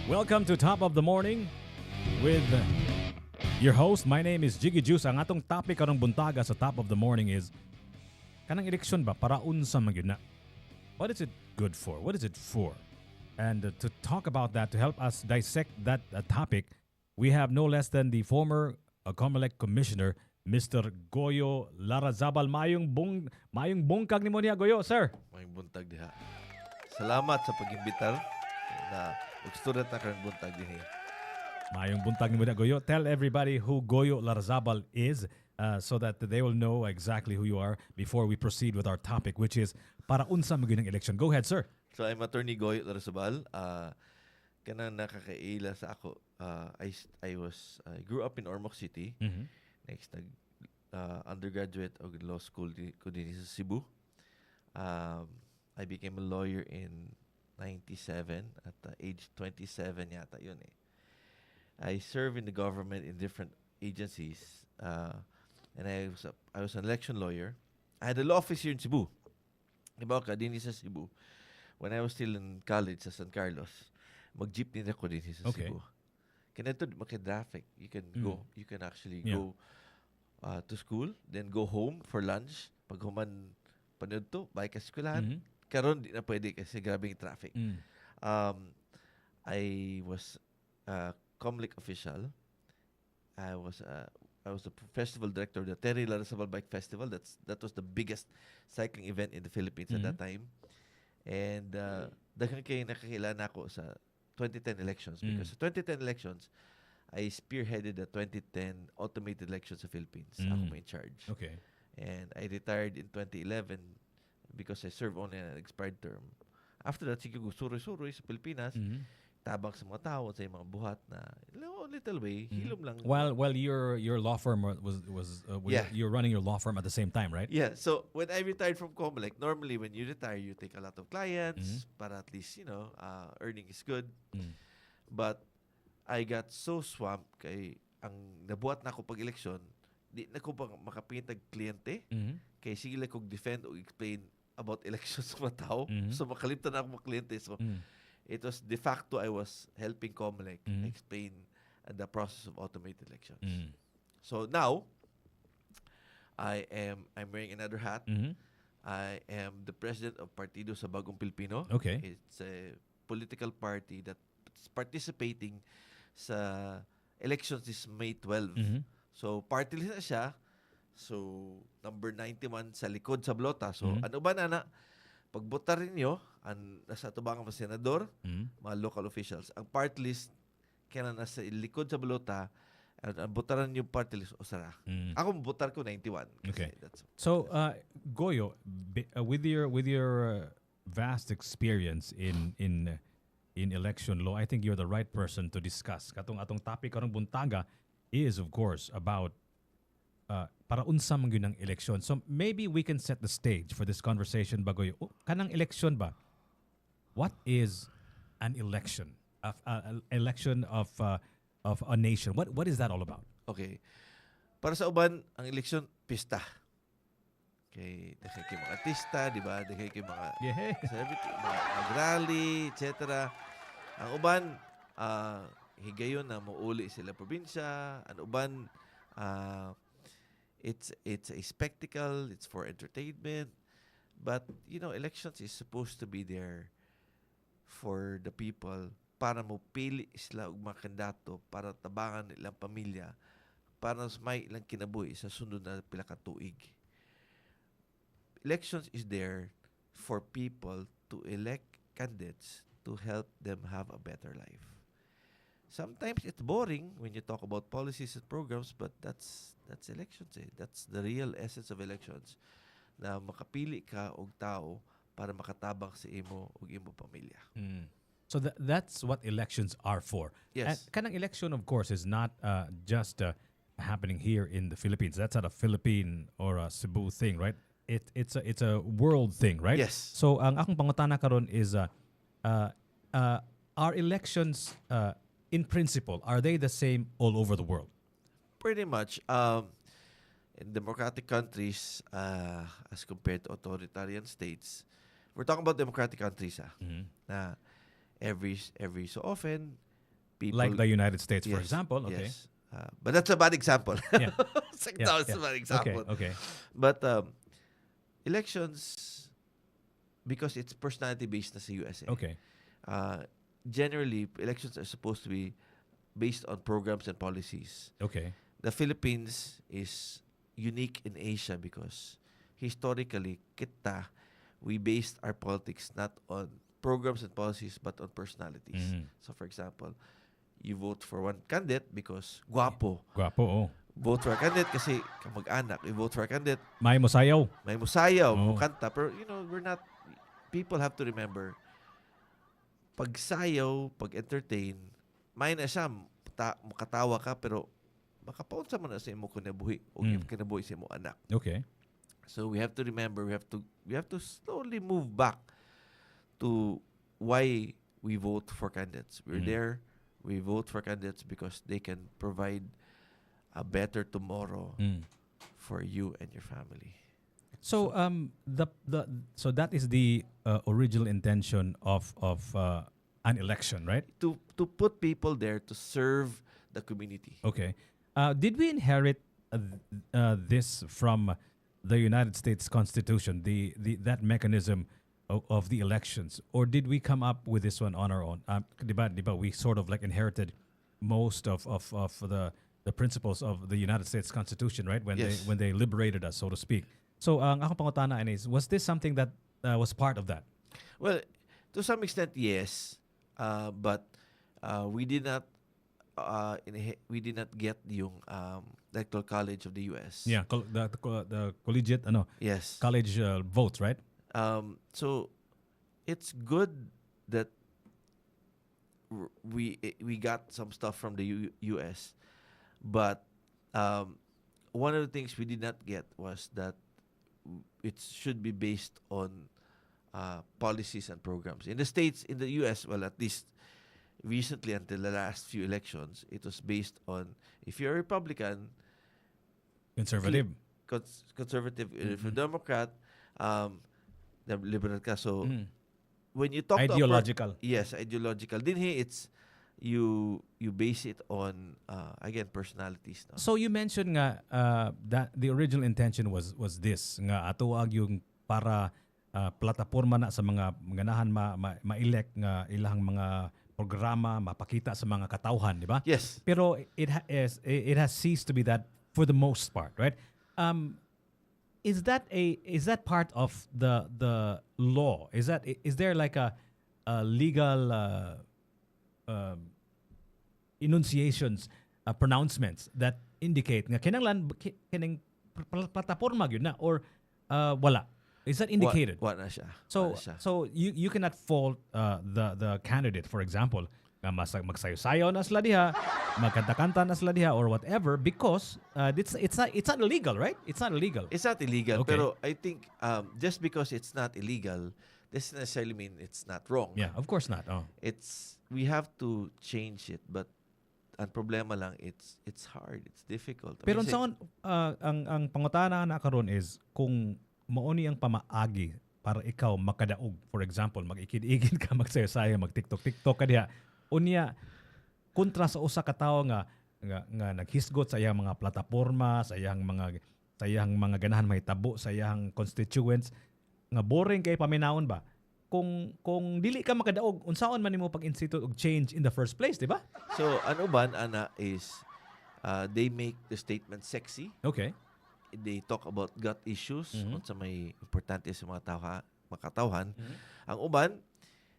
Welcome to Top of the Morning with your host. My name is Jiggy Juice. Ang atong topic karong buntaga sa Top of the Morning is kanang eleksyon ba para unsa man gyud na? What is it good for? What is it for? And to talk about that, to help us dissect that topic, we have no less than the former COMELEC Commissioner, Mr. Goyo Larrazabal. Mayong bungkag ni mo niya, Goyo, sir. May buntag diha. Salamat sa pag-imbitar na magstudent na karang buntag diha. Mayong buntag ni mo niya, Goyo. Tell everybody who Goyo Larrazabal is so that they will know exactly who you are before we proceed with our topic, which is para unsa maging election. Go ahead, sir. So I'm attorney Goyo Larrazabal. Kanang nakakaila sa ako. I grew up in Ormoc City. Mm-hmm. Next undergraduate og law school ko din sa Cebu. I became a lawyer in 97 at age 27 yata yun eh. I serve in the government in different agencies and I was an election lawyer. I had a law office here in Cebu. Diba ka din sa Cebu. When I was still in college sa San Carlos, mag-jeepney na ko din sa Cebu. Kanito maki-traffic. You can go. You can actually go to school, then go home for lunch. Pag human panood to, bike ka eskwelahan. Karon di na pwede kasi grabing traffic. I was a COMELEC official. I was the festival director of the Goyo Larrazabal Bike Festival. That was the biggest cycling event in the Philippines at that time. And daghan kay nakakilala ako sa 2010 elections because sa 2010 elections, I spearheaded the 2010 automated elections sa Philippines. Ako may charge. Okay. And I retired in 2011 because I served only an expired term. After that, sige ko suroy-suroy sa Pilipinas. Tabang sa mga tao sa mga buhat na little way, hilom lang. While your law firm was you're running your law firm at the same time, right? Yeah. So when I retired from COMELEC, normally when you retire, you take a lot of clients para at least, earning is good. But I got so swamped kay ang nabuhat na ako pag-eleksyon, di na ko pa makapitag kliyente. Kay sige lang kong defend o explain about elections sa mga tao. So makalimtan na ako mga kliyente. So it was de facto I was helping COMELEC explain the process of automated elections. So now I'm wearing another hat. I am the president of Partido sa Bagong Pilipino. Okay. It's a political party that's participating sa elections this May 12. So party list na siya. So number 91 sa likod sa blota. So ano ba na pagbotar ninyo nasa tubangan mga senador, mga local officials, ang party list kaya nasa likod sa balota, ang botaran yung party list o sara. Ako botar ko 91. Okay. So Goyo, with your vast experience in election law, I think you're the right person to discuss. Atong topic karong buntaga is of course about para unsa man gyud ang election. So maybe we can set the stage for this conversation bagoy. Kanang election ba? What is an election? Election of a nation. What is that all about? Okay. Para sa uban, ang eleksyon pista. Okay, dahil kay mga artista, di ba? Dahil kay mga celebrity, mga rally, etc. Ang uban, higayon na mauli sila probinsya. Ang uban, it's a spectacle, it's for entertainment, but elections is supposed to be there for the people para mo pili sila og mga kandidato para tabangan ilang pamilya para may ilang kinabuhi sa sunod na pila ka tuig. Elections is there for people to elect candidates to help them have a better life. Sometimes it's boring when you talk about policies and programs, but that's elections eh. That's the real essence of elections. Na makapili ka og tao para makatabang sa imo og imo pamilya. So that's what elections are for. Yes. And kanang election, of course, is not just happening here in the Philippines. That's not a Philippine or a Cebu thing, right? It's a world thing, right? Yes. So ang akong pangutana karon is are elections in principle, are they the same all over the world? Pretty much. In democratic countries, as compared to authoritarian states, we're talking about democratic countries, na every so often, people. Like the United States, for Yes, example. Okay. yes. But that's a bad example. Yeah. Yeah. It's Yeah. a bad Okay. example. Okay. But elections, because it's personality based na sa USA. Okay. Uh, Generally, elections are supposed to be based on programs and policies. Okay. The Philippines is unique in Asia because historically, we based our politics not on programs and policies but on personalities. Mhm. So, for example, you vote for one candidate because guapo. Guwapo. Oh. Vote for a candidate kasi kamag-anak. You vote for a candidate, May musayaw. may musayaw, Oh. mukanta. Pero, we're not, people have to remember, pag sayaw, pag entertain, may na siya, makatawa ka, pero makapaunsa mo na sa imo kinabuhi o kinabuhi sa imo anak. Okay. So we have to remember, we have to slowly move back to why we vote for candidates. We're there, we vote for candidates because they can provide a better tomorrow for you and your family. So so that is the original intention of an election, right? To put people there to serve the community. Okay. Did we inherit this from the United States Constitution, that mechanism of the elections, or did we come up with this one on our own? Diba, we sort of like inherited most of the principles of the United States Constitution, right? Yes. When they liberated us, so to speak. So, ang akong pangutanaan is, was this something that was part of that? Well, to some extent, yes, but we did not we did not get yung electoral college of the U.S. Yeah, the collegiate, Yes. college votes, right? So it's good that we got some stuff from the U.S. But one of the things we did not get was that it should be based on policies and programs. In the States, in the U.S., well, at least recently until the last few elections, it was based on, if you're a Republican, Conservative. conservative, if you're a Democrat, liberal ka. So when you talk Ideological. yes, ideological. Din it's you base it on again personalities. No? So you mentioned nga that the original intention was this nga atuag yung para plataporma na sa mga ganahan ma-elect nga ilang mga programa mapakita sa mga katauhan, di ba? Yes. Pero it has ceased to be that for the most part, right? Is that part of the law? Is there like a legal enunciations, pronouncements that indicate nga kinanglan kining plataporma gyud na or wala? Is that indicated? What na siya? So What na siya? so you cannot fault the candidate, for example, nga magsayo-sayo na sila diha, magkanta-kanta na sila diha or whatever because it's not illegal, right? It's not illegal. It's not illegal, Okay. pero I think just because it's not illegal doesn't necessarily mean it's not wrong. Yeah, of course not. Oh. We have to change it, but ang problema lang it's hard, it's difficult. Pero saan ang pangutana na karon is kung mauni ang pamaagi para ikaw makadaog, for example, mag-ikid-ikid ka, magsayo-sayo, mag-TikTok ka diha. Unya kontra sa usa ka tawo nga naghisgot sa iyang mga plataporma, sa iyang mga ganahan mahitabo, sa iyang constituents nga boring kay paminawon ba? Kung dili ka makadaog, unsaon man nimo pag-institute og change in the first place, di ba? So ano ba ana is they make the statement sexy. Okay. They talk about gut issues unsa may importante sa mga makatawhan. Ang uban,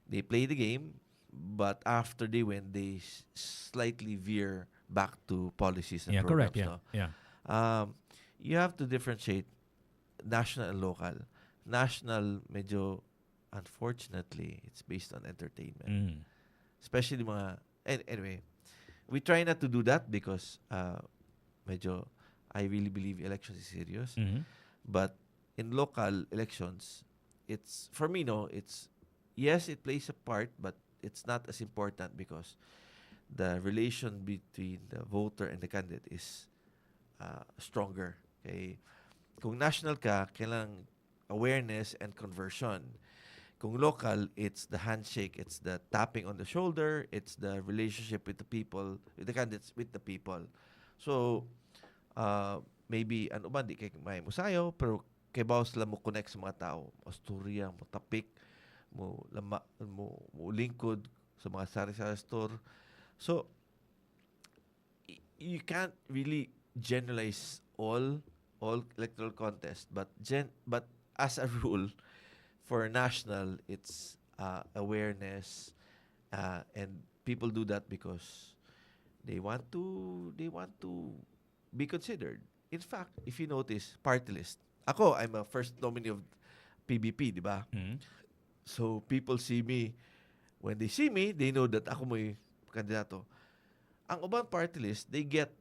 they play the game, but after they win, they slightly veer back to policies and Yeah, programs. correct. Yeah. No? Yeah. You have to differentiate national and local. National, medyo, unfortunately, it's based on entertainment. Especially mga, anyway, we try not to do that because medyo, I really believe elections is serious. But in local elections, it's, for me, no, it's, yes, it plays a part, but it's not as important because the relation between the voter and the candidate is stronger. Okay? Kung national ka, kailangan awareness and conversion. Kung local, it's the handshake, it's the tapping on the shoulder, it's the relationship with the people, with the candidates, with the people. So, maybe, ano ba, di kay may musayo, pero kay bawas lang mo connect sa mga tao. Asturya, mo tapik, mo lingkod sa mga sari-sari store. So, you can't really generalize all electoral contests, but as a rule, for national, it's awareness, and people do that because they want to be considered. In fact, if you notice, party list. Ako, I'm a first nominee of PBP, di ba? So people see me. When they see me, they know that ako may kandidato. Ang ubang party list, they get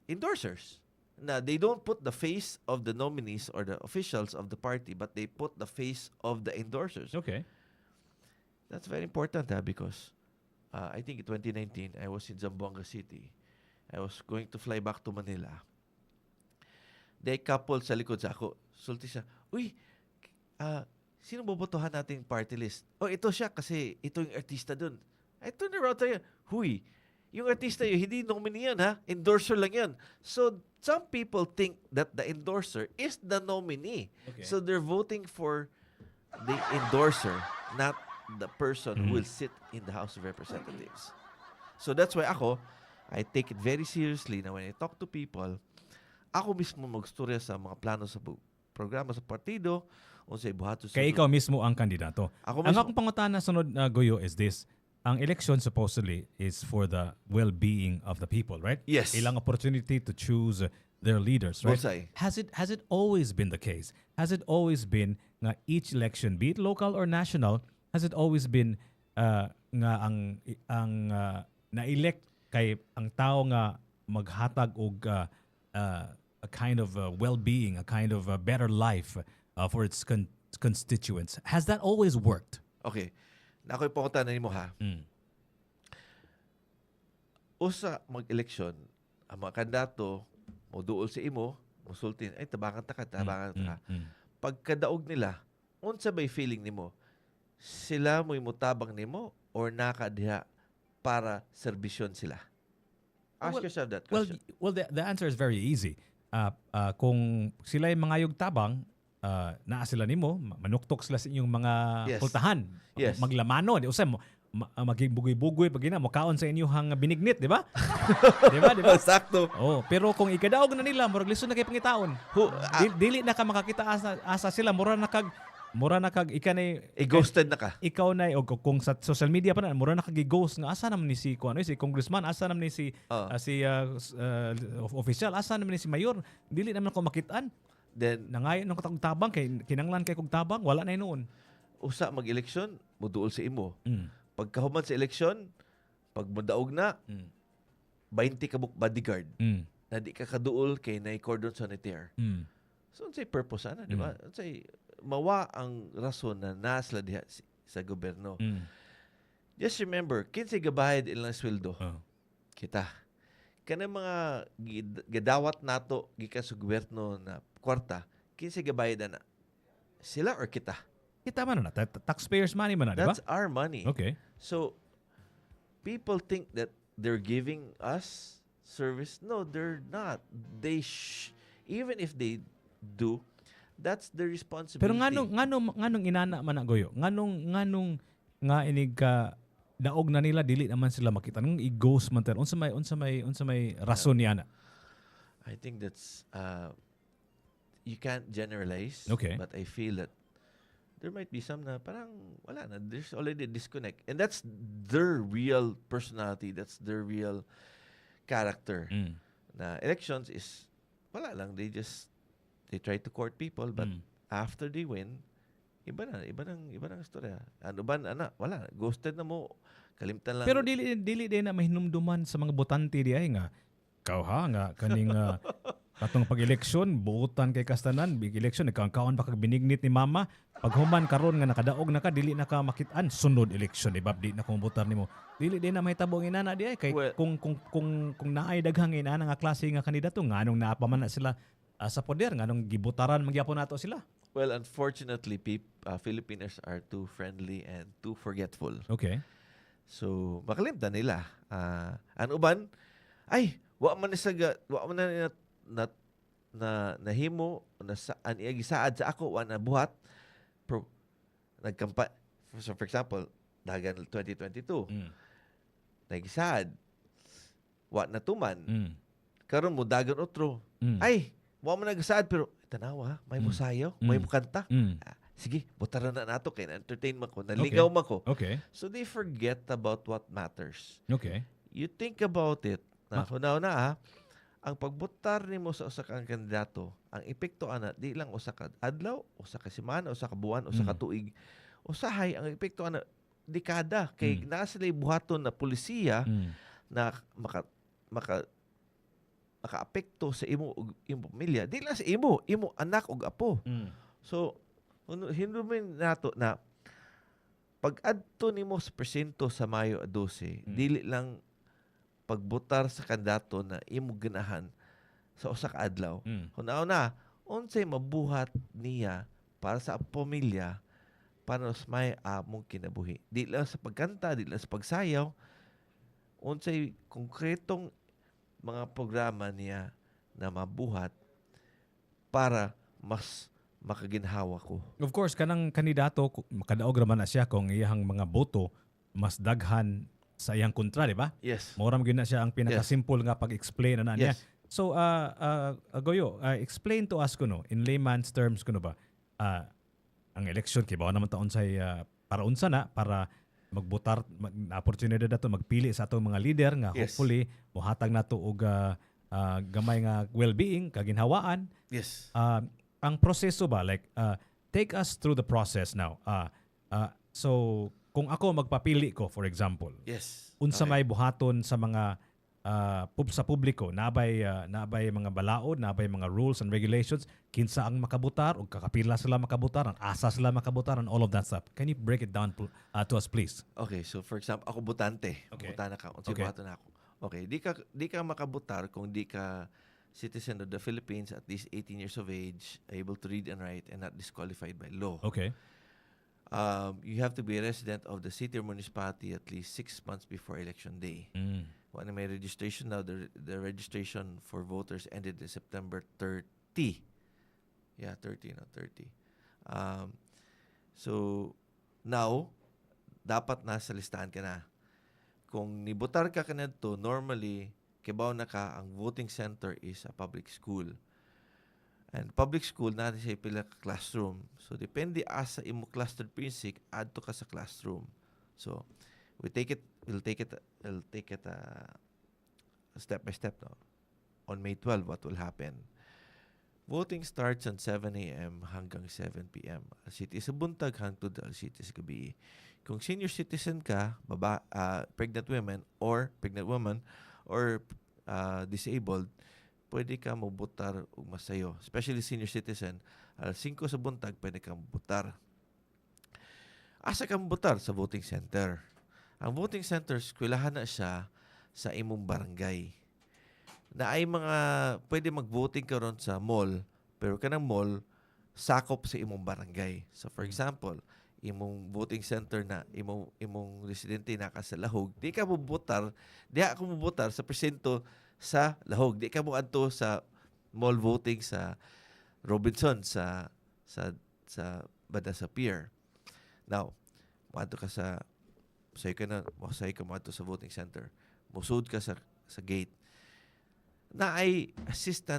endorsers. Na they don't put the face of the nominees or the officials of the party, but they put the face of the endorsers. Okay. That's very important because I think in 2019, I was in Zamboanga City. I was going to fly back to Manila. They coupled sa likod sa ako. Sulti siya, uy, sino bobotohan nating party list? Oh, ito siya kasi ito yung artista dun. I turned around to you, huy, yung artista yun, hindi nominee yan, ha? Endorser lang yan. So, some people think that the endorser is the nominee. Okay. So, they're voting for the endorser, not the person who will sit in the House of Representatives. So, that's why I take it very seriously na when I talk to people, ako mismo magstorya sa mga plano sa programa sa partido, o sa ibuhato sa... Kaya ikaw mismo ang kandidato. Ang akong pangutana sunod, Goyo, is this. Ang election supposedly is for the well-being of the people, right? Yes. Ilang opportunity to choose their leaders, right? Bonsai. Has it always been the case? Has it always been nga each election, be it local or national, has it always been nga ang na-elect kay ang tao nga maghatag og a kind of well-being, a kind of better life for its constituents? Has that always worked? Okay. Na ako'y pangutan na mo, ha? Usa mag-eleksyon, ang mga kandidato, mo duol sa imo, musultin, ay, tabangan ta ka. Pagkadaog nila, unsa ba'y feeling nimo? Sila mo'y mutabang nimo or nakadiha para serbisyon sila? Ask yourself that question. Well, the answer is very easy. Kung sila'y mangayog tabang, naa sila nimo, manuktok sila sa inyong mga pultahan. Yes. Maglamano, di usay mo magbugoy-bugoy pag ina mokaon sa inyong binignit, di ba? Di ba? Sakto. Oh, pero kung ikadaog na nila, murag lisod na kay pangitaon. Dili na ka makakita asa sila, mura na kag ikanay ghosted na ka. Ikaw na o kung sa social media pa na mura na kag ghost nga asa naman ni si si congressman, asa naman ni si official, asa naman ni si mayor, dili naman ko makitaan. Then nangayon ng katag tabang kay kinanglan kay kog tabang, wala na noon. Usa mag-eleksyon, muduol sa imo. Pagkahuman sa eleksyon, pag mudaog na, 20 ka bodyguard. Na di ka kaduol kay na cordon sanitaire. So, unsay purpose ana, di ba? Unsay mawa ang rason na nasla diha sa gobyerno. Just remember, kinsay gabayad ilang sweldo. Kita. Kanang mga gadawat nato gikan sa gobyerno na kwarta, kinsay gabayad na? Sila or kita? Kita man na, taxpayers money man na, di ba? That's our money. Okay. So, people think that they're giving us service. No, they're not. Even if they do, that's their responsibility. Pero nganong inana man na, Goyo? Nganong nga inig ka daog na nila dili naman sila makita nung i-ghost man ter unsa may rason niya na? I think that's you can't generalize. Okay. But I feel that there might be some na parang wala na, there's already a disconnect, and that's their real personality, that's their real character. Na elections is wala lang, they try to court people, but after they win, iba nang istorya. Ano ba wala, ghosted na mo, kalimtan lang. Pero dili din na mahinumduman sa mga botante di ay nga nga kaning katong pag-eleksyon, buutan kay kastanan, big election, nagkaon pa kag binignit ni mama, paghuman karon nga nakadaog na ka, dili na ka makitaan, sunod eleksyon, ibab di na kung butar nimo. Dili din na mahitabo ang inana di ay kay kung naay daghang inana nga klase nga kandidato, nganong naapaman na sila sa poder, nganong gibutaran magyapon nato sila. Well, unfortunately, Filipinos are too friendly and too forgetful. Okay. So makalimtan nila. Ang uban ay wa man na na nahimo na sa aniya gisaad sa ako wa na buhat pro nagkampa. So for example, dagan 2022 Mm. nagisaad wa na tuman Mm. karon mo dagan otro. Mm. Ay wa man nagasaad pero tanawa may musayaw, may mukanta. Mm. Sige, butaran na nato kay na-entertain man ko, naligaw man ko. Okay. So they forget about what matters. Okay. You think about it. Na una ang pagbutar nimo sa usa ka kandidato, ang epekto ana di lang usa ka adlaw, usa ka semana, usa ka buwan, usa ka tuig. Usahay ang epekto ana dekada kay naa sila buhaton na polisiya na maka-apekto sa imo ug imo pamilya. Di lang sa imo anak ug apo. So hinumin nato na pag-adto nimo sa presinto sa Mayo 12, dili lang pagbutar sa kandidato na imo ganahan sa usa ka adlaw. Una unsay mabuhat niya para sa pamilya para sa may among kinabuhi. Di lang sa pagkanta, di lang sa pagsayaw, unsay konkretong mga programa niya na mabuhat para mas makaginhawa ko. Of course, kanang kandidato, kadaog raman na siya kung iyang mga boto mas daghan sa iyang kontra, di ba? Yes. Moram gyud na siya ang pinaka-simple nga pag-explain na niya. Yes. So, Goyo, explain to us kuno in layman's terms kuno ba ang election kay bawa naman taon say para unsa na para magbotar opportunity dato magpili sa atong mga leader nga hopefully mohatag nato og gamay nga well-being, kaginhawaan. Yes. Ang proseso ba like take us through the process now. So kung ako magpapili ko for example. Yes. Unsa may buhaton sa mga sa publiko nabay mga balaod, nabay mga rules and regulations, kinsa ang makabutar ug kakapila sila makabutar, ang asa sila makabutar and all of that stuff. Can you break it down to us please? Okay, so for example, ako butante. Okay. Butana ka, unsay buhaton ako. Okay, di ka makabutar kung di ka citizen of the Philippines at least 18 years of age, able to read and write and not disqualified by law. Okay. You have to be a resident of the city or municipality at least 6 months before election day. When may registration now, the registration for voters ended in September 30. Yeah, 30 na 30. So now dapat nasa listahan ka na. Kung nibutar ka kanadto, normally kibaw na ka ang voting center is a public school. And public school natin siya pila ka classroom. So depende asa imo clustered precinct, adto ka sa classroom. So we'll take it step by step. No? On May 12, what will happen? Voting starts at 7 a.m. hanggang 7 p.m. City sa buntag hangtod ang city sa gabi. Kung senior citizen ka, pregnant woman or disabled, pwede ka mabutar ug masayo. Especially senior citizen, alas 5 sa buntag pwede ka mabutar. Asa ka mabutar? Sa voting center. Ang voting center, eskwelahan na siya sa imong barangay. Na ay mga pwede mag-voting ka ron sa mall, pero kanang mall sakop sa imong barangay. So for example, imong voting center na imong residente na ka sa Lahog, di ako mabutar sa presinto sa Lahog. Di ka mo adto sa mall voting sa Robinson sa banda sa pier. Now, maadto ka masay ka mo adto sa voting center. Musud ka sa gate. Na ay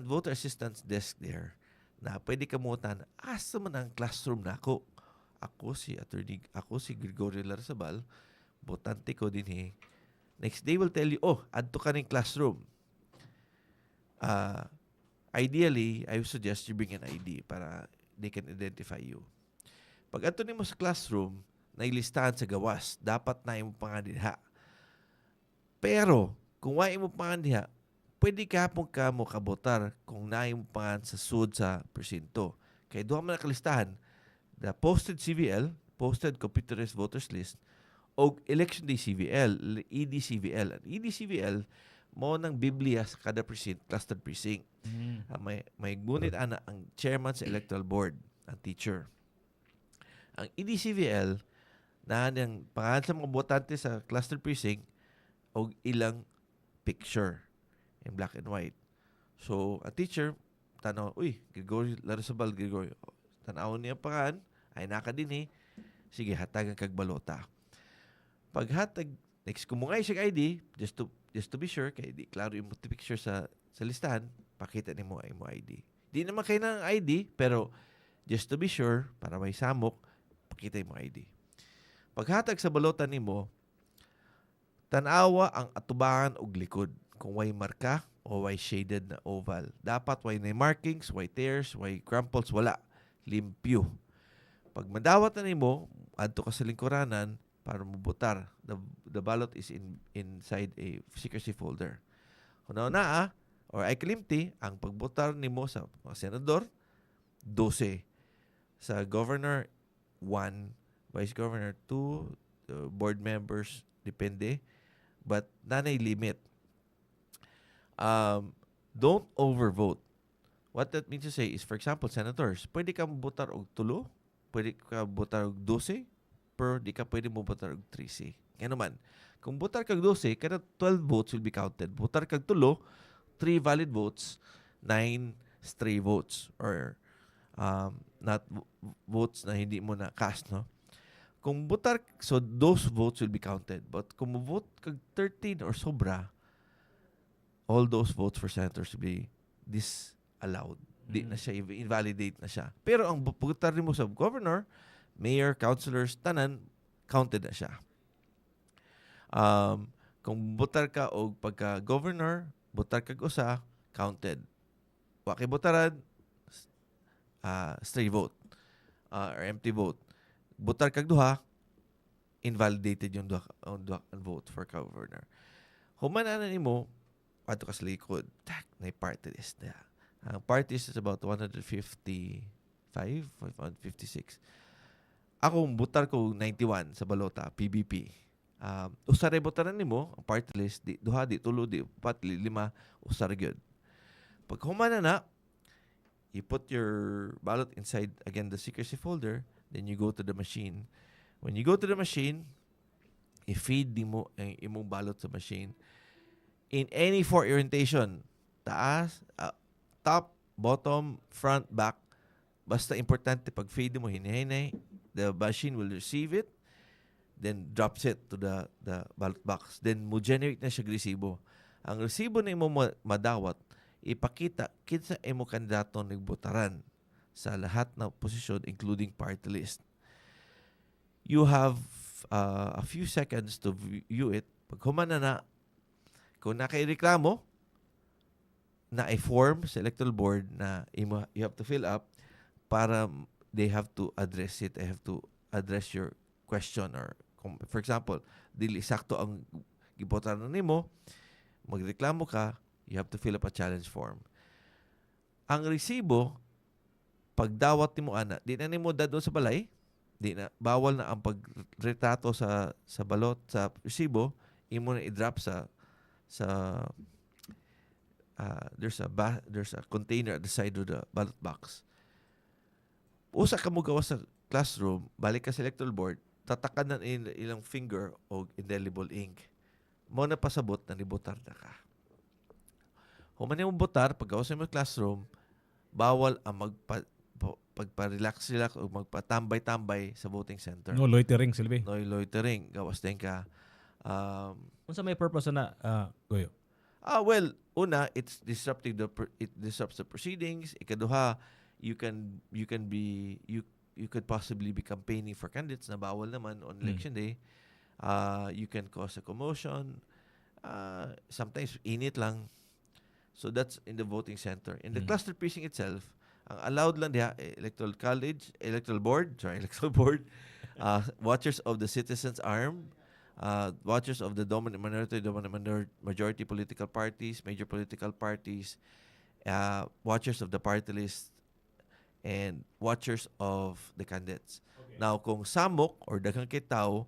voter assistance desk there na pwede ka mutan asa man ang classroom na ako. Ako si Goyo Larrazabal, botante ko din Next day will tell you, adto ka ning classroom. Ideally, I would suggest you bring an ID para they can identify you. Pag adto nimo sa classroom, nailistahan sa gawas, dapat na imo pangandiha. Pero, kung wa imo pangandiha, pwede ka mo kabotar kung na imo pangan sa sud sa presinto. Kay duha man nakalistahan, the posted CVL, posted computerized voters list, o election day CVL, EDCVL. Ang EDCVL, mo ng Biblia sa kada precinct, clustered precinct. May ngunit ang chairman sa electoral board, ang teacher. Ang EDCVL, na ng pangalan sa mga botante sa cluster precinct o ilang picture in black and white. So, a teacher, tanaw, uy, Goyo Larrazabal, Gregorio. Tanaw niya pangalan, ay naka din eh. Sige, hatagan kag balota. Paghatag, next kumungay siya ID, just to be sure, kay di klaro yung picture sa listahan, pakita ni mo ay mo ID. Di naman kayo ng ID, pero just to be sure, para may samok, pakita mo ID. Paghatag sa balota nimo, tanawa ang atubangan og likod. Kung way marka o way shaded na oval. Dapat way na markings, way tears, way crumples, wala. Limpyo. Pag madawat na nimo, adto ka sa lingkuranan para mubutar. The ballot is inside a secrecy folder. Kung naa, or ay kalimti, ang pagbutar nimo sa mga senador, 12. Sa governor, 1. Vice governor, 2. Board members, depende. But nanay limit. Don't overvote. What that means to say is, for example, senators, pwede ka butar og 3, pwede ka butar og 12, pero di ka pwede mo butar og 13. Kaya naman, kung butar kag 12, kada 12 votes will be counted. Butar kag 3, 3 valid votes, 9 stray votes, or not votes na hindi mo na cast, no? Kung butar, so those votes will be counted. But kung vote kag 13 or sobra, all those votes for senators will be disallowed. Di na siya, invalidate na siya. Pero ang butar mo sa governor, mayor, councilors, tanan, counted na siya. Kung butar ka o pagka-governor, butar kag usa, counted. Waki butaran, stray vote or empty vote. Butar kag duha, invalidated yung duha vote for governor. Humanan nimo ato ka sa likod, na party list na. Ang party list is about 155, 156. Ako, butar ko 91 sa balota, PBP. Usare butaran nimo ang party list, di duha, di tulo, di upat, lima, usare gyud. Pag humana na, you put your ballot inside, again, the secrecy folder, then you go to the machine. When you go to the machine, i-feed mo ang imong ballot sa machine in any four orientation. Taas, top, bottom, front, back. Basta importante pag feed mo hinahinay, the machine will receive it, then drops it to the ballot box. Then mo generate na siya resibo. Ang resibo na imo madawat, ipakita kinsa imo kandidato nagbutaran sa lahat ng posisyon, including party list. You have a few seconds to view it. Pag humana na, kung nakaireklamo na a form sa electoral board na you have to fill up para they have to address it. They have to address your question. Or, for example, dili sakto ang gibotaran nimo, magreklamo ka, you have to fill up a challenge form. Ang resibo, pagdawat nimo ana, di na nimo dadon sa balay, di na bawal na ang pagretrato sa balot sa resibo, imo na i-drop sa there's a container at the side of the ballot box. Usa ka mo gawa sa classroom, balik ka sa electoral board, tatakan na ilang finger o indelible ink. Mo na pasabot na nibotar na ka. Human mo botar, pag gawa sa mga classroom, bawal ang pagpa-relax o magpatambay-tambay sa voting center. No loitering, Silvi. No loitering. Gawas din ka. Kung sa may purpose na, Goyo? Well, una, it disrupts the proceedings. Ikaduha, you could possibly be campaigning for candidates na bawal naman on election day. You can cause a commotion. Sometimes init lang. So that's in the voting center. In the cluster precinct itself, ang allowed lang diha, electoral board, watchers of the citizens' arm, watchers of the dominant minority, majority political parties, major political parties, watchers of the party list, and watchers of the candidates. Okay. Now, kung samok or daghang kitaw,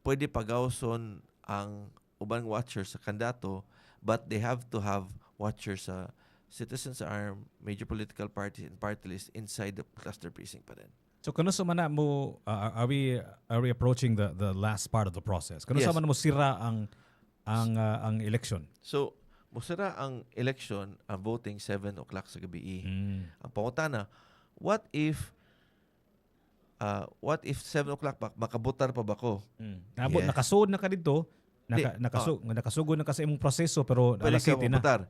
pwede pagawson ang ubang watchers sa kandidato, but they have to have watchers sa citizens' arm, major political parties, and party list inside the cluster precinct pa rin. So kano sa man mo are we approaching the last part of the process? Kano sa Yes. man mo sira ang election? So, musara ang election, ang voting 7 o'clock sa gabi. Ang pangutana, what if 7 o'clock makabutar pa ba ko? Nabot Yes. nakasud na ka dito, Di, nakasugod na ka sa imong proseso pero pwede alas ka 7 na. mabutar.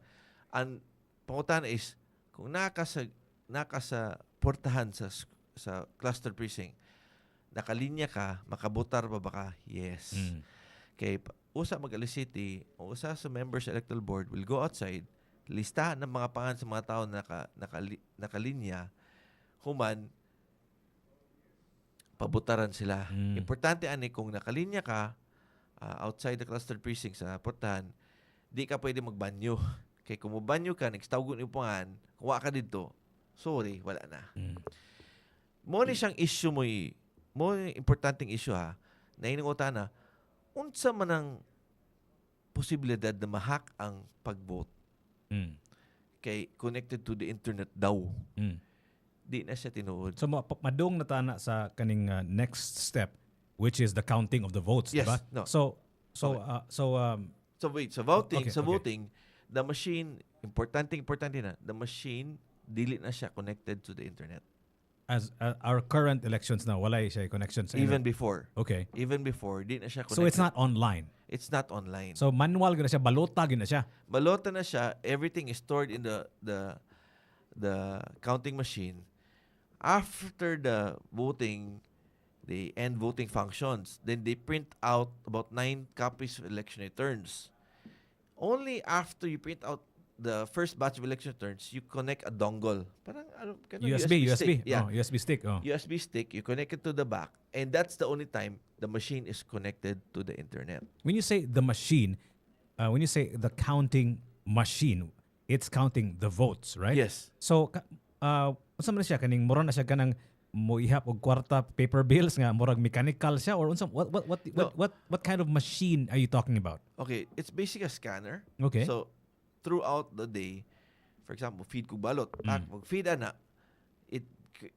Ang pangutana is, kung naka sa portahan sa cluster precinct, nakalinya ka, makabutar pa ba ka? Yes. Kay usa mag-alis city, o usa sa members sa electoral board will go outside, listahan ng mga pangalan sa mga tao na nakalinya, human, pabutaran sila. Importante ani kung nakalinya ka outside the cluster precinct sa portahan, di ka pwede magbanyo. Kay kung mabanyo ka, nagstawgon yung pangan, kuha ka dito, sorry, wala na. Mo ni siyang issue mo importanteng issue ha, na iningutan na, unsa man ang posibilidad na ma-hack ang pag-vote kay connected to the internet daw. Di na siya tinuod. So madung na tana sa kaning next step which is the counting of the votes, Yes, diba? no. So Wait, sa voting, Okay. voting, the machine, importante na, the machine, dili na siya connected to the internet. as our current elections now, wala siya connection sa Even internet. before. Okay. Even before, di na siya connected. So it's not online. It's not online. So manual gina siya, balota gina siya. Balota na siya, everything is stored in the counting machine. After the voting, they end voting functions. Then they print out about 9 copies of election returns. Only after you print out the first batch of election returns, you connect a dongle. Parang USB stick. Yeah. USB stick. USB stick, you connect it to the back, and that's the only time the machine is connected to the internet. When you say the machine, when you say the counting machine, it's counting the votes, right? Yes. So unsa man siya kaning mura na siya kanang mo ihap og kwarta paper bills nga murag mechanical siya or unsa what kind of machine are you talking about? Okay, it's basically a scanner. Okay. So, throughout the day, for example, feed ko balot. Mag-feed ana,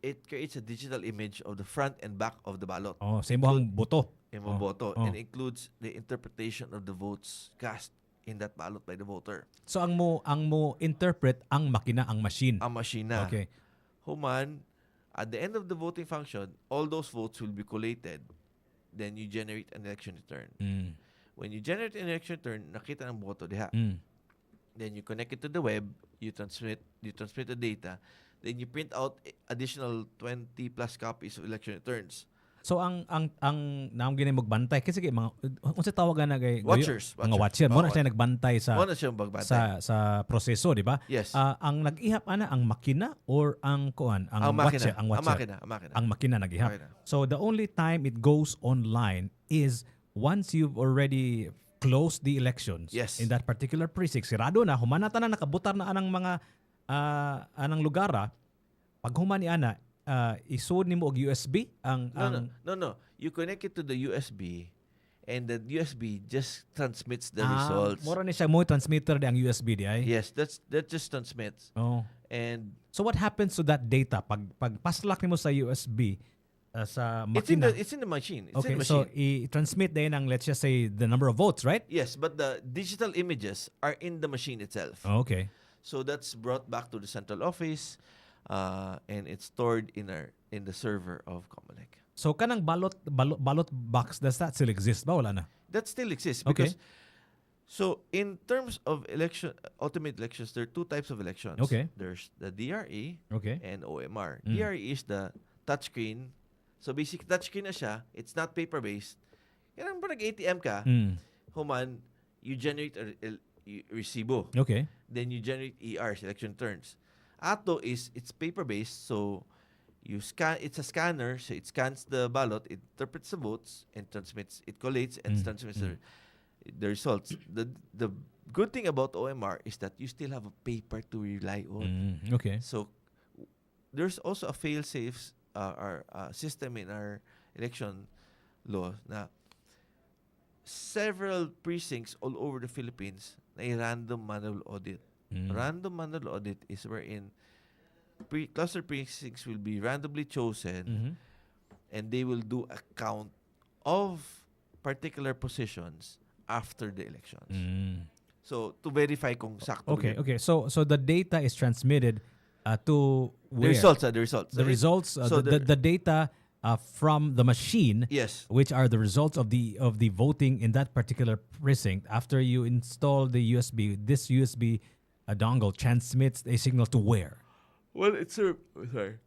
it creates a digital image of the front and back of the ballot. Oh, sa imong boto. Imong boto. Oh. And includes the interpretation of the votes cast in that ballot by the voter. So ang mo interpret ang makina, ang machine. Ang machine na. Okay. Human, at the end of the voting function, all those votes will be collated. Then you generate an election return. When you generate an election return, nakita ang boto diha. Then you connect it to the web, you transmit the data, then you print out additional 20 plus copies of election returns. So ang naam gini magbantay kasi kay mga unsa tawagan na kay Watchers. mga watcher mo na siya nagbantay sa Ano siya magbantay? sa proseso, di ba? Yes. Ang nag-ihap ana ang makina or ang kuan ang watcher, makina. ang watcher. Ang makina. Ang makina nag-ihap. Makina. So the only time it goes online is once you've already closed the elections Yes. in that particular precinct. Sirado na, humanata na, nakabutar na anang mga anang lugara. Pag human ni ana, isud nimo og USB ang No. You connect it to the USB, and the USB just transmits the results. Mora ni siya mo transmitter di ang USB di ay. Yes, that just transmits. Oh. And So what happens to that data pag paslak nimo sa USB sa makina? it's in the machine. It's Okay, in the so machine. i-transmit din ang let's just say the number of votes, right? Yes, but the digital images are in the machine itself. Oh, okay. So that's brought back to the central office, and it's stored in the server of Comelec. So kanang ballot box, does that still exist ba wala na? That still exists Okay. because. So in terms of ultimate elections, there are 2 types of elections. Okay. There's the DRE Okay. and OMR. DRE is the touchscreen. So basic touchscreen na siya. It's not paper-based. Yan ang parang ATM ka. Human, you generate a resibo. Okay. Then you generate ERs, election returns. Ato it's paper-based, so you scan. It's a scanner, so it scans the ballot, it interprets the votes, and transmits. It collates and transmits the results. The good thing about OMR is that you still have a paper to rely on. Okay. So there's also a fail-safe system in our election law na several precincts all over the Philippines na random manual audit. Random manual audit is wherein cluster precincts will be randomly chosen and they will do a count of particular positions after the elections. So to verify kung sakto Okay, yun. okay. So the data is transmitted to The where? results, the results. The results, so the data from the machine, yes. which are the results of the voting in that particular precinct. After you install the USB, this USB dongle transmits a signal to where? Well, it's a sorry.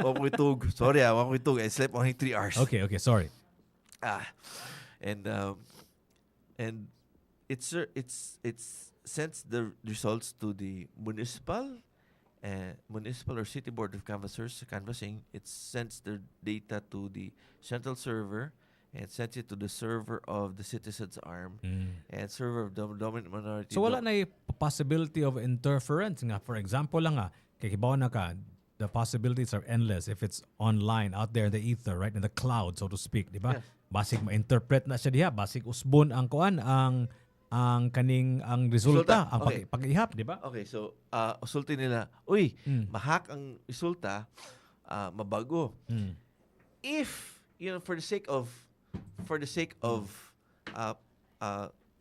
Wakitug. Sorry, wakitug. I slept only 3 hours. Okay, sorry. And it's sends the results to the municipal or city board of canvassers canvassing. It sends the data to the central server and sends it to the server of the citizens arm and server of the dominant minority. So wala na yung possibility of interference nga. For example lang kikibaw na ka, the possibilities are endless if it's online out there in the ether, right, in the cloud, so to speak, di ba? Yes. Basig ma-interpret na siya diha, basig usbon ang kuan ang resulta, ang Okay. pag-ihap, di ba? Okay, so usulti nila, mahak ang resulta, mabago. If for the sake of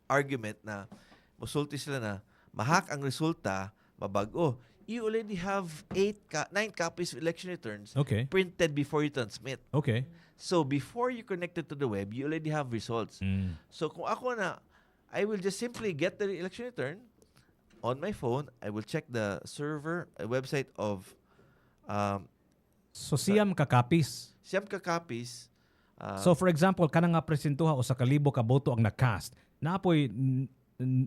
argument na musulti sila na mahak ang resulta, mabago, you already have 9 copies of election returns printed before you transmit. Okay. So before you connect it to the web, you already have results. So kung ako na, I will just simply get the election return on my phone. I will check the server website of so siyam ka copies. So for example, kanang nga presintuha o sa kalibo ka boto ang na-cast. Naapoy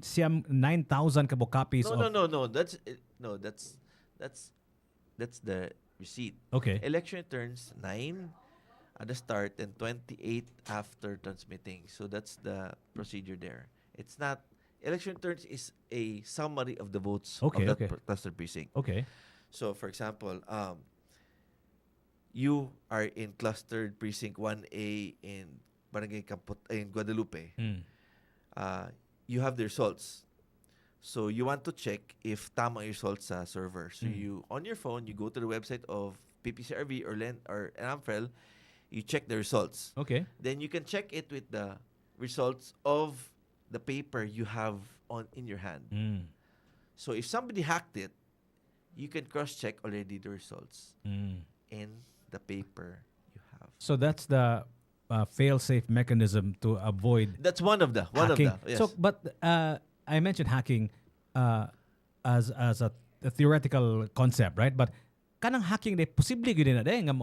siyam 9,000 ka copies no, of... No. That's the receipt. Okay. Election returns 9 at the start and 28 after transmitting. So that's the procedure there. It's not election returns is a summary of the votes of that cluster precinct. Okay. So for example, you are in clustered precinct 1A in Barangay in Guadalupe. You have the results. So you want to check if tama yung results sa server. So you on your phone, you go to the website of PPCRV or AMFREL, you check the results. Okay. Then you can check it with the results of the paper you have in your hand. So if somebody hacked it, you can cross-check already the results in the paper you have. So that's the fail-safe mechanism to avoid. That's one of the hacking. Yes. So, but I mentioned hacking as a theoretical concept, right? But kanang hacking day posible gyud na day nga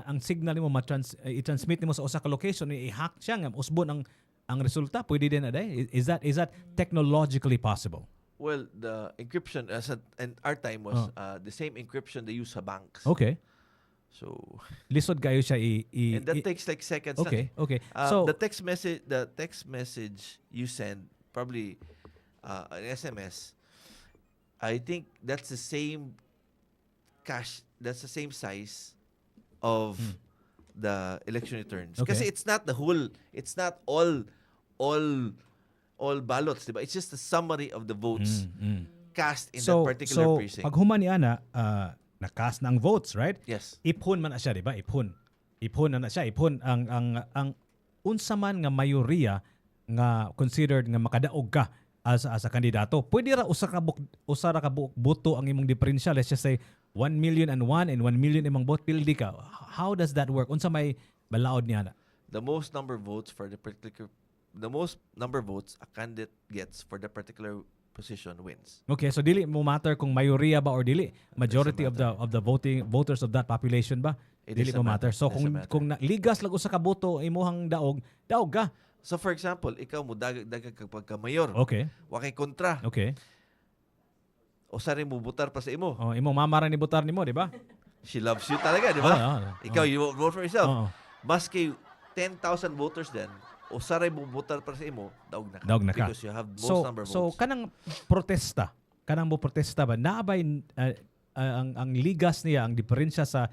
ang signal nimo i-transmit nimo sa usa ka location i-hack siya nga usbon ang resulta pwede din na day. Is that technologically possible? Well, the encryption and our time was the same encryption they use sa banks. Okay. So lisod kayo siya and that takes like seconds. Okay. So the text message you send probably an SMS. I think that's the same cache. That's the same size of the election returns. Okay. Kasi it's not the whole. It's not all ballots, diba? It's just a summary of the votes cast in that particular precinct. So pag human niya na-cast na ang votes, right? Yes. Iphon man na siya, di ba? Iphon na siya. Iphon ang unsa man nga mayoriya nga considered nga makadaog ka as a kandidato. Pwede ra usa ra ka boto ang imong diferensya. Let's just say 1,000,001 and 1,000,000 imong boto pildi ka. How does that work? Unsa may balaod niya na? The most number of votes a candidate gets for the particular position wins. Okay, so dili mo matter kung mayoriya ba or dili. Majority of the voters of that population ba? Dili mo matter. So kung ligas lag usa ka boto imuhang daog ka. So for example, ikaw mo dagag kapag ka mayor. Okay. Wa kay kontra. Okay. O sari mo butar pa sa imo. Oh, imong mamara ni butar nimo, di ba? She loves you talaga, di ba? Ikaw, you vote for yourself. Maski 10,000 voters then, o saray mo butar para sa imo, daog na ka. Because you have most number of votes. So kanang mo protesta ba naabay ang ligas niya ang diferensya sa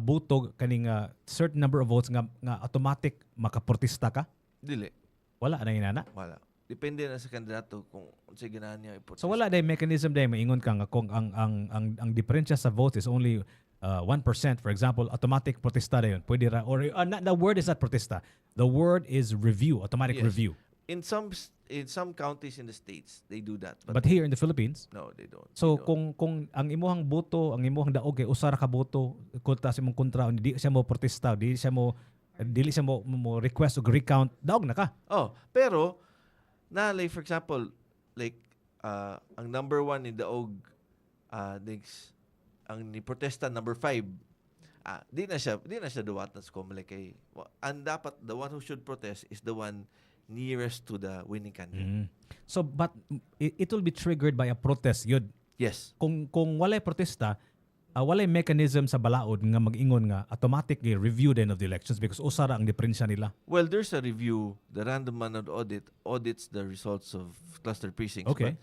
boto kaning certain number of votes nga automatic makaprotesta ka? Dili. Wala na inana? Wala. Depende na sa kandidato kung unsay ganahan niya iprotesta. So wala day mechanism day maingon ka nga kung ang diferensya sa votes is only 1%, for example, automatic protesta na yun. Pwede ra, or the word is not protesta. The word is review, automatic Yes. review. In some counties in the States, they do that. But here in the Philippines, no, they don't. so They don't. kung ang imuhang boto, ang imuhang daog kay usara ka boto kontra sa imong kontra, di siya mo protesta, dili siya mo request o recount, daog na ka. Oh, pero like for example, like ang number 1 in Daog, next ang ni protesta number 5. Di na siya duwatan sa COMELEC kay ang dapat the one who should protest is the one nearest to the winning candidate. So but it will be triggered by a protest yun. Yes. Kung walay protesta, walay mechanism sa balaod nga mag-ingon nga automatically review then of the elections because usara ang diferensya nila. Well, there's a review. The random manual audit audits the results of cluster precincts. Okay. But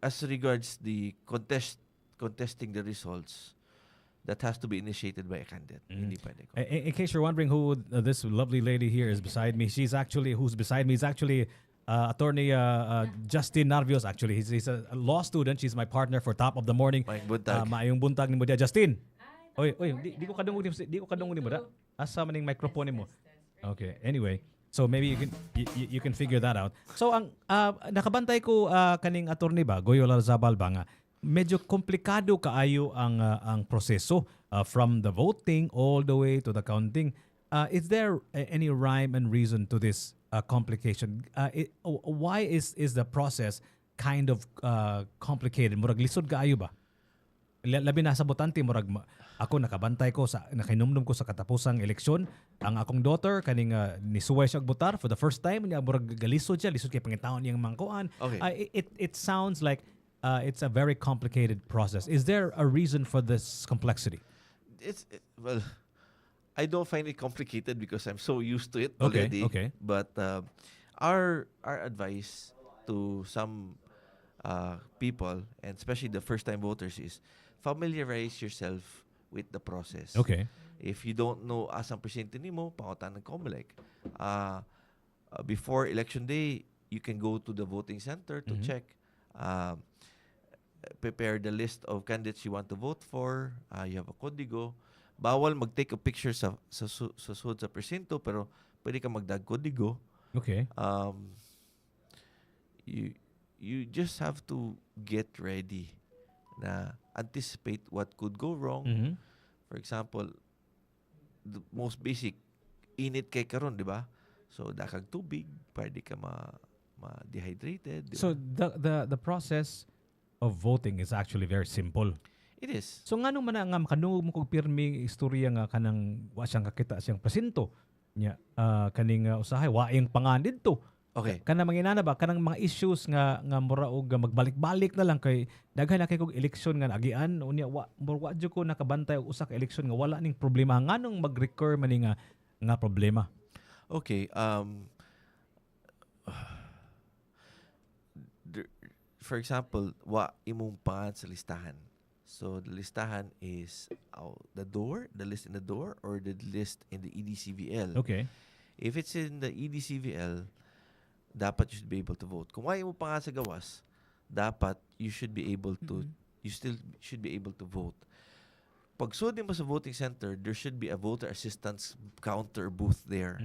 as regards the contesting the results, that has to be initiated by a candidate. Hindi pwede ko. In case you're wondering who this lovely lady here is beside me, who's beside me is actually attorney Justin Narvios. Actually, he's a law student. She's my partner for Top of the Morning. Maayong buntag. Maayong buntag ni mo dia, Justin. Oy, di ko kadungog ni mo da. Asa man ning microphone mo. Okay. Anyway, so maybe you can figure that out. So ang nakabantay ko kaning attorney ba, Goyo Larrazabal ba nga medyo komplikado kaayo ang proseso from the voting all the way to the counting. Is there any rhyme and reason to this complication? Why is the process kind of complicated? Murag lisod kaayo ba? Labi na sa botante, murag ako nakabantay ko sa nakinumdum ko sa katapusang eleksyon. Ang akong daughter kaning nisuway siya botar for the first time niya, murag lisod kay pangitaon niyang mangkuan. Okay. It sounds like it's a very complicated process. Is there a reason for this complexity? Well, I don't find it complicated because I'm so used to it Okay, already. okay. But our advice to some people, and especially the first-time voters, is familiarize yourself with the process. Okay. If you don't know asang presidente nimo, pangutan ng COMELEC. Before election day, you can go to the voting center to check. Prepare the list of candidates you want to vote for. You have a kodigo. Bawal mag-take a picture sa sud sa presinto, pero pwede ka magdag kodigo. Okay. You just have to get ready na anticipate what could go wrong. For example, the most basic, init kay karon, di ba? So dakag tubig, pwede ka ma-dehydrated. Diba? So the process of voting is actually very simple. It is. So ngano man nga kanung mo kog pirming istorya nga kanang wa siyang kakita siyang presinto nya kaning usahay waing pangan didto. Okay. Kanang manginana ba kanang mga issues nga mura og magbalik-balik na lang kay daghan na kay kog eleksyon nga nagian unya wa jud ko nakabantay og usa ka eleksyon nga wala ning problema nganong mag-recur man nga problema. Okay. For example, wa imong pangan sa listahan. So the listahan is the list in the door, or the list in the EDCVL. Okay. If it's in the EDCVL, dapat you should be able to vote. Kung wa imong pangan sa gawas, dapat you should be able to, you still should be able to vote. Pag sud mo sa voting center, there should be a voter assistance counter booth there.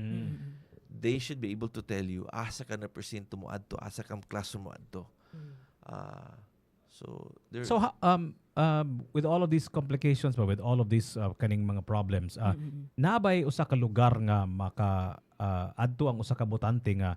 They should be able to tell you asa ka na presinto mo adto, asa ka classroom mo adto. So with all of these complications, but with all of these kaning mga problems, nabay usa ka lugar nga maka adto ang usa ka botante nga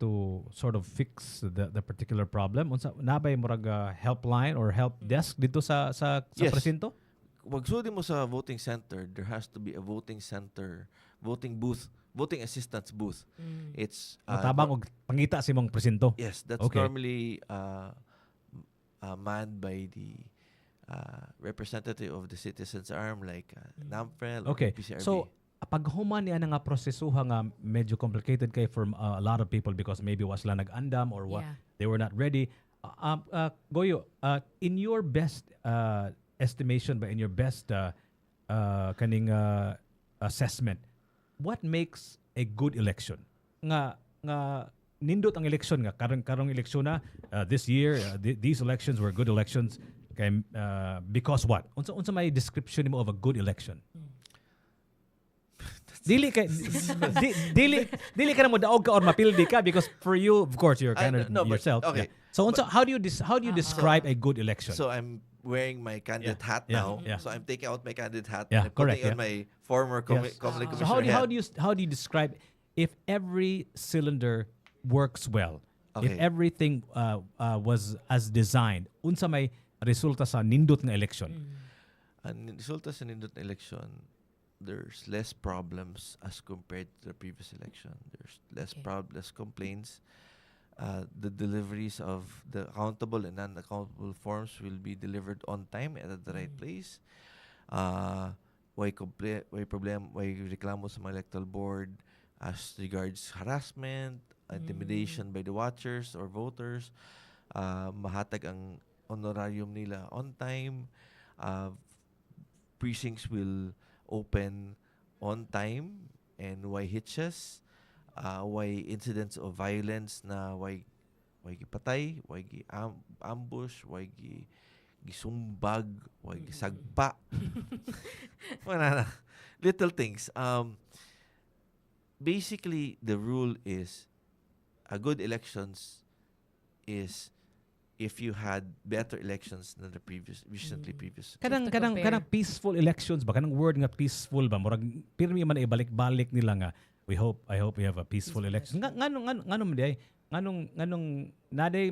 to sort of fix the particular problem? Unsa nabay murag helpline or help desk dito sa Yes. presinto? Wag sudi mo sa voting center, there has to be a voting center, voting booth, voting assistance booth. It's Matabang og pangita sa imong presinto. yes, that's Okay. normally manned by the representative of the citizens arm like NAMFREL or Okay. PCRB. So pag human niya nga prosesuha nga medyo complicated kay for a lot of people because maybe was lang nag-andam or what they were not ready. Goyo, in your best estimation, but in your best kaning assessment, what makes a good election? Nga nindot ang election nga karong eleksyon na this year these elections were good elections. Kay because what? Unsa may description nimo of a good election? Dili kay dili ka na mo daog ka or mapildi ka because for you of course you're kind of no, but, yourself. okay. So how do you describe a good election? So I'm wearing my candidate hat Yeah. now. Yeah. So I'm taking out my candidate hat Yeah, and I'm putting correct, on my former Yes. community So commissioner hat. how do you describe if every cylinder works well? If Okay. everything was as designed, unsa may resulta sa nindot nga election? Ang resulta sa nindot na election, there's less problems as compared to the previous election. There's less complaints. The deliveries of the accountable and non-accountable forms will be delivered on time and at the right place. Way reklamo sa mga electoral board as regards harassment, intimidation by the watchers or voters. Mahatag ang honorarium nila on time. Precincts will open on time and why hitches, why incidents of violence na why gipatay, why ambush, why gisumbag, why gisagpa. Wala na. Little things. Basically, the rule is a good elections is if you had better elections than the recently previous. Kanang Just to compare. peaceful elections ba kanang word nga peaceful ba murag pirmi man ibalik-balik nila nga I hope we have a peaceful election. Nganong man di ay nganong naday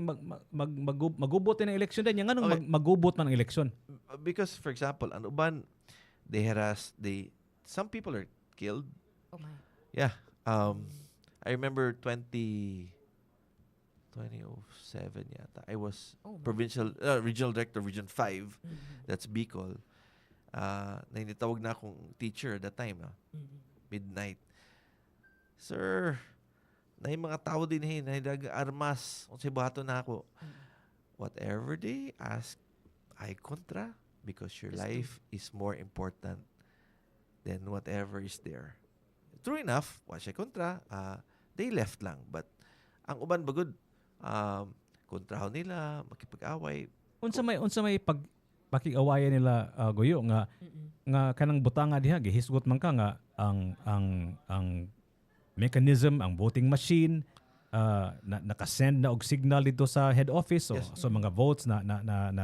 magubot na election din nganong Okay. magubot man ang election. Because for example, an uban some people are killed. Oh my. Yeah. I remember 2007 yata. I was Oh my. regional director of Region 5. That's Bicol. Nainitawag na akong teacher at that time. Midnight. Sir, na yung mga tao din nahidag armas. Unsay buhaton na ako. Whatever they ask, I kontra because your Just do. life is more important than whatever is there. True enough, wa siya kontra. They left lang. But ang uban bagod, kontraho nila, makipag-away. Unsa may pakig-awayan nila Goyo nga kanang butanga diha gihisgot man ka nga ang mechanism, ang voting machine nakasend na og signal dito sa head office Yes. so mga votes na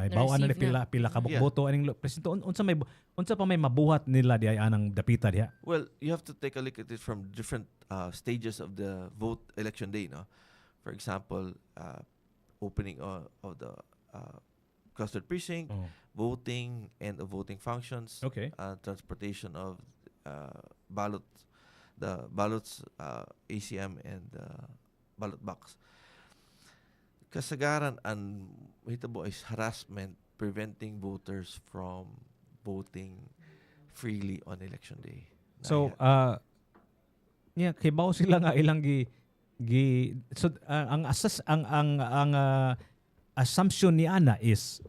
ibawaan na Na-receive na. pila ka Yeah. boto aning presinto unsa pa may mabuhat nila diay anang dapita diha. Well, you have to take a look at it from different stages of the election day, no? For example, opening of the clustered precinct, Oh. voting, end of voting functions, Okay. transportation of the ballots, ACM, and ballot box. Kasagaran ang hitabo is harassment preventing voters from voting freely on election day. So kibaw sila nga ilang ang assumption ni Ana is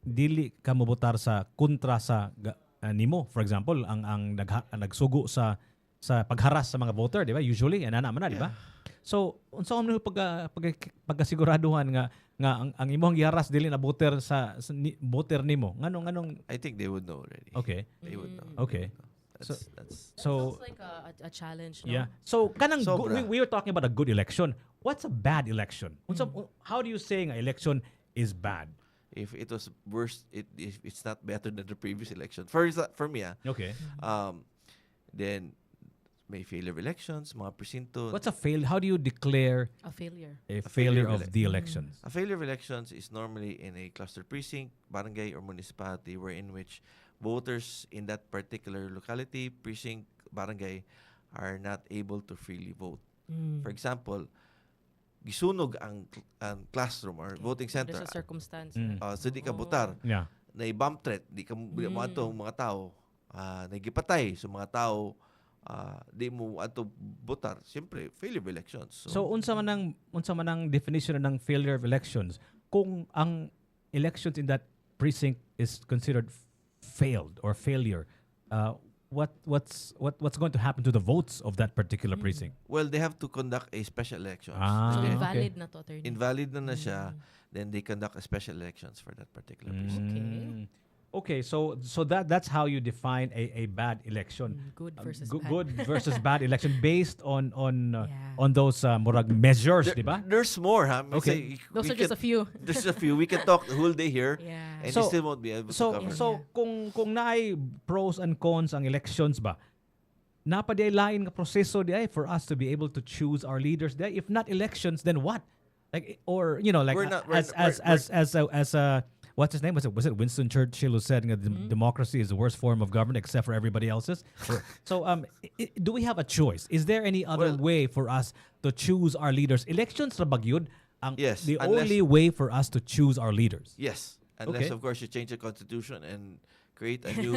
dili ka mobotar sa kontra sa nimo, for example ang nagsugo sa pagharas sa mga voter, di ba, usually ana man na, di ba? So unsa man pagkasiguraduhan nga ang imong giharas dili na voter voter nimo nganong I think they would know already. okay. They would know. Okay. That's So Sounds like a challenge, no? yeah. So kanang Sobra. we were talking about a good election. What's a bad election? How do you say nga election is bad? if it was worse, if it's not better than the previous election. For me, Okay. then may failure of elections, mga presinto. What's a fail? How do you declare A failure. a A failure failure of of the elections? A failure of elections is normally in a cluster precinct, barangay, or municipality in which voters in that particular locality, precinct, barangay are not able to freely vote. For example, gisunog ang classroom or voting center. There's a circumstance. So di ka butar. Yeah. Na bomb threat, di ka mo ato mga tao, nagipatay sa mga tao, di mo ato butar. Siyempre, failure of elections. So unsa man ang definition ng failure of elections kung ang elections in that precinct is considered failed or failure? what's going to happen to the votes of that particular precinct? Well, they have to conduct a special elections. Ah, So Then okay. invalid na to, attorney. invalid na siya, then they conduct a special elections for that particular precinct. Okay. Mm. Okay, so that's how you define a bad election. Good versus Good, bad. good versus bad election based Yeah. on those murag measures, di ba? There's more, huh? May Okay. say, Those we are just a can- few. There's a few. We can talk the whole day here, Yeah. and So- you still won't be able to So cover. so Yeah. kung naay pros and cons ang elections ba, napa di ay lain nga proseso di ay for us to be able to choose our leaders di ay? If not elections, then what? Like, or like We're not- as a what's his name? Was it Winston Churchill who said that democracy is the worst form of government except for everybody else's? So do we have a choice? Is there any other Well- way for us to choose our leaders? Elections ra bagyod ang Yes, the unless- only way for us to choose our leaders. Yes, unless Okay. of course you change the constitution and create a new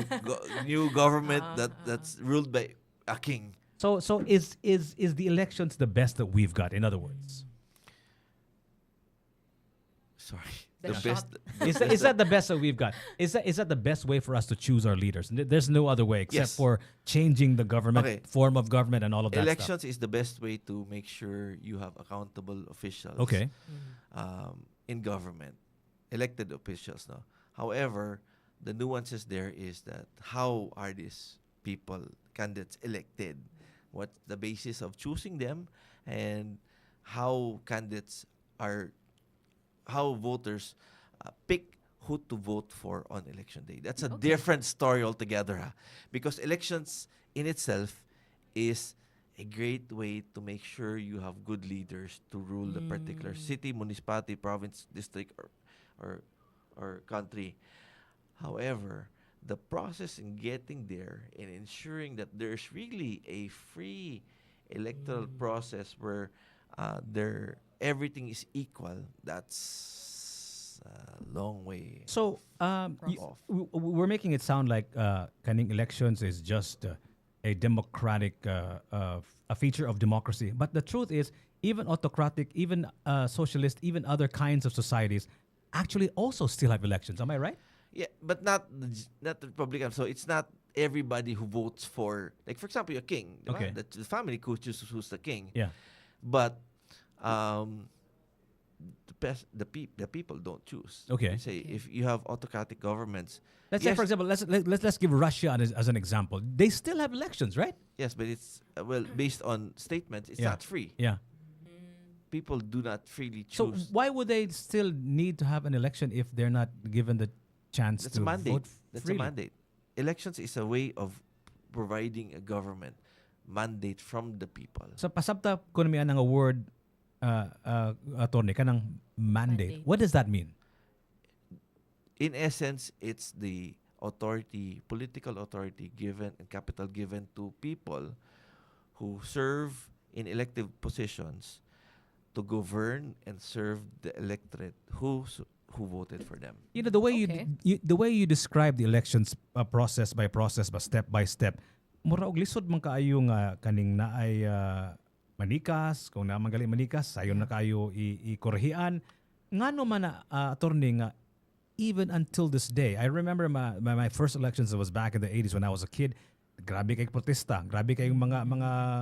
new government that's ruled by a king. So is the elections the best that we've got? In other words, Sorry, The the best. shot. is that the best that we've got? Is that the best way for us to choose our leaders? There's no other way except Yes. for changing the government Okay. form of government and all of that Elections is the best way to make sure you have accountable officials. stuff. Okay. In government, elected officials. No, however, the nuances there is that how are these people candidates elected? What the basis of choosing them, and how candidates are, how voters pick who to vote for on election day. That's a Okay. different story altogether, because elections in itself is a great way to make sure you have good leaders to rule the particular city, municipality, province, district, or country. However, the process in getting there and ensuring that there's really a free electoral process where there everything is equal, that's a long way. So Off. we're making it sound like kaning elections is just a democratic a feature of democracy. But the truth is, even autocratic, even socialist, even other kinds of societies actually also still have elections. Am I right? Yeah, but not the Republican. So it's not everybody who votes for, like for example, a king. Diba? Okay. The family chooses who's the king. Yeah. But the people don't choose. Okay. Say if you have autocratic governments, Let's say, yes, for example, let's give Russia as an example. They still have elections, right? yes, but it's based on statements. It's Yeah. not free. Yeah. People do not freely So choose. why would they still need to have an election if they're not given the chance That's to a mandate. vote That's freely? a mandate. Elections is a way of providing a government mandate from the people. So pasabta kuno mi ang word attorney kanang mandate. Mandate. What does that mean? In essence, it's the authority, political authority given and capital given to people who serve in elective positions to govern and serve the electorate who voted for them. You know the way Okay. the way you describe the elections process by step by step. Mura og lisod man kaayo nga kaning naay manikas, kung na magaling manikas, sayon na kayo i-korehian. Ngano man na attorney nga even until this day. I remember my first elections was back in the 80s when I was a kid. Grabe kay protesta, grabe kay mga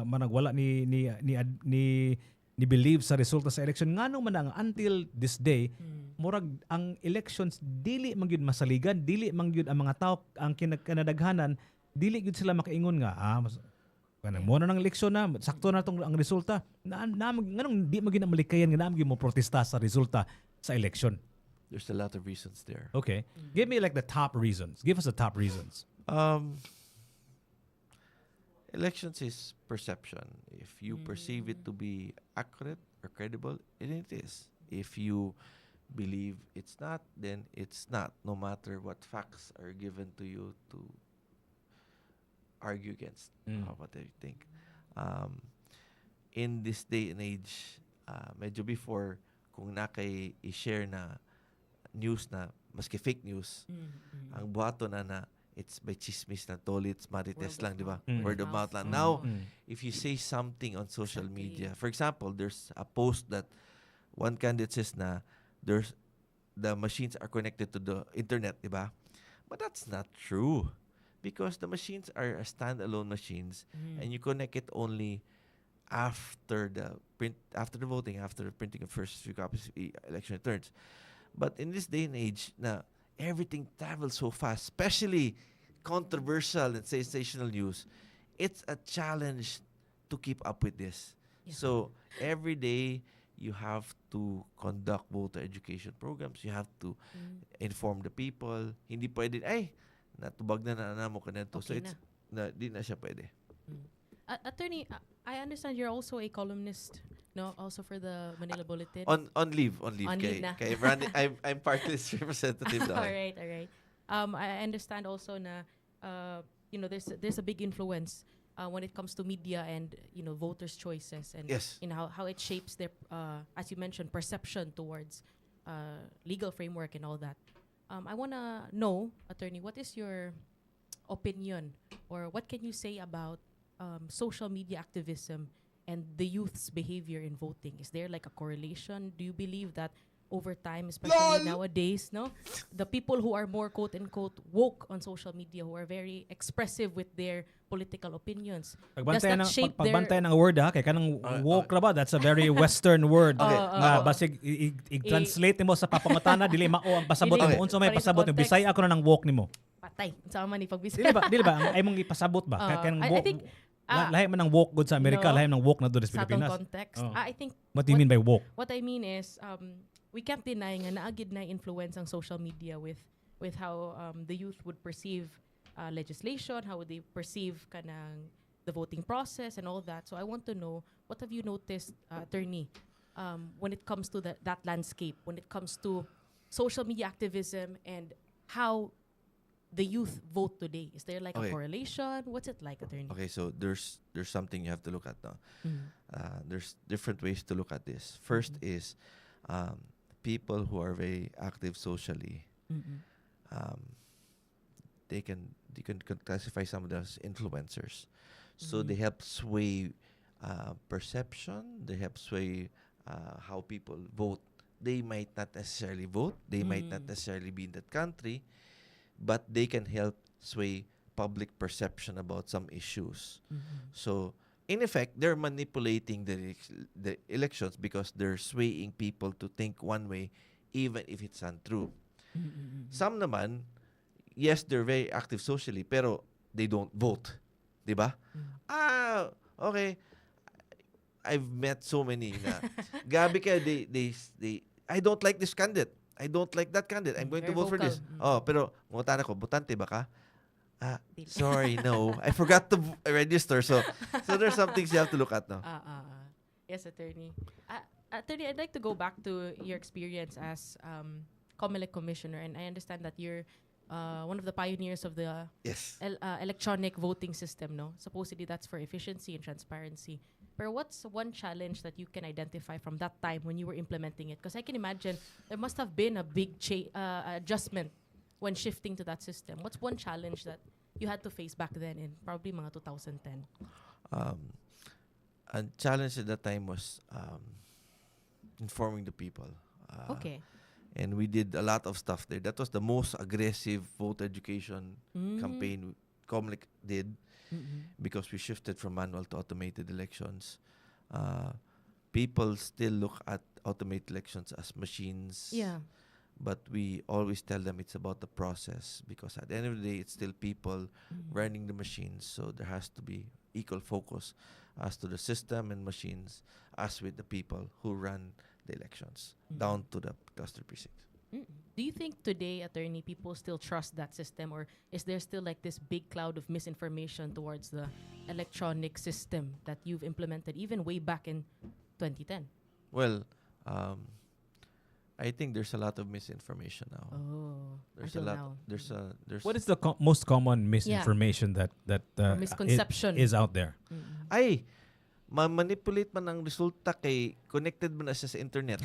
managwala ni believe sa resulta sa election. Ngano man ang until this day, murag ang elections dili man gyud masaligan, dili man gyud ang mga tao ang kinadaghanan, dili gyud sila makaingon nga kanang mo na ng eleksyon na sakto na tong ang resulta. Nganong di man gyud na malikayan nga naman gyud mo protesta sa resulta sa election. There's a lot of reasons there. Okay. Give me like the top reasons. Give us the top reasons. Elections is perception. If you perceive it to be accurate or credible, then it is. If you believe it's not, then it's not. No matter what facts are given to you to argue against what I think. In this day and age, medyo before, kung nakay i-share na news na, maski fake news, ang buhato na it's by chismis na tolits, marites lang, di ba? Word of mouth lang. Now, if you say something on social media, for example, there's a post that one candidate says na the machines are connected to the internet, di ba? But that's not true. because the machines are standalone machines, and you connect it only after the voting, after the printing of first few copies of election returns. But in this day and age, na everything travels so fast, especially controversial and sensational news. It's a challenge to keep up with this. Yeah. So every day you have to conduct voter education programs. You have to inform the people. Hindi pwede, ay, natubag na mo ka na to. So Okay it's, di na siya pwede. Attorney, I understand you're also a columnist, no? Also for the Manila Bulletin. On leave. On leave na. Kay I'm party list representative all daw. right. I understand also na, there's a big influence when it comes to media and voters' choices and Yes. how it shapes their as you mentioned perception towards legal framework and all that. I wanna know, attorney, what is your opinion or what can you say about social media activism and the youth's behavior in voting? Is there like a correlation? Do you believe that over time, especially nowadays, no, the people who are more quote unquote woke on social media, who are very expressive with their political opinions, Pagbantayan ng word kay kanang woke ra ba, that's a very western word. Basig i-translate nimo sa papangutana dili mao ang pasabot mo unsa may pasabot mo Bisaya ako na ng woke nimo. Patay unsa man ni pagbisaya. Dili ba ang ay mong ipasabot ba kanang woke. I think lahi man ng woke good sa Amerika, lahi man ng woke na do sa Pilipinas. Sa context. I think what do you mean by woke? What I mean is we can't deny nga naagid na influence ang social media with how the youth would perceive legislation, how would they perceive kanang the voting process and all that. So I want to know, what have you noticed, attorney, when it comes to that landscape, when it comes to social media activism and how the youth vote today? Is there like a correlation? What's it like, attorney? Okay, so there's something you have to look at now. There's different ways to look at this. First is people who are very active socially. They can classify some of them as influencers. So they help sway perception. They help sway how people vote. They might not necessarily vote. They might not necessarily be in that country, but they can help sway public perception about some issues. So in effect, they're manipulating the elections because they're swaying people to think one way, even if it's untrue. Some naman, yes, they're very active socially, pero they don't vote. Diba? Okay. I've met so many na, gabi ka, they, I don't like this candidate. I don't like that candidate. I'm going to vote for this. Pero, mutana ko, botante ba ka? Sorry, no. I forgot to register. So there's some things you have to look at now. Yes, attorney. Attorney, I'd like to go back to your experience as COMELEC commissioner, and I understand that you're one of the pioneers of the electronic voting system, no? Supposedly that's for efficiency and transparency. But what's one challenge that you can identify from that time when you were implementing it? Because I can imagine there must have been a big adjustment when shifting to that system. What's one challenge that you had to face back then in probably mga 2010? A challenge at that time was informing the people. Okay. And we did a lot of stuff there. That was the most aggressive voter education campaign COMELEC did because we shifted from manual to automated elections. People still look at automated elections as machines. Yeah. But we always tell them it's about the process because at the end of the day, it's still people running the machines. So there has to be equal focus as to the system and machines as with the people who run the elections down to the cluster precinct. Do you think today, attorney, people still trust that system, or is there still like this big cloud of misinformation towards the electronic system that you've implemented even way back in 2010? Well, I think there's a lot of misinformation now. There's a lot. Now. There's. What is the most common misinformation that misconception is out there? Ay, manipulate man ang resulta kay connected man na siya sa internet.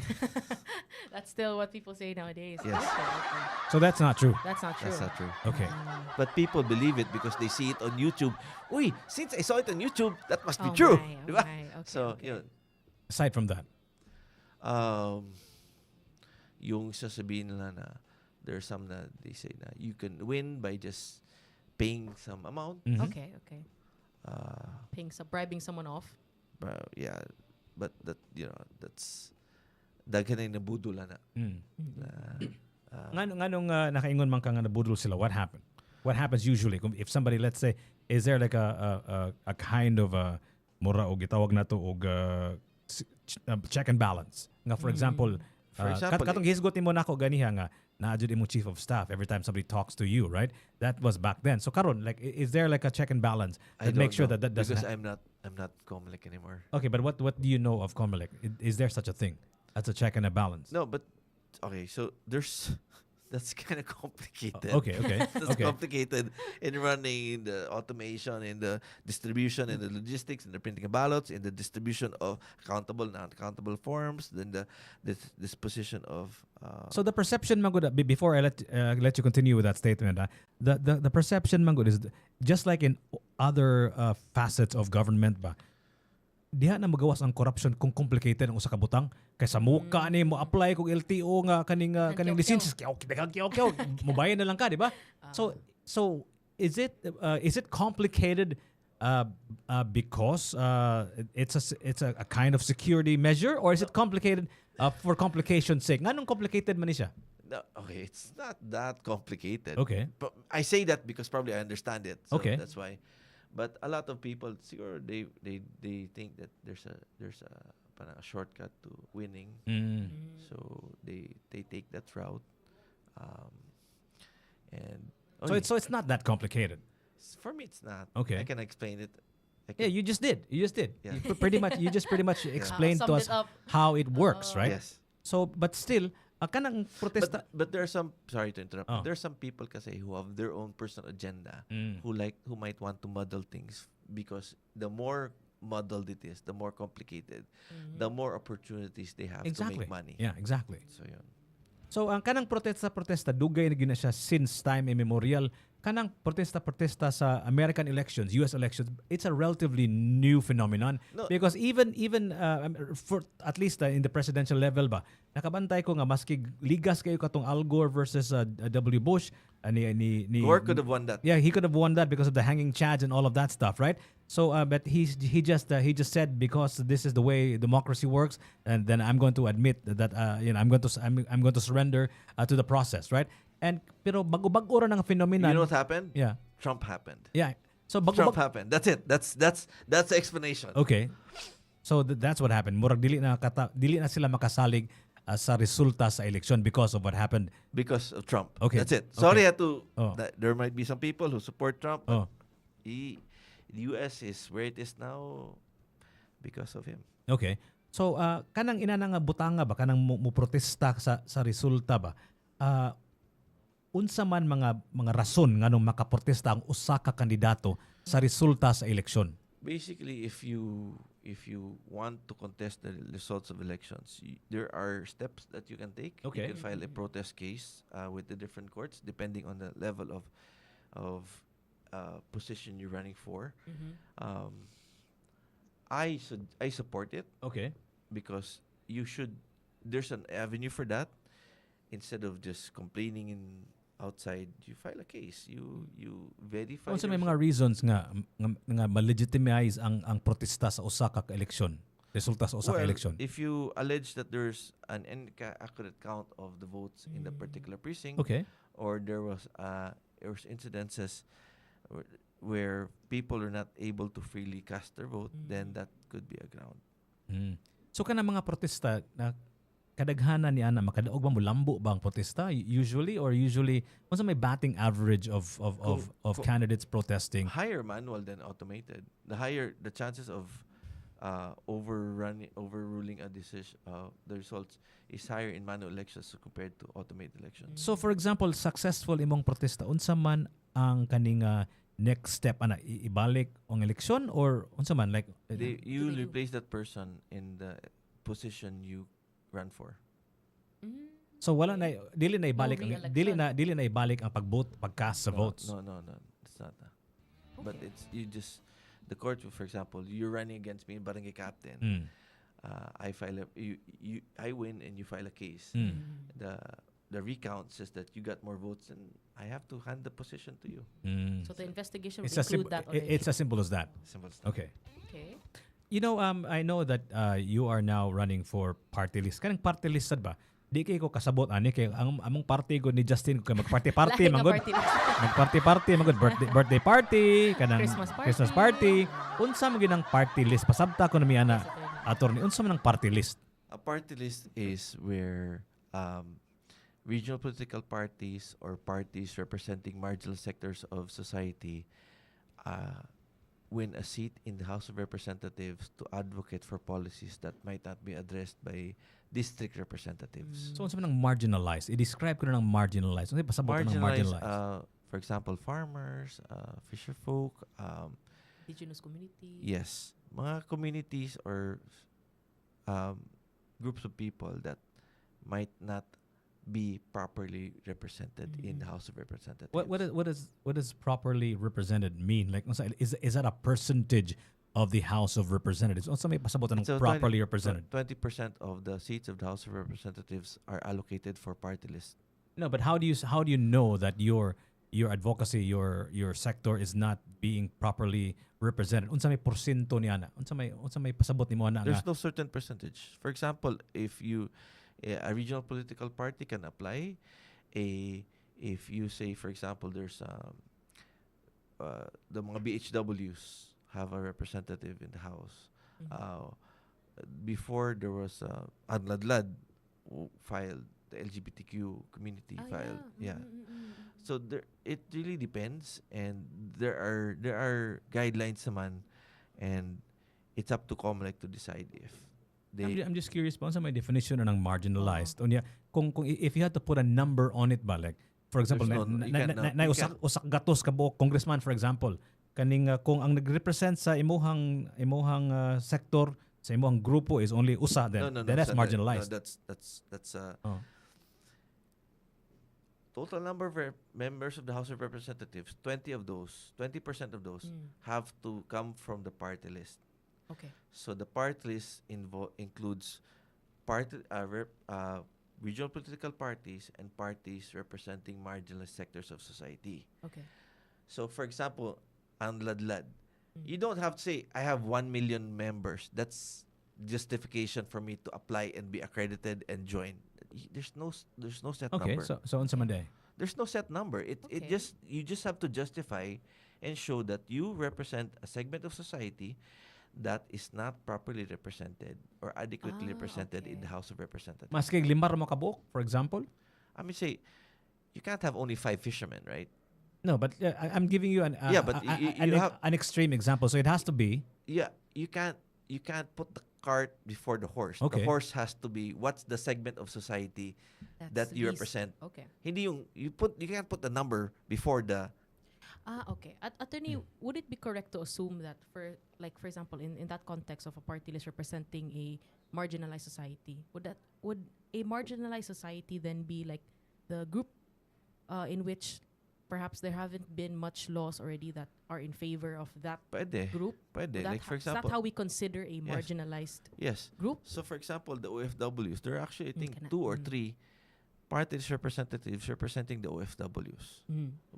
That's still what people say nowadays. Yes. Okay. So that's not true. That's not true. That's not true. Okay. But people believe it because they see it on YouTube. Uy, since I saw it on YouTube, that must be true. Diba? Okay, So, yun. Aside from that, yung sasabihin nila na there's some na they say na you can win by just paying some amount. Okay. Bribing someone off. Yeah, but that's daghan na nabudol na. Nganong nakaingon man ka nga nabudol sila? What happened? What happens usually if somebody, let's say, is there like a kind of mura o gitawag na to og check and balance? Nga for example, katong hisgot nimo nako ganiha nga naadjud imong chief of staff every time somebody talks to you, right? That was back then. So karon, like, is there like a check and balance that makes sure that doesn't because I'm not Comelec anymore. Okay, but what do you know of Comelec? Is there such a thing as a check and a balance? No, but okay, so that's kind of complicated. Okay. That's complicated in running the automation, in the distribution, in the logistics, in the printing of ballots, in the distribution of accountable and unaccountable forms, then the disposition of. So the perception, Mangud, before I let you continue with that statement, the perception, Mangud, is just like in other facets of government, ba? Diha na magawas ang corruption kung complicated ang usa ka butang kaysa muka ni mo apply kog LTO nga kaning license kyaw mobayan na lang ka, di ba? So is it complicated because it's a kind of security measure, or is it complicated for complication's sake? Nganong complicated man ni siya? No, okay, it's not that complicated. Okay. But I say that because probably I understand it. So okay. That's why. But a lot of people, sure, they think that there's a shortcut to winning. So they take that route. And so it's not that complicated. For me, it's not. Okay. I can explain it. Yeah, you just did. Yeah. You pretty much explained to us how it works, right? Yes. So, but still, kanang protesta. But there are some. Sorry to interrupt. Oh. There are some people kasi who have their own personal agenda, who might want to muddle things, because the more muddled it is, the more complicated, the more opportunities they have to make money. Yeah, exactly. So yun. So ang kanang protesta dugay na gyud na siya since time immemorial. Kanang protesta sa American elections, US elections, it's a relatively new phenomenon. No. Because even for at least in the presidential level ba, nakabantay ko nga maski ligas kayo katong Al Gore versus W. Bush, ni Gore could have won that. Yeah, he could have won that because of the hanging chads and all of that stuff, right? So, but he just said, because this is the way democracy works, and then I'm going to admit that I'm going to surrender to the process, right? And pero bago-bago ran ang phenomenon. You know what happened? Yeah. Trump happened. Yeah. So Trump happened. That's it. That's the explanation. Okay. So that's what happened. Murag dili na sila makasalig sa resulta sa election because of what happened. Because of Trump. Okay. That's it. Sorry, Oh. there might be some people who support Trump. Oh. The US is where it is now because of him. Okay. So kanang ina nga butanga ba, kanang mo protesta sa resulta ba? Unsa man mga rason nganong makaprotesta ang usa ka kandidato sa resulta sa eleksyon? Basically, if you want to contest the results of elections, there are steps that you can take. Okay. You can file a protest case with the different courts depending on the level of position you're running for. I support it. Okay. Because there's an avenue for that. Instead of just complaining outside, you file a case. You verify. Unsa may mga reasons nga ma-legitimize ang protesta sa usa ka eleksyon? Resulta sa usa ka eleksyon. If you allege that there's an inaccurate count of the votes in the particular precinct, Okay. or there was incidences where people are not able to freely cast their vote, then that could be a ground. So kana mga protesta na kadaghanan ni ana makadaog ba mo lambo ba ang protesta usually unsa may batting average of candidates protesting? Higher manual than automated. The chances of overruling a decision, the results is higher in manual elections compared to automated elections. So for example, successful imong protesta, unsa man ang kaning next step ana ibalik ang eleksyon, or unsa man like you replace that person in the position you run for. So wala na dili na ibalik ang pag-vote, pagcast sa votes. No, it's not that. Okay. But it's the court, for example, you're running against me, barangay captain. I win and you file a case. the recount says that you got more votes, and I have to hand the position to you. So the investigation would It's as include simple. that already. It's as simple as that. Simple stuff. Okay. Okay. You know, I know that you are now running for party list. Kanang party list sad ba? Di kay ko kasabot ani kay ang among party ko ni Justin ko magparty-party Lahi nga manggod. party list. Magparty-party manggod birthday party kanang Christmas party. Unsa man gyud ang party list? Pasabta ko na mi ana attorney. Unsa man ang party list? A party list is where regional political parties or parties representing marginal sectors of society win a seat in the House of Representatives to advocate for policies that might not be addressed by district representatives. So unsa man ang marginalized? I-describe ko na ng marginalized. Unsa pasabot ka ng marginalized? For example, farmers, fisher folk, Indigenous community. yes, mga communities or groups of people that might not be properly represented in the House of Representatives. What does properly represented mean? Like is that a percentage of the House of Representatives? Unsa may pasabot ng So properly represented? 20% of the seats of the House of Representatives are allocated for party list. No, but how do you know that your advocacy, your sector is not being properly represented? Unsa may porsyento niya na? Unsa may pasabot nimo na There's no certain percentage. For example, if a regional political party can apply if you say, for example, there's the mga BHWs have a representative in the House. Before there was Adladlad filed, the LGBTQ community filed. Yeah. So it really depends, and there are guidelines naman, and it's up to COMELEC to decide if I'm just curious pa sa may definition na ng marginalized. Unya kung if you had to put a number on it ba, like for example usak gatos ka buok congressman, for example, kaning kung ang nagrepresent sa imuhang sector sa imuhang grupo is only usa, then that's marginalized. That's total number of members of the House of Representatives. 20% of those have to come from the party list. Okay. So the party list includes regional political parties and parties representing marginalized sectors of society. Okay. So for example, ang ladlad, you don't have to say, I have 1 million members. That's justification for me to apply and be accredited and join. There's no set number. Okay, so unsa man day? There's no set number. You just have to justify and show that you represent a segment of society that is not properly represented or adequately represented in the House of Representatives. Mas kay limar mo ka buok, for example? I mean, say, you can't have only 5 fishermen, right? No, but I'm giving you an extreme example. So it has to be. Yeah, you can't put the cart before the horse. Okay. The horse has to be what's the segment of society that you represent. Okay. Hindi yung you can't put the number before the. Okay. Attorney, would it be correct to assume that for example, in that context of a party list representing a marginalized society, would a marginalized society then be like the group in which perhaps there haven't been much laws already that are in favor of that group? Pwede. Like for example, is that how we consider a marginalized group? So for example, the OFWs, there are actually I think 2 or 3 parties representatives representing the OFWs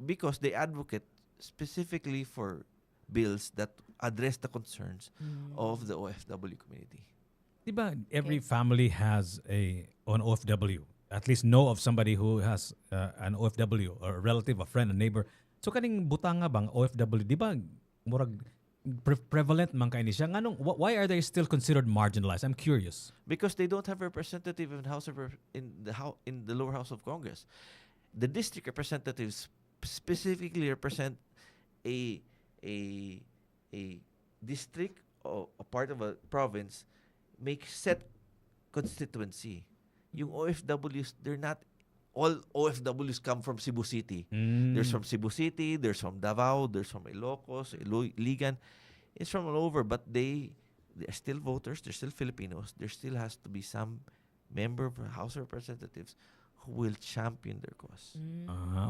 because they advocate specifically for bills that address the concerns of the OFW community. Diba every family has an OFW? At least know of somebody who has an OFW or a relative, a friend, a neighbor. So kaning butanga bang OFW, di ba murag prevalent man kay ni siya? Why are they still considered marginalized? I'm curious. Because they don't have representative in the lower house of Congress. The district representatives specifically represent a district or a part of a province, make set constituency. Yung OFWs, they're not all OFWs come from Cebu City. There's from Cebu City, there's from Davao, there's from Ilocos, Iligan. It's from all over, but they're still voters, they're still Filipinos. There still has to be some member of the House of Representatives who will champion their cause.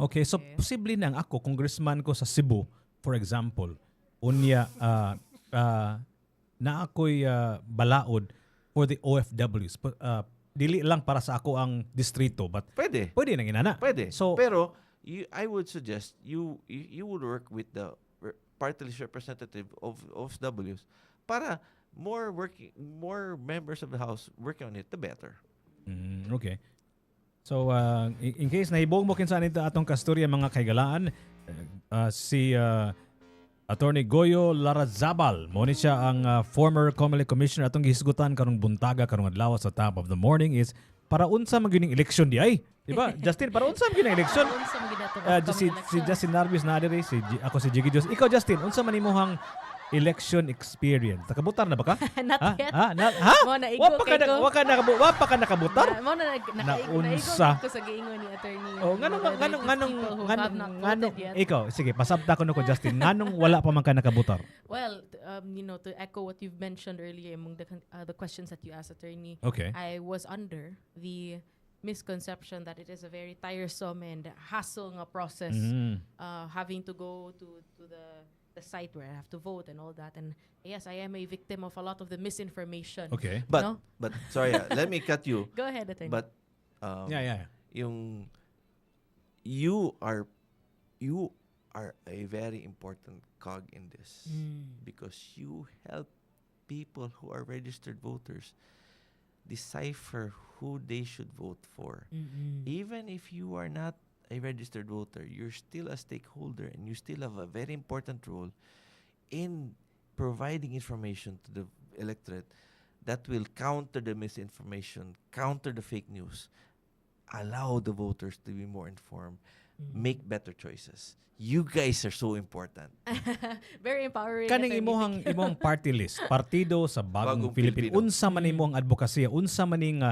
Okay, so posible nang ako, congressman ko sa Cebu, for example, unya na ako'y balaod for the OFWs. dili lang para sa ako ang distrito but Pwede. pwede nang inana. Pwede. So Pero I would suggest you would work with the party list representative of OFWs para more members of the house working on it, the better. Okay. So in case nahibong mo kinsa nito atong kasturya mga kaigalaan, si Attorney Goyo Larrazabal mo ni siya ang former COMELEC commissioner atong gihisgutan karong buntaga karong adlaw sa top of the morning is para unsa magining election di ay, di ba? Justin, para unsa magining election? Unsa man gid ato Si Justin Narvis na diri, ako si Jiggy Dios. Ikaw Justin, unsa man imong election experience? Nakabutar na ba ka? Not yet. Ha? Mo na igo kay ko. Wa ka nakabutar? Mo na Naunsa. ko sa giingon ni attorney. Oh, nganong ikaw, sige, pasabta ko nako Justin. Nganong wala pa man ka nakabutar? Well, to echo what you've mentioned earlier among the questions that you asked, attorney, Okay. I was under the misconception that it is a very tiresome and hassle nga process, having to go to the site where I have to vote and all that. And yes, I am a victim of a lot of the misinformation. Okay. But sorry, let me cut you. Go ahead, attorney. But Yeah. yung you are a very important cog in this because you help people who are registered voters decipher who they should vote for. Even if you are not a registered voter, you're still a stakeholder and you still have a very important role in providing information to the electorate that will counter the misinformation, counter the fake news, allow the voters to be more informed, make better choices. You guys are so important. Very empowering. Kaning attorney. imong party list, partido sa Bagong Philippines. Pilipino. Unsa man imong advokasya, unsa man ning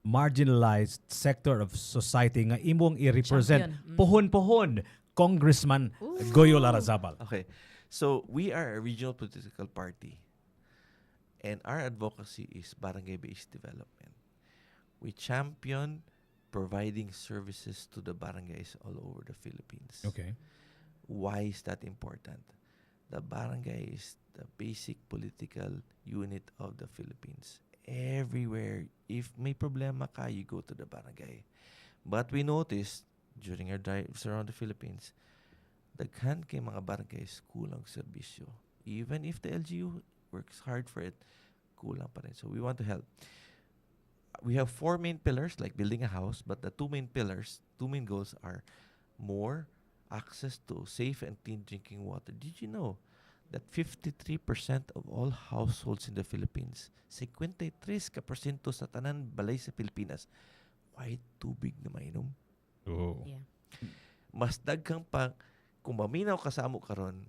marginalized sector of society nga imong i-represent. Champion. Pohon-pohon, Congressman Goyo Larrazabal. Okay. So, we are a regional political party. And our advocacy is barangay-based development. We champion providing services to the barangays all over the Philippines. Okay. Why is that important? The barangay is the basic political unit of the Philippines. Everywhere, if may problema ka, you go to the barangay. But we noticed during our drives around the Philippines, daghan kay mga barangays kulang serbisyo. Even if the LGU works hard for it, kulang pa rin. So we want to help. We have 4 main pillars, like building a house, but the 2 main goals are more access to safe and clean drinking water. Did you know that 53% of all households in the Philippines, 53% sa tanan balay sa Pilipinas, white tubig na mainom? Oh. Yeah. Mas daghang pag, kung maminaw ka sa amo karon,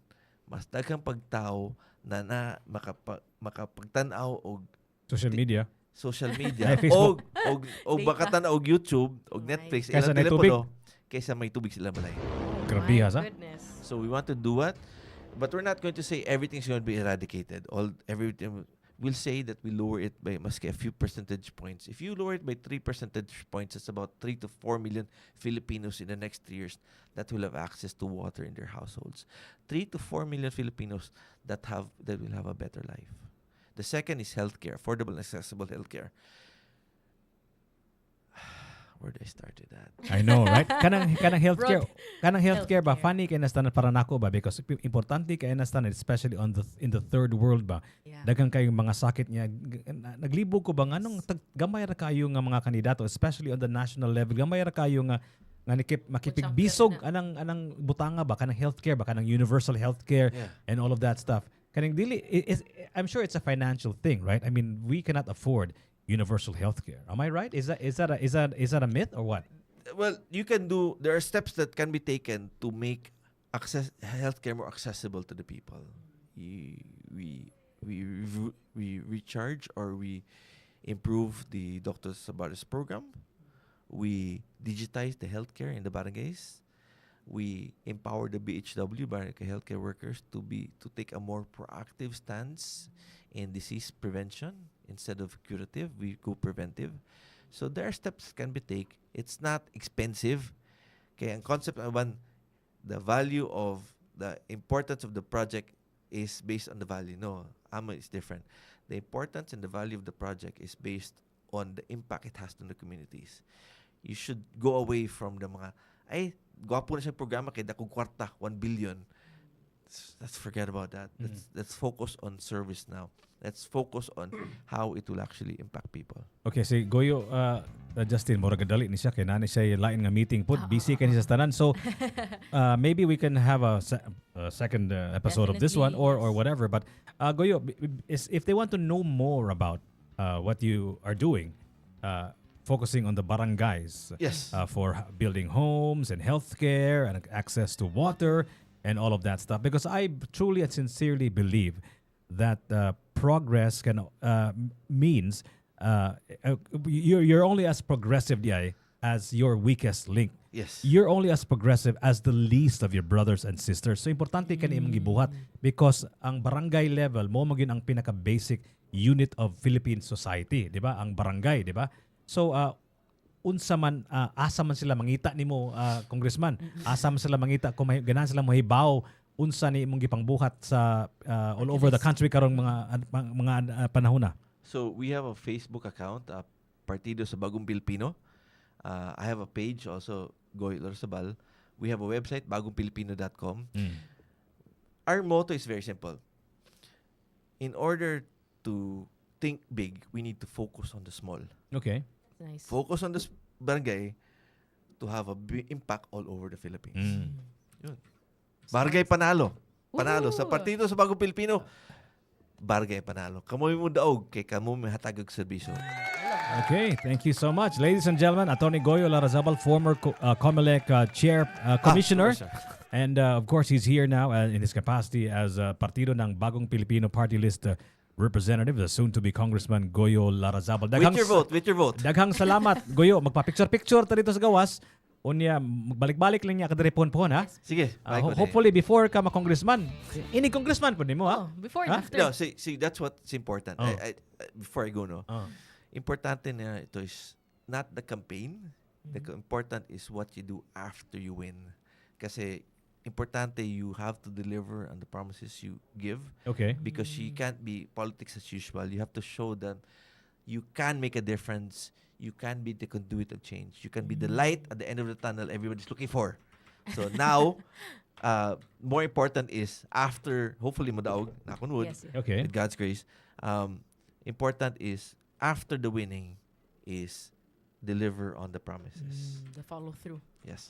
mas daghang pagtao na makapagtanaw og Social media. social media Ay, Facebook. og baka tanaw og YouTube og Netflix Kaysa ilang may tubig. telepono kaysa may tubig sila balay. Grabe ha, My sa? goodness. So we want to do what? But we're not going to say everything's going to be eradicated. Everything we'll say that we lower it by maski a few percentage points. If you lower it by 3 percentage points, it's about 3 to 4 million Filipinos in the next 3 years that will have access to water in their households. 3 to 4 million Filipinos that will have a better life. The second is healthcare, affordable and accessible healthcare. Where do I start with that? I know, right? Kanang healthcare ba Healthcare. funny kay nastan para nako ba because importante kay nastan especially in the third world ba. Yeah. Daghang kayong mga sakit niya naglibog ko ba nganong gamay ra kayo nga mga kandidato especially on the national level gamay ra kayo nga makipigbisog anang butanga ba kanang healthcare ba kanang universal healthcare Yeah. and all of that stuff. Kanang dili I'm sure it's a financial thing, right? I mean, we cannot afford universal healthcare. Am I right? Is that a myth or what? Well, there are steps that can be taken to make healthcare more accessible to the people. We recharge or we improve the Doctors Sabaris program. We digitize the healthcare in the barangays. We empower the BHW, barangay healthcare workers, to take a more proactive stance in disease prevention. Instead of curative, we go preventive. So there are steps can be taken. It's not expensive. Kaya ang concept naman, the value of the importance of the project is based on the value. No, AMA is different. The importance and the value of the project is based on the impact it has on the communities. You should go away from the mga, ay, gwapo na siyang programa kay dakong kwarta, 1 billion. Let's forget about that. Let's focus on service now. Let's focus on how it will actually impact people. Okay, si Goyo, Justin, mura gadali ni siya. Kaya nani siya lain nga meeting po. Busy ka niya sa tanan. So, maybe we can have a second episode of this one or whatever. But, Goyo, if they want to know more about what you are doing, focusing on the barangays Yes. For building homes and healthcare and access to water and all of that stuff. Because I truly and sincerely believe that progress can means you're only as progressive as your weakest link. Yes. You're only as progressive as the least of your brothers and sisters. So importante ka imong gibuhat because ang barangay level mo maging ang pinaka basic unit of Philippine society, 'di ba? Ang barangay, 'di ba? So unsa man asa man sila mangita nimo congressman, asa man sila mangita kung may ganahan sila mohibaw unsa ni imong gipangbuhat sa all over the country karong mga panahon na. So we have a Facebook account, Partido sa Bagong Pilipino. I have a page also, Goyo Larrazabal. We have a website, bagongpilipino.com. Our motto is very simple. In order to think big, we need to focus on the small. Okay. Nice. Focus on the barangay to have a big impact all over the Philippines. Yun. Barangay panalo. Panalo. Sa Partido sa Bagong Pilipino, barangay panalo. Kamoy mo daog, kay kamo may hatagag serbisyo. Okay, thank you so much. Ladies and gentlemen, Attorney Goyo Larrazabal, former COMELEC chair, commissioner. And of course, he's here now in his capacity as Partido ng Bagong Pilipino Party List representative, the soon-to-be Congressman Goyo Larrazabal. With your vote. Daghang salamat, Goyo. Magpa-picture-picture ta dito sa gawas. Unya, balik-balik lang niya kadirepon po, ha? Sige. Hopefully, before ka ma-congressman, ini congressman po mo, ha? Before and after. No, see, that's what's important. Before I go, no? Importante na ito is not the campaign. The important is what you do after you win. Kasi importante you have to deliver on the promises you give. Okay. Because you can't be politics as usual. You have to show that you can make a difference. You can be the conduit of change. You can be the light at the end of the tunnel everybody's looking for. So now, more important is after, hopefully madaog, knock on wood, Okay. with God's grace, important is after the winning is deliver on the promises. The follow through. Yes.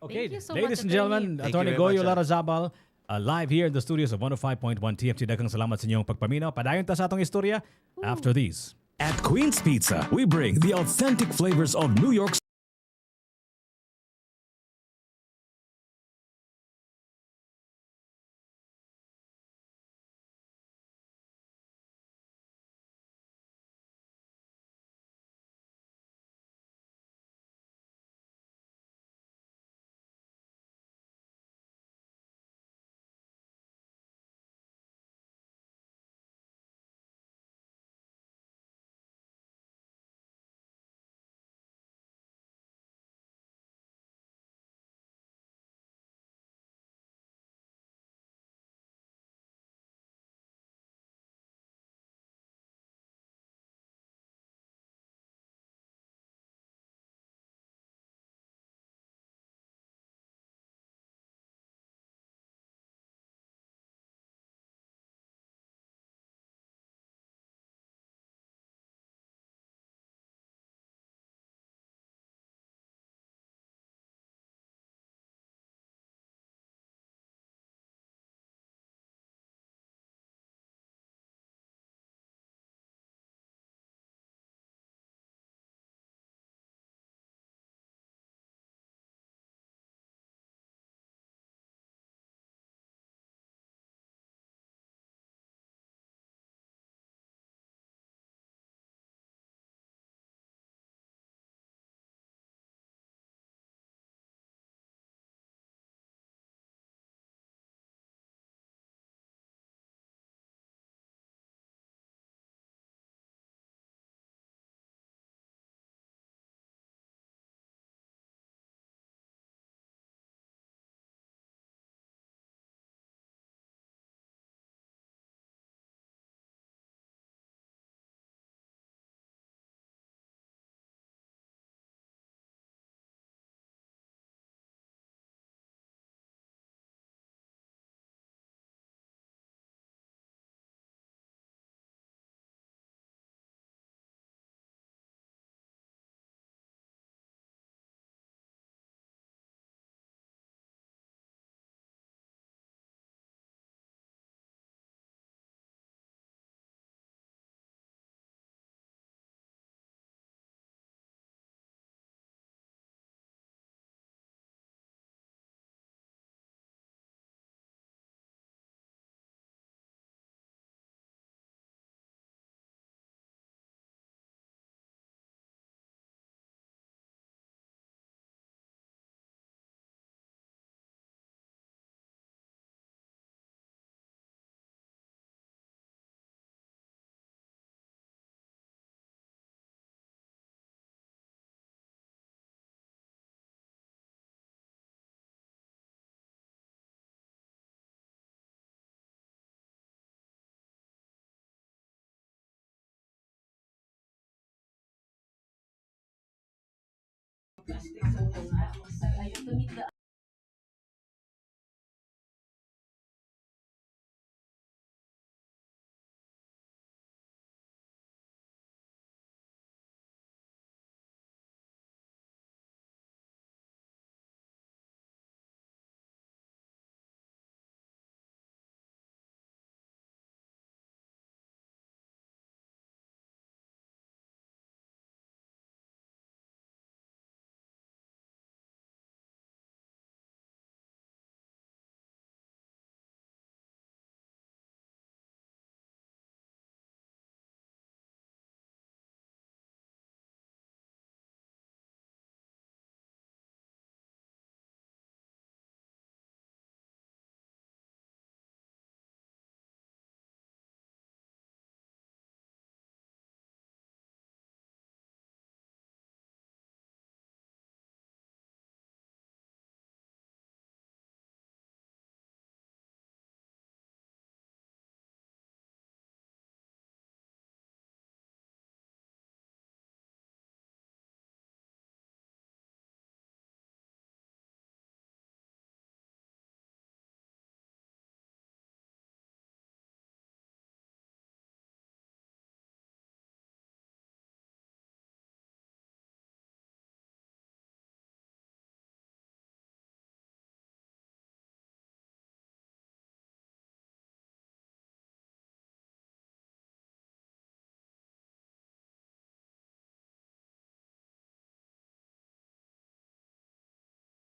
Okay, Thank you so ladies much, and gentlemen, Thank Attorney you very Goyo much, Larrazabal, live here in the studios of 105.1 TFT. Daghang salamat sa inyong pagpaminaw. Padayon ta sa atong istorya after these. At Queen's Pizza, we bring the authentic flavors of New York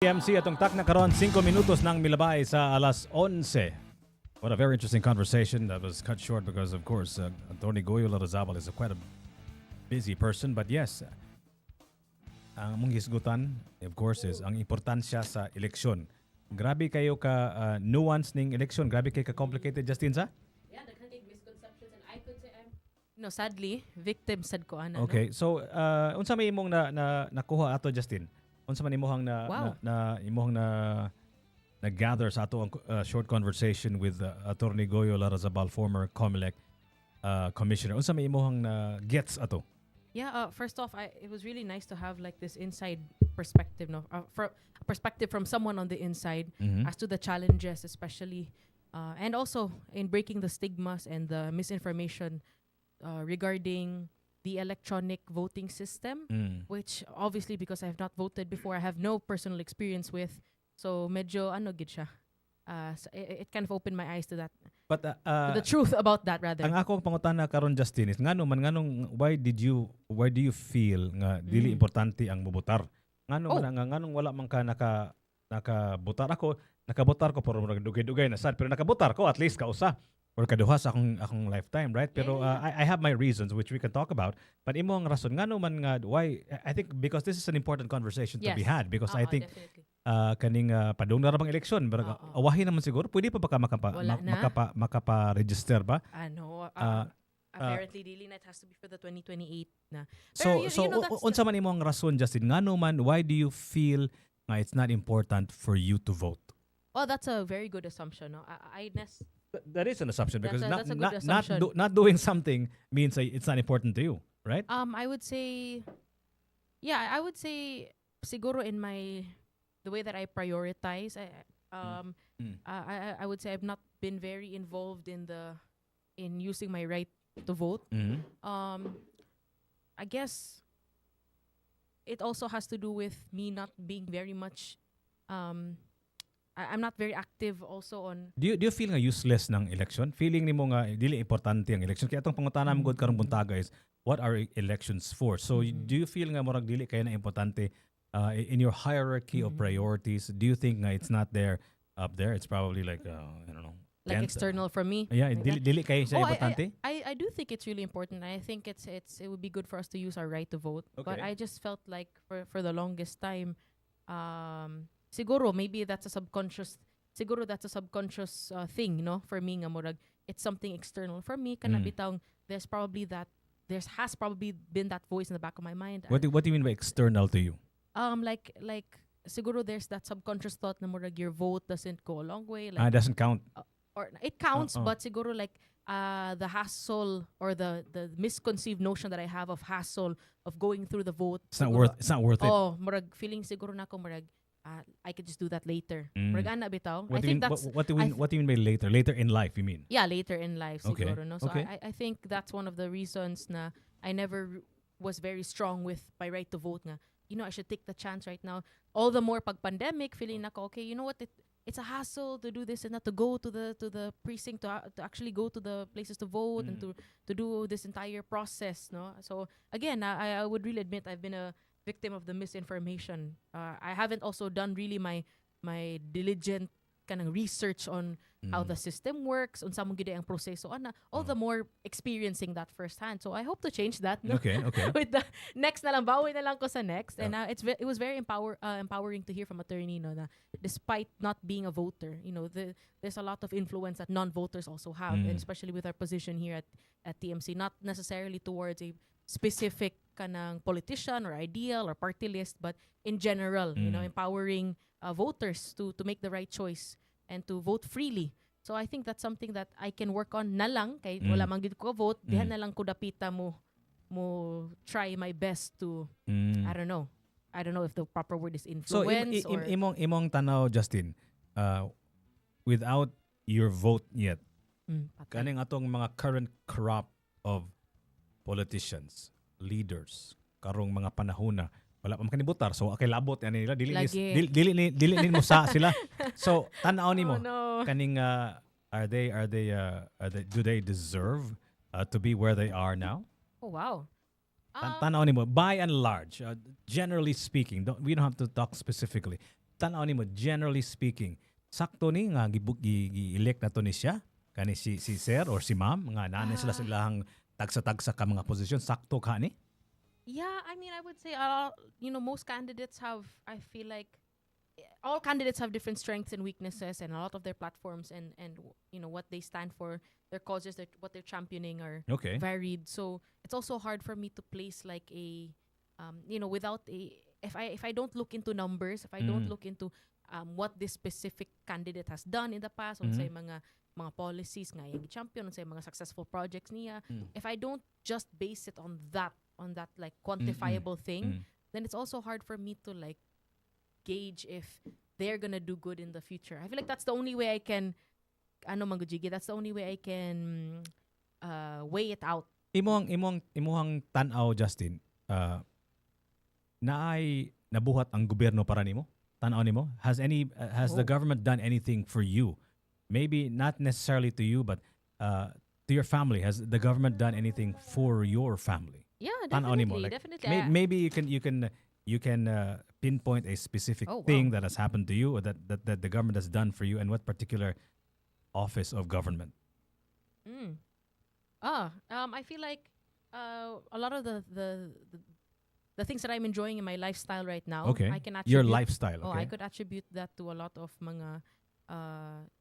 TMC atong tak na karon 5 minutos nang milabay sa alas 11. What a very interesting conversation that was cut short because of course Attorney Goyo Larrazabal is quite a busy person, but yes, ang mong hisgutan of course is ang importansya sa eleksyon. Grabe kayo ka nuance ning eleksyon, grabe kayo ka complicated, Justin, sa? Yeah, the kind of misconceptions, and I could say I'm no, sadly victim sad ko ana. Okay, so unsa may imong nakuha ato, Justin? Unsa man imong na gather sa ato ang short conversation with Attorney Goyo Larrazabal, former COMELEC commissioner. Unsa may imong na gets ato? Yeah, first off, it was really nice to have like this inside perspective, no, perspective from someone on the inside as to the challenges, especially, and also in breaking the stigmas and the misinformation regarding the electronic voting system, which obviously because I have not voted before, I have no personal experience with. So medyo ano gid siya. It kind of opened my eyes to that. But to the truth about that rather. Ang akong pangutana karon, Justin, is nganong why do you feel nga dili importante ang mubotar? Nganong wala man ka nakabotar ako, nakabotar ko pero dugay-dugay na sad, pero nakabotar ko at least kausa or kaduha sa akong lifetime, right? Pero I have my reasons which we can talk about. But imo ang rason ngano man nga why, I think because this is an important conversation to be had, because I think kaning padung na ra bang eleksyon, pero awahin naman siguro pwede pa baka makapa-register ba? Apparently dili na, it has to be for the 2028 na. Pero so unsa man imo ang rason, Justin, ngano man why do you feel it's not important for you to vote? Oh, that's a very good assumption, no? That is an assumption because that's a good assumption. Not doing something means it's not important to you, right? I would say, I would say siguro in the way that I prioritize, I would say I've not been very involved in using my right to vote. I guess it also has to do with me not being very much I'm not very active also on. Do you feel nga useless ng election? Feeling nimo nga dili importante ang election? Kaya atong pangutana mo gud karong buntaga is what are elections for? So do you feel nga murag dili kay na importante in your hierarchy of priorities? Do you think nga it's not there up there? It's probably like I don't know. Like external from me. Yeah, like dili kay siya importante. I do think it's really important. I think it would be good for us to use our right to vote. Okay. But I just felt like for the longest time siguro maybe that's a subconscious thing, no, for me nga murag it's something external for me kana bitang has probably been that voice in the back of my mind. What do you mean by external to you? Like siguro there's that subconscious thought na murag your vote doesn't go a long way, like doesn't count. or it counts, but siguro like the hassle or the misconceived notion that I have of hassle of going through the vote. It's not worth it. Oh, murag feeling siguro na ako murag I could just do that later. Murag ana bitaw. What I do think you mean, that's what do you mean by later? Later in life, you mean? yeah, later in life Okay. siguro no. So Okay. I think that's one of the reasons na I never was very strong with my right to vote nga. I should take the chance right now. All the more pag pandemic feeling nako okay, you know what, it's a hassle to do this and not to go to the precinct to actually go to the places to vote and to do this entire process, no. So again, I would really admit I've been a victim of the misinformation. I haven't also done really my diligent kanang research on how the system works, unsa mo gid ang proseso ana. All the more experiencing that firsthand. So I hope to change that. No? Okay. With the next na lang, bawi na lang ko sa next. And it was very empowering to hear from attorney no na despite not being a voter, there's a lot of influence that non-voters also have, and especially with our position here at TMC, not necessarily towards a specific kanang politician or ideal or party list, but in general, empowering voters to make the right choice and to vote freely. So I think that's something that I can work on na lang kay wala man gid ko vote, dihan na lang ko dapita mo try my best to I don't know if the proper word is influence. So imong tanaw, Justin, without your vote yet, kaning atong mga current crop of politicians, leaders, karong mga panahon na wala pa makanibutar, so okay labot yan nila dili ni mo sa sila. So tanaw nimo kaning do they deserve to be where they are now? Oh wow. Tanaw nimo by and large, generally speaking, we don't have to talk specifically. Tanaw nimo generally speaking, sakto ni nga gi-elect na to ni siya kani si sir or si ma'am nga nanay sila silang tagsa-tagsa ka mga posisyon, sakto ka ni? Yeah, I mean, I would say, most candidates have, I feel like, all candidates have different strengths and weaknesses, and a lot of their platforms and what they stand for, their causes, what they're championing are varied. So it's also hard for me to place like a, without a, if I don't look into numbers, if I don't look into what this specific candidate has done in the past, say mga policies nga yung champion, say mga successful projects niya, if I don't just base it on that like quantifiable thing, then it's also hard for me to like gauge if they're gonna do good in the future. I feel like that's the only way I can that's the only way I can weigh it out. Imuhang tanaw, Justin, naay nabuhat ang gobyerno para nimo? Tanaw nimo? Has the government done anything for you? Maybe not necessarily to you, but to your family. Has the government done anything for your family? Yeah, definitely. Definitely. Maybe you can pinpoint a specific thing that has happened to you or that the government has done for you, and what particular office of government. I feel like a lot of the things that I'm enjoying in my lifestyle right now. Okay. I can attribute your lifestyle. Okay. I could attribute that to a lot of mga.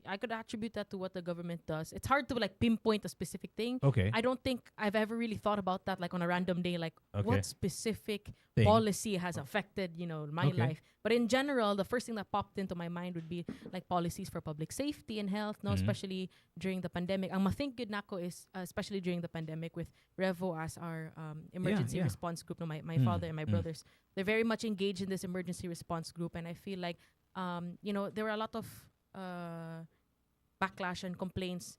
I could attribute that to what the government does. It's hard to like pinpoint a specific thing. Okay. I don't think I've ever really thought about that like on a random day, like what specific thing policy has affected, my life. But in general, the first thing that popped into my mind would be like policies for public safety and health, especially during the pandemic. Ang ma-think good nako is especially during the pandemic with Revo as our emergency response group. No, my father and my brothers, they're very much engaged in this emergency response group, and I feel like there were a lot of backlash and complaints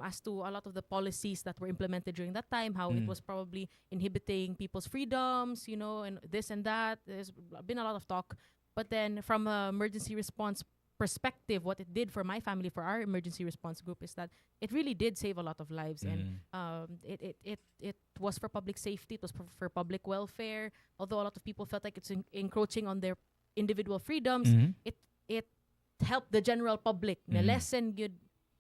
as to a lot of the policies that were implemented during that time, how it was probably inhibiting people's freedoms, and this and that. There's been a lot of talk. But then from an emergency response perspective, what it did for my family, for our emergency response group, is that it really did save a lot of lives. And it was for public safety, it was for public welfare. Although a lot of people felt like it's encroaching on their individual freedoms, it help the general public na lessen good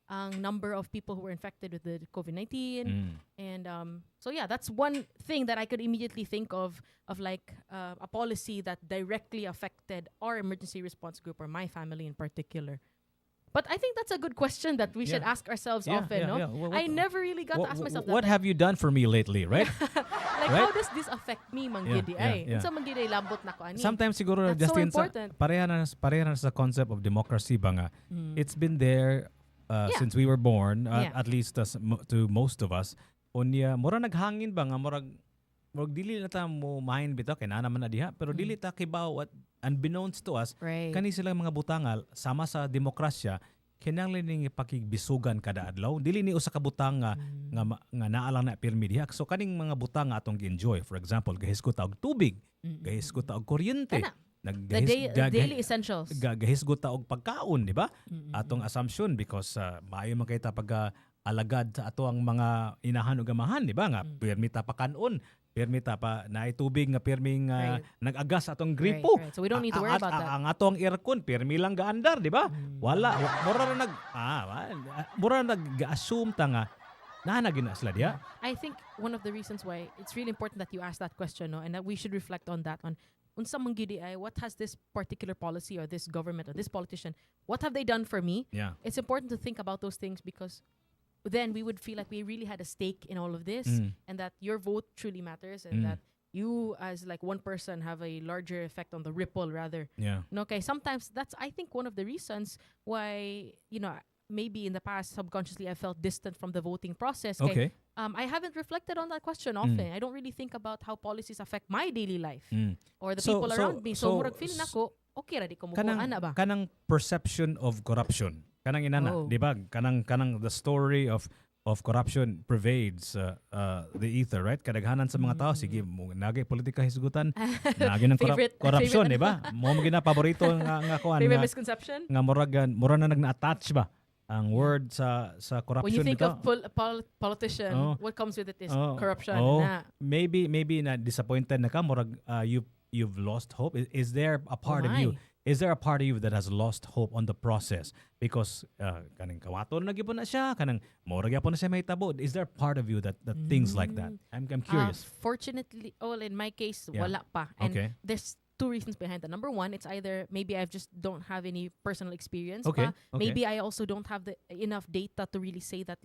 ang number of people who were infected with the COVID-19. And so yeah, that's one thing that I could immediately think of like a policy that directly affected our emergency response group or my family in particular. But I think that's a good question that we should ask ourselves often, no? Well, I never really got to ask myself that. What have you done for me lately, right? Like, how does this affect me, manggidi? Unsa manggidi lambot na ko ani? Sometimes siguro, that's Justin, so important. Pareha na sa concept of democracy ba nga. It's been there Yeah. since we were born, Yeah. at least to most of us, unya mura naghangin ba nga murag dili na ta mo mahin bitaw kay naa naman na diha pero dili ta kibaw at unbeknownst to us Right. kani silang mga butangal sama sa demokrasya kinahanglan ning pakigbisugan kada adlaw dili ni usa ka butang nga naa lang na pirmi diha so kaning mga butang nga atong gi-enjoy for example gahisgot ta og tubig gahisgot ta og kuryente Kana. The daily essentials. gahisgot ta og pagkaon di ba atong assumption because maayo man kay ta pag alagad sa ato ang mga inahan ug amahan di ba nga pirmi ta pakanon pirmi ta pa naay tubig nga pirming nag-agas atong gripo. Right. So we don't need to worry about that. Ang atong aircon pirmi lang gaandar, di ba? Wala mura na nag-assume ta nga na gina sila diya. I think one of the reasons why it's really important that you ask that question, no, and that we should reflect on that on unsa man gyud ay what has this particular policy or this government or this politician, what have they done for me? Yeah. It's important to think about those things because then we would feel like we really had a stake in all of this and that your vote truly matters and that you as like one person have a larger effect on the ripple rather. Yeah. Okay, sometimes that's I think one of the reasons why, maybe in the past subconsciously I felt distant from the voting process. Okay. I haven't reflected on that question often. I don't really think about how policies affect my daily life or the people around me. So murag feeling ako, okay ra di ko mo ana ba? Kanang perception of corruption. Kanang inana, di ba? Kanang the story of corruption pervades the ether, right? Kadaghanan sa mga tao sige nagay politika hisgutan, nagay ng corruption, di ba? Mo gina paborito nga kuan. Favorite misconception? Nga mura na nag-attach ba ang word sa corruption. When you think dito? of politician, what comes with it is corruption. Maybe na disappointed na ka murag you've lost hope. Is there a part of you? Is there a part of you that has lost hope on the process because kanang kawaton na gyapon na siya, kanang mura gyapon na siya mahitabo? Is there a part of you that thinks like that? I'm curious. Fortunately, in my case, wala pa. And there's two reasons behind that. Number one, it's either maybe I just don't have any personal experience. Okay. Maybe I also don't have enough data to really say that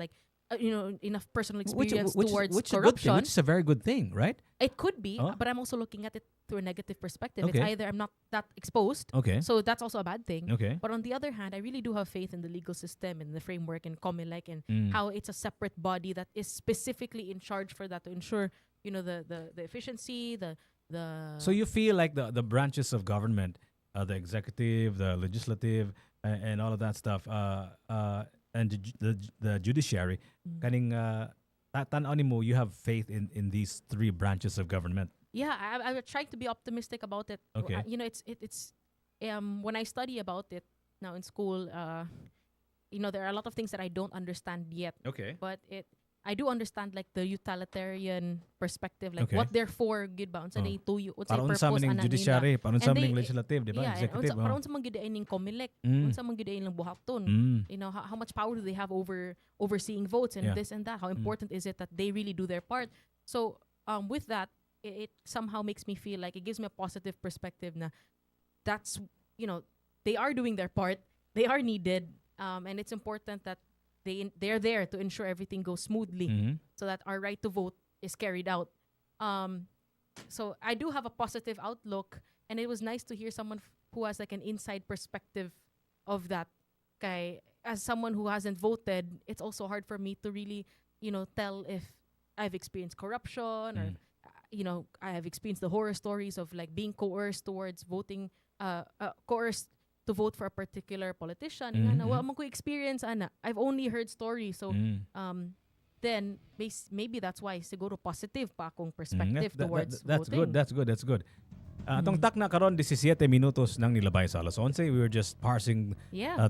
enough personal experience towards corruption. Which is a very good thing, right? It could be, but I'm also looking at it through a negative perspective. Okay. It's either I'm not that exposed, Okay. so that's also a bad thing. Okay. But on the other hand, I really do have faith in the legal system and the framework and COMELEC and how it's a separate body that is specifically in charge for that to ensure, the efficiency, the. So you feel like the branches of government, the executive, the legislative, and all of that stuff, and the judiciary, kaning tan-aw nimo, you have faith in these three branches of government. Yeah, I'm trying to be optimistic about it. Okay. It's when I study about it now in school, there are a lot of things that I don't understand yet. Okay. But I do understand like the utilitarian perspective, like Okay. what they're for, good ba? Unsa na ituyo, unsa Para unsa man ning judiciary, para unsa man ning legislative, di ba? Yeah, Executive. para unsa man gid ay ning COMELEC, unsa man gid ay lang buhaton. How much power do they have overseeing votes and this and that? How important is it that they really do their part? So, with that, it somehow makes me feel like it gives me a positive perspective na that's, they are doing their part, they are needed, and it's important that they're there to ensure everything goes smoothly so that our right to vote is carried out. So I do have a positive outlook, and it was nice to hear someone who has like an inside perspective of that. As someone who hasn't voted, it's also hard for me to really, tell if I've experienced corruption or, I have experienced the horror stories of like being coerced towards voting, coerced to vote for a particular politician. Wala man ko experience, ana. I've only heard stories. So, then maybe that's why siguro positive pa akong perspective towards voting. That's good. Atong tak na karon 17 minutos nang nilabay sa alas 11. We were just parsing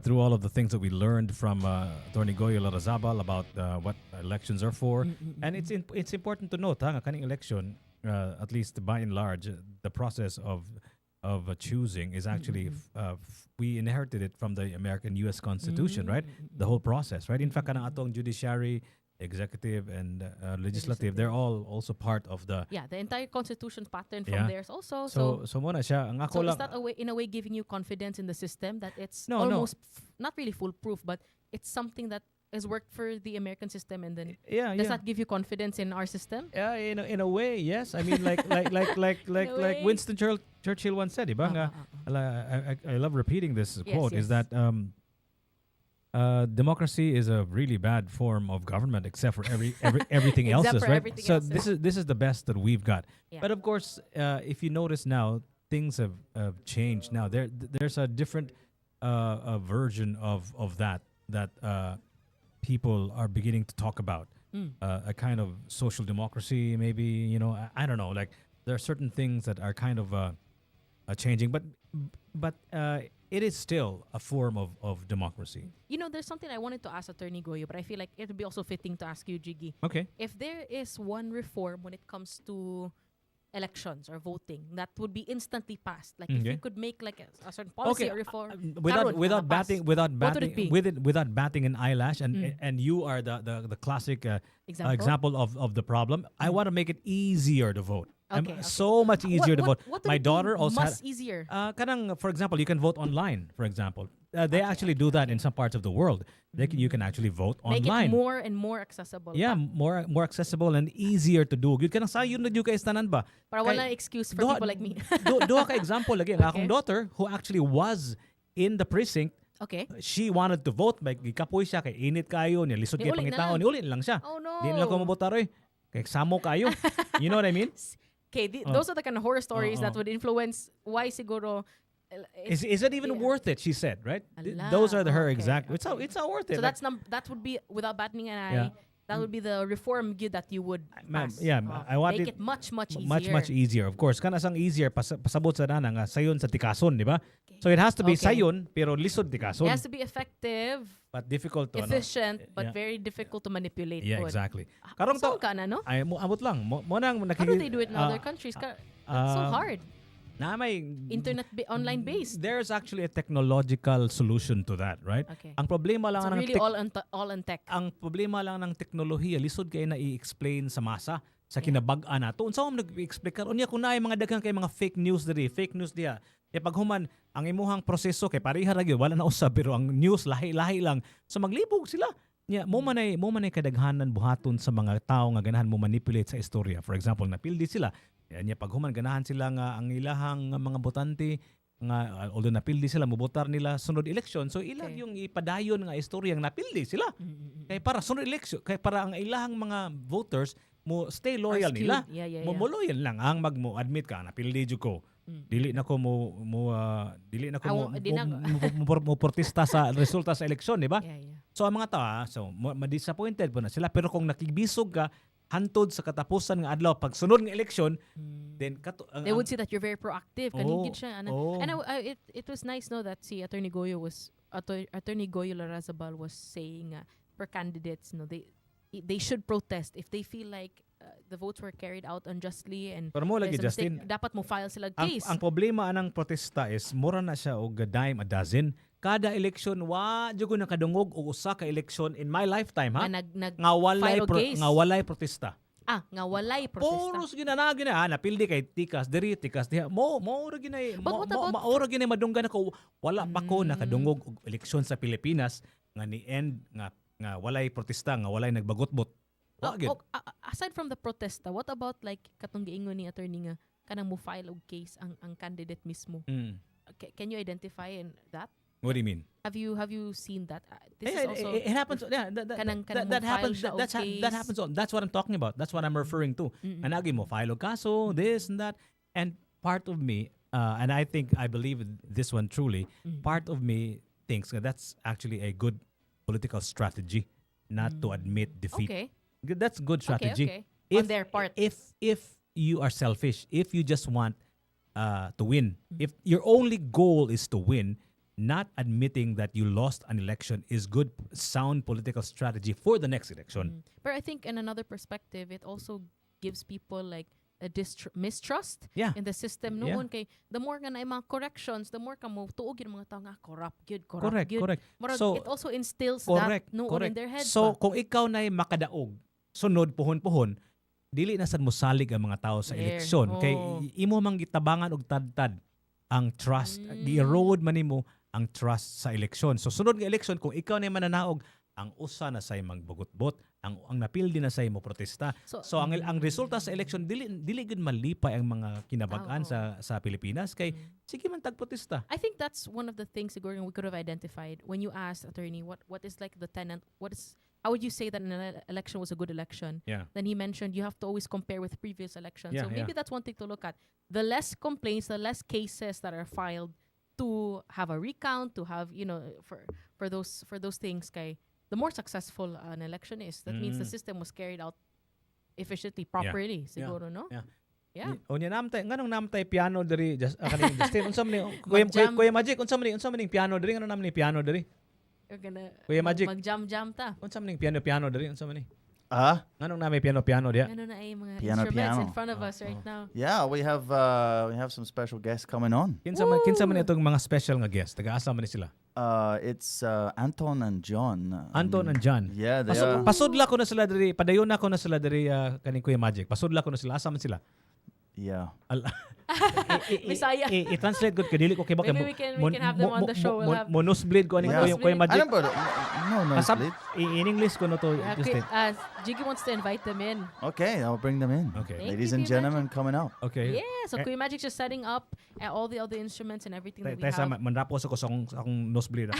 through all of the things that we learned from Attorney Goyo Larrazabal about what elections are for. And it's important to note nga kaning election, at least by and large, the process of choosing is actually we inherited it from the American U.S. Constitution, right? The whole process, right? In fact, kanang atong judiciary, executive, and legislative, they're all also part of the the entire constitution pattern from theirs also. So muna siya ang ako lang. Is that in a way giving you confidence in the system that it's almost not really foolproof, but it's something that has worked for the American system, and then does that give you confidence in our system? Yeah, in a way, yes. I mean, like Winston Churchill once said, diba nga, I love repeating this quote, is that democracy is a really bad form of government, except for everything Except else's, for right? everything So else's. this is the best that we've got. Yeah. But of course, if you notice now, things have changed. Now there's a different a version of that people are beginning to talk about. A kind of social democracy, maybe, I don't know. Like, there are certain things that are kind of changing, but it is still a form of democracy. There's something I wanted to ask Attorney Goyo, but I feel like it would be also fitting to ask you, Jiggy. Okay. If there is one reform when it comes to elections or voting that would be instantly passed, like if Okay. you could make like a certain policy Okay, or reform, without karon, without nakapass, batting without what would it batting be? without batting an eyelash, and Mm. and you are the classic Example? example of the problem. I want to make it easier to vote. Okay. So much easier to vote. What would My it be daughter also much easier. kanang, for example, you can vote online. For example, they actually do that in some parts of the world. You can actually vote Make it online. more and more accessible. Yeah, more accessible and easier to do. You can sayon na yung kaistanan ba? Para wala excuse for people like me. Duha ka example lagi. Ang akong Okay. daughter who actually was in the precinct, Okay. she wanted to vote, may gikapoy siya kay init kayo, niya lisod kay Niuli na pangitaon, lang. niuli lang siya. Oh no. Di nila ko mabotar oy. Kay samo kayo. You know what I mean? Okay, those are the kind of horror stories that Oh. would influence why siguro. Is it even yeah. worth it? She said, right? Ala, Those are her okay, exact. okay. It's not worth it. So Like, that would be without batting an eye. Yeah. That would be the reform good that you would Ma'am, pass. yeah, I want make it it much easier. much easier. Of course, kana sang easier pasabot sa nana nga sayon sa tikason, di ba? So it has to be Okay. sayon pero lisod tikason. It has to be effective, But difficult to efficient, but Yeah. very difficult to manipulate. Yeah, Good. exactly. Karong Saan to ka na, no? ay mo abot lang. Mo nang How do they do it in other countries? That's so hard. Na may Online based. There's actually a technological solution to that, right? Okay. Ang problema lang So ng really all on tech. ang problema lang ng teknolohiya lisod kay na i-explain sa masa sa kinabag-an nato. Unsa mo nag-explain karon niya kung naay mga daghang kay mga fake news diha. E paghuman ang imuhang proseso kay pareha ra gyud wala na usab pero ang news lahi-lahi lang. So maglibog sila. Nya mo manay kadaghanan buhaton sa mga tao nga ganahan mo manipulate sa istorya. For example, napildi sila. Nya paghuman ganahan sila nga ang ilahang mga botante nga although napildi sila mobotar nila sunod eleksyon. So ilag Okay. yung ipadayon nga istorya nga napildi sila. Kay para sunod eleksyon, kay para ang ilahang mga voters mo stay loyal skewed. nila. Yeah. Mo loyal lang ang mo admit ka napildi jud ko. Dili na ko mo protesta sa resulta sa eleksyon, di ba? Yeah. So ang mga tao, ma-disappointed po na sila pero kung nakibisog ka hantod sa katapusan nga adlaw pag sunod nga eleksyon, then They would see that you're very proactive. Kanigid Oh, siya. oh. And it was nice no that si Attorney Goyo Larrazabal was saying per candidates no they should protest if they feel like the votes were carried out unjustly and Pero mo lagi there's a mistake, Justin, dapat mo file sila ang, case. ang problema anang protesta is mura na siya og dime a dozen. Kada eleksyon wa jud ko nakadungog og usa ka eleksyon in my lifetime ha. Nga walay file og case. nga walay protesta. Nga walay protesta. Puros ginanagin na napildi kay tikas diri tikas diha. Mo ra ginay But what about- maura ginay madunggan ako wala pa ko nakadungog og eleksyon sa Pilipinas nga ni end nga walay protesta nga walay nagbagotbot. Wa gyud. Aside from the protesta, what about like katong giingon ni attorney nga kanang mo file og case ang candidate mismo? Can you identify in that? What do you mean? Have you seen that? This Yeah, is also it happens. Yeah, kanang that mo happens. file siya og case. That happens. That's what I'm talking about. That's what I'm referring to. Anagi mo file og kaso, this and that, and part of me, and I believe this one truly. Part of me thinks that that's actually a good political strategy, not to admit defeat. Okay. That's good strategy. Okay. On their part. If you are selfish, if you just want to win, if your only goal is to win, not admitting that you lost an election is good, sound political strategy for the next election. But I think in another perspective, it also gives people like a mistrust Yeah. in the system Yeah. noon kay the more nga na mga corrections, the more ka mo tuog yung mga tao nga corrupt good. Correct. Murag, So, it also instills correct. that noon Correct. in their heads. So, ba? kung ikaw na'y makadaog, sunod puhon-puhon, dili na sad mo salig ang mga tao sa There. eleksyon. Kay Oh. imo mang gitabangan og tad-tad ang trust, gi-erode man nimo ang trust sa eleksyon. So sunod nga eleksyon kung ikaw na mananaog, ang usa na say magbugotbot, ang napildi na say mo protesta. So ang resulta sa election dili gud malipay ang mga kinabag-an sa Pilipinas kay sige man tagprotesta. I think that's one of the things siguro we could have identified when you asked attorney what is like the tenant, how would you say that an election was a good election? Yeah. Then he mentioned you have to always compare with previous elections. Yeah, So maybe that's one thing to look at. The less complaints, the less cases that are filed to have a recount, to have, for those things kay the more successful an election is. That means the system was carried out efficiently, properly, siguro, no? Yeah. Yeah. Onya namtay nganong namtay piano diri kaning Justin unsa man Kuya Magic unsa man ning piano diri nganong nam ni piano diri? You're gonna Kuya Magic. mag-jam ta. Unsa man ning piano diri unsa man ni? Nganong nami piano diya? Ano na ay mga Piano, instruments piano. in front of us right now. Yeah, we have some special guests coming on. Kinsa man itong mga special nga guest? Taga-asa man ni sila? It's Anton and John. Anton and John. Yeah, they are. Pasudla ko na sila diri, padayon na ko na sila diri kaning Kuya Magic. Pasudla ko na sila, asa man sila? Yeah. Bisaya. I-translate ko dili ko kay baka Maybe we can have them on the show. We'll have monosblade ko aning Yeah. Kuya Magic. Alam ba? No, split. In English ko no to Justin. Jiggy wants to invite them in. Okay, I'll bring them in. Okay. Thank Ladies you, and Kuya gentlemen, coming out. Okay. Yeah, so Kuya Magic's just setting up all the other instruments and everything that we Taysa have. manrapos ako sa akong nosebleed.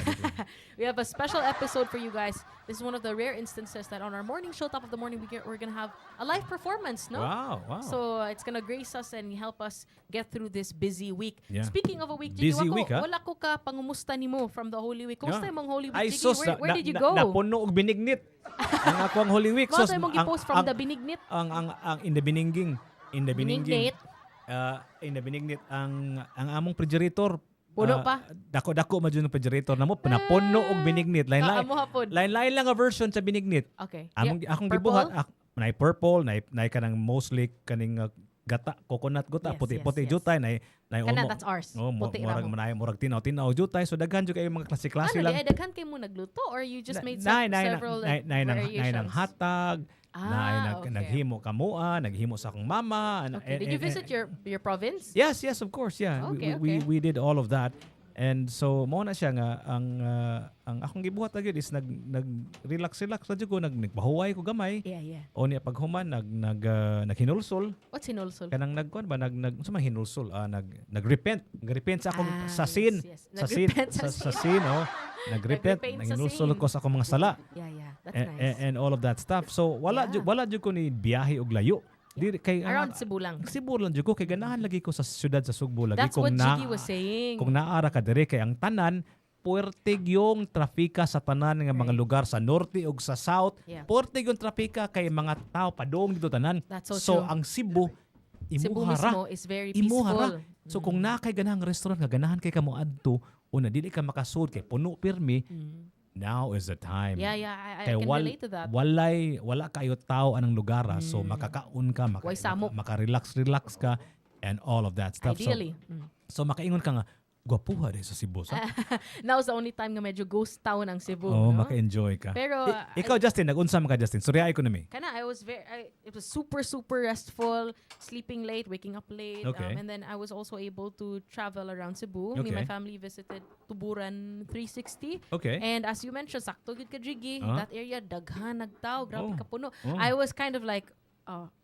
We have a special episode for you guys. This is one of the rare instances that on our morning show, Top of the Morning, we're going to have a live performance, no? Wow. So it's going to grace us and help us get through this busy week. Yeah. Speaking of a week, Jiggy, Busy week, ha? wala ko ka pangumusta nimo from the Holy Week. Kumusta Yeah. yung Holy Week, Ay Jiggy? sus, Where did you go? Napuno og binignit. Ang ako ang Holy Week. Mga tayo mong gipost from the Binignit. Ang in the Biningging. In the Biningging. Binignit. In the Binignit ang among refrigerator. Puno pa? Dako man dyan ng refrigerator namo napuno og binignit. Lain-lain. Amo hapon. Lain-lain lang nga version sa binignit. Okay. Akong Purple? gibuhat nay purple, nay kanang mostly kaning gata, coconut gata, Yes, puti-puti yes. jutay, nay Kana, that's ours. Puti murag ramo. murag tinaw jutay. So daghan jud kayo mga klase-klase Ano, lang. daghan kayo mo nagluto or you just made Nay several variations? ng hatag, okay. naghimo kamuan, naghimo sa akong mama. Okay. Did you visit your province? Yes, of course, yeah. Okay, We did all of that. And so mo na siya nga ang akong gibuhat agad is nag-relax na jud ko, nagpahuway ko gamay. Yeah. O niya paghuman naghinulsol. What's hinulsol? Kanang nagkuan ba unsa man hinulsol? Nag-repent sa akong sa sin. yes. Sa sin, Nag-repent sa sa sin. sin, oh. Nag-repent, Nag-repent sa naghinulsol sin. ko sa akong mga sala. Yeah. That's nice. And all of that stuff. So wala jud ko ni biyahe og layo. Diri kay Around Cebu lang. Cebu lang jud ko kay ganahan lagi ko sa syudad sa Sugbo lagi. That's what Jiggy was saying. Kung naara ka diri kay ang tanan puwerteg yung trafika sa tanan nga mga lugar sa norte ug sa south. Yeah. Puwerteg yung trafika kay mga tao padong dito tanan. That's so true. Ang Cebu Cebu imuhara. mismo is very Imuhara. peaceful. So kung na kay ganahang restaurant nga ganahan kay kamo adto una dili ka makasud kay puno pirmi. Now is the time. Yeah, I Kay can relate to that. wala kayo tao anang lugar so makakaon ka, Way samok. makarelax ka and all of that stuff. Ideally. So makaingon ka nga gwapuha rin sa Cebu. So, Now's the only time nga medyo ghost town ang Cebu. oh, no? maka-enjoy ka. Pero Ikaw Justin, nag-unsa man ka Justin? Surya economy. I was it was super restful, sleeping late, waking up late, Okay. and then I was also able to travel around Cebu. Me and my Okay. family visited Tuburan 360. Okay. And as you mentioned, sakto gid ka Jiggy, that area daghan nagtao, grabe Oh. ka puno. Oh. I was kind of like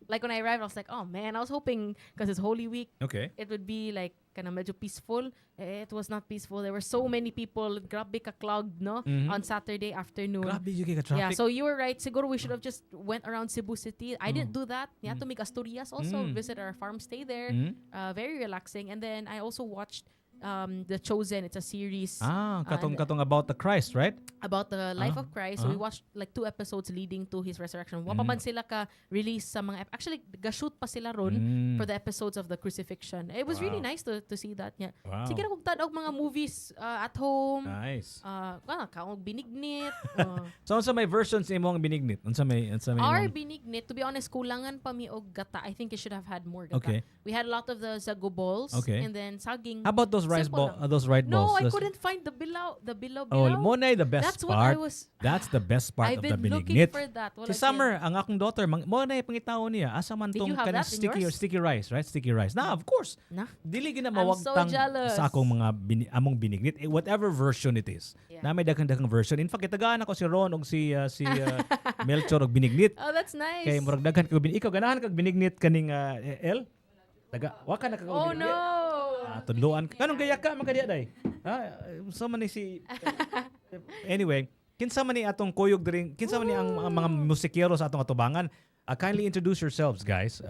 when I arrived, I was like, oh man, I was hoping because it's Holy Week, Okay. it would be like kind of medyo peaceful. It was not peaceful. There were so many people, grabe ka clogged, no? On Saturday afternoon. Grabe yung ka traffic. Yeah, so you were right. Siguro we should have just went around Cebu City. I didn't do that. We had to make Asturias also, visit our farm, stay there. Very relaxing. And then I also watched The Chosen. It's a series katong about the Christ, right? about the life of Christ. So we watched like 2 episodes leading to his resurrection. Wa pa man sila ka-release sa mga actually ga-shoot pa sila ron for the episodes of the crucifixion. It was really nice to see that. Yeah. Wow. Sige na kung tanaw mga movies at home. Nice. Kaong binignit. So unsa may versions nimo ang binignit? Unsa may Our imong- binignit, to be honest, kulangan pa mi og gata. I think it should have had more gata. Okay. We had a lot of the zago balls Okay. and then saging. How about those rice simple ball, lang. those rice No, balls. I couldn't find the bilaw. The bilaw. Oh, mo na the best That's what part. I was. That's the best part I've of the been looking binignit. for that. Si Summer, ang akong daughter, mo na pangitaon niya. Asa man Did tong you have kanang that in yours? sticky rice, right? Sticky rice. Nah, of course. Nah. Dili gina I'm so mawagtang jealous. sa akong mga among binignit. Whatever version it is. Yeah. Na may daghang version. In fact, kitagaan ako si Ron og si Melchor og binignit. Oh, that's nice. Kay murag daghan kag ikaw ganahan kag binignit kaning El. Wa ka na kag Oh binignit. no. Tudloan. Kanong gaya ka magadiya day? Ha? So man ni si Anyway, kinsa man ni atong kuyog diri, kinsa man ni ang mga musikero sa atong atubangan. Kindly introduce yourselves, guys.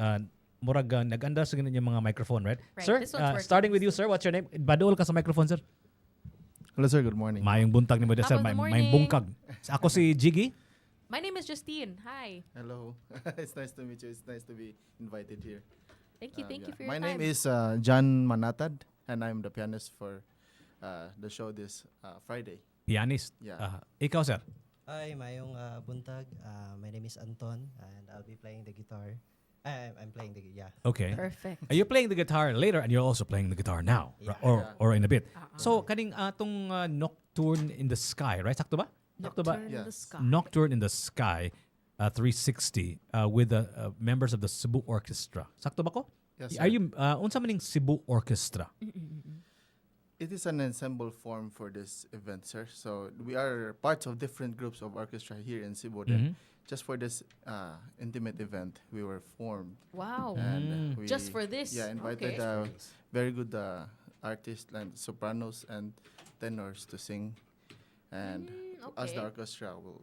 Murag nag-anda sa ganyan yung mga microphone, right? Right, Sir, this one's working. starting with you, sir. What's your name? Baduol ka sa microphone, sir. Hello, sir. Good morning. Mayong buntag ni mo, sir. Top of the Mayong morning. bungkag. Ako si Jiggy. My name is Justine. Hi. Hello. It's nice to meet you. It's nice to be invited here. Thank you. Thank you for your My time. name is John Manatad, and I'm the pianist for the show this Friday. Pianist. Yeah. Ikaw, sir. Hi, mayong buntag. My name is Anton, and I'll be playing the guitar. I'm playing the Okay. Perfect. Are you playing the guitar later and you're also playing the guitar now? Yeah. Or in a bit. So, kaning atong Nocturne in the Sky, right? Sakto ba? Sakto ba? Nocturne in the Yes. sky. Nocturne in the Sky 360 with the members of the Cebu Orchestra. Sakto ba ko? Yes, Are sir. you unsa maning Cebu Orchestra? It is an ensemble form for this event, sir. So we are parts of different groups of orchestra here in Cebu. Then just for this intimate event, we were formed. Wow. And we Just for this? Yeah, invited Okay. very good artists like sopranos and tenors to sing, and us the okay. orchestra will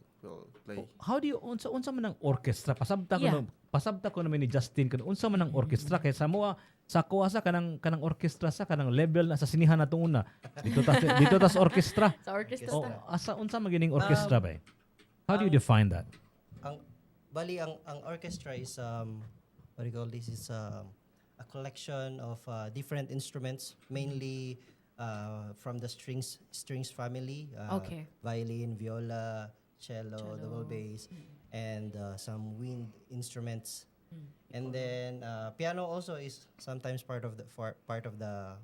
play. How do you unsa man ang orchestra? Pasabta ko Yeah. pasabta ko naman ni Justin kun unsa man ang orchestra kay sa moa sa kuha sa kanang orchestra sa kanang level na sa sinihan natong una. Dito tas orchestra. Sa orchestra. O asa unsa magining orchestra ba? How do you define that? ang orchestra is what do you call this? Is a collection of different instruments, mainly from the strings family. Okay. Violin, viola, cello, double bass, and some wind instruments. And then piano also is sometimes part of the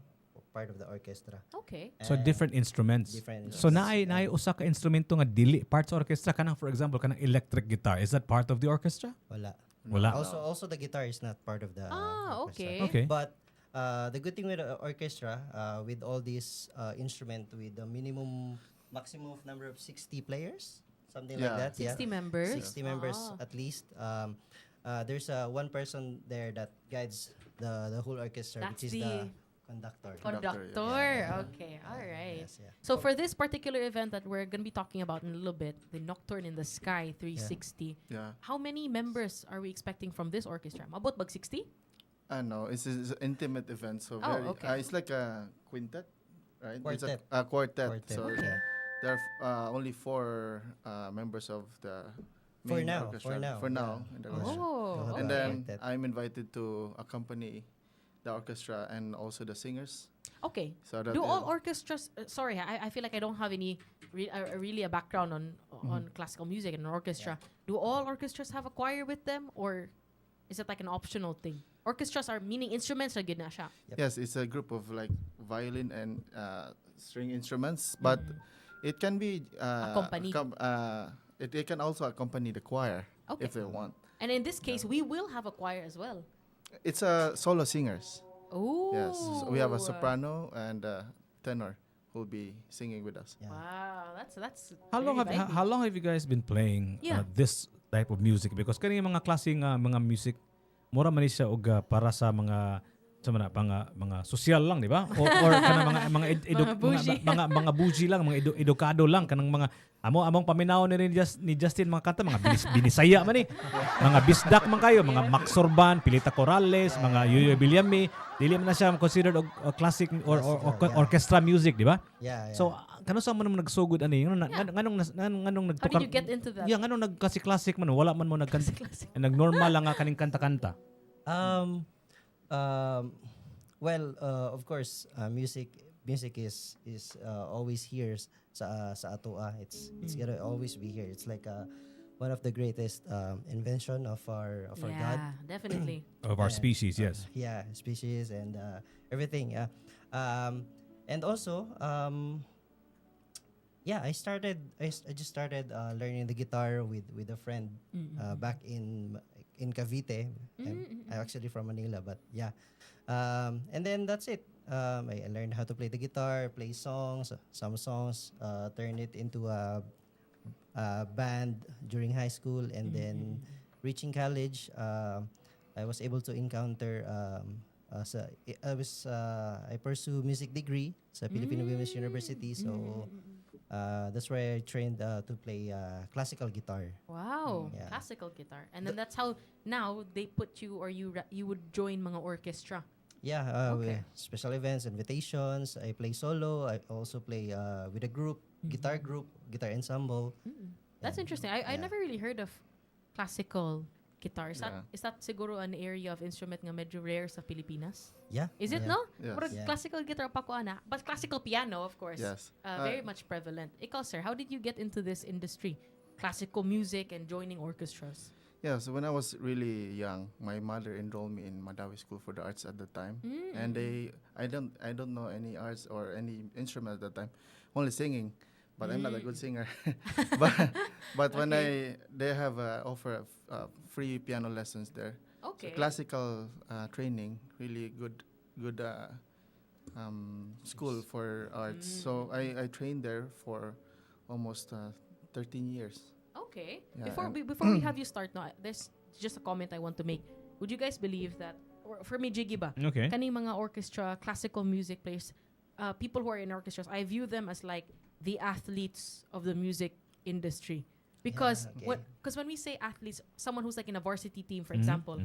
orchestra. Okay. So different instruments. Different So instruments. naay usa ka instrumento nga dili part sa orchestra kanang for example kanang electric guitar. Is that part of the orchestra? Wala. Wala. Also the guitar is not part of the Okay. orchestra. Okay. But the good thing with the orchestra, with all these instrument with the maximum of number of 60 players, something like Yeah. that. 60 members. 60 members Ah. at least. There's one person there that guides the whole orchestra, That's which is the the conductor. Conductor. Yeah. Okay. All right. Yes, yeah. So for this particular event that we're going to be talking about in a little bit, the Nocturne in the Sky 360, Yeah. how many members are we expecting from this orchestra? Mabot bag 60? No, it's an intimate event, so Oh, very. okay. It's like a quintet, right? Quartet. It's a quartet. Quartet. So Okay. there are only 4 members of the For main now, orchestra. for now, in the yeah. orchestra. Oh. And Okay. then Quartet. I'm invited to accompany the orchestra and also the singers. Okay. So that Do all orchestras? Sorry, I feel like I don't have any really a background on classical music and orchestra. Do all orchestras have a choir with them, or is it like an optional thing? Orchestras are meaning instruments na gid na siya. Yes, it's a group of like violin and string instruments, but it can be Accompany. It can also accompany the choir Okay. if they want. And in this case, we will have a choir as well. It's a solo singers. Oh. Yes, so we have a soprano and a tenor who will be singing with us. Yeah. Wow, that's How long very vibey. how long have you guys been playing Yeah. this type of music? Because kani mga klaseng mga music mura man ni siya og para sa mga mga social lang, di ba? Or kanang mga bougie lang, mga edukado lang kanang mga among paminaw ni Justin mga kanta mga binisaya man ni. Mga bisdak man kayo, mga Maxorban, Pilita Corrales, mga Yoyo Villame, dili man na siya considered classic or orchestra music, di ba? Yeah. So kano sa man nagsugod ani nganong How did you get into that? Yeah, nganong nagklase-classic man wala man mo nagkanta. Nagnormal lang nga kaning kanta-kanta. Well, of course, music is always here sa atoa. It's gonna always be here. It's like one of the greatest invention of our God. Yeah, definitely. Of our species, yes. Yeah, species and everything. Yeah, And also, yeah, I just started learning the guitar with a friend back in Cavite. I'm actually from Manila, but yeah. And then that's it. I learned how to play the guitar, play songs, some songs, turn it into a band during high school, and then reaching college, I was able to encounter. I pursue music degree sa Philippine Women's University, so that's where I trained to play classical guitar. Wow, Yeah. classical guitar. And then that's how now they put you, or you would join mga orchestra. Yeah, Okay. with special events, invitations. I play solo. I also play with a group, guitar ensemble. That's Yeah. interesting. I Yeah. never really heard of classical guitar. Yeah. Is that siguro an area of instrument nga medyo rare sa Pilipinas? Yeah. Is it, yeah. no? Yes. Murag Yeah. classical guitar pa ko ana. But classical piano, of course. Yes. Very much prevalent. Ikaw, sir, how did you get into this industry? Classical music and joining orchestras? Yeah, so when I was really young, my mother enrolled me in Madawi School for the Arts at the time, and I don't know any arts or any instrument at that time, only singing, but I'm not a good singer. but when they have offer free piano lessons there, Okay. so classical training, really good school for arts. So I trained there for almost 13 years. Okay. Yeah, Before we have you start, no, there's just a comment I want to make. Would you guys believe that, or for me, Jiggy ba, Okay. kaning mga orchestra, classical music players, people who are in orchestras, I view them as like the athletes of the music industry. Because Yeah, okay. when we say athletes, someone who's like in a varsity team, for example,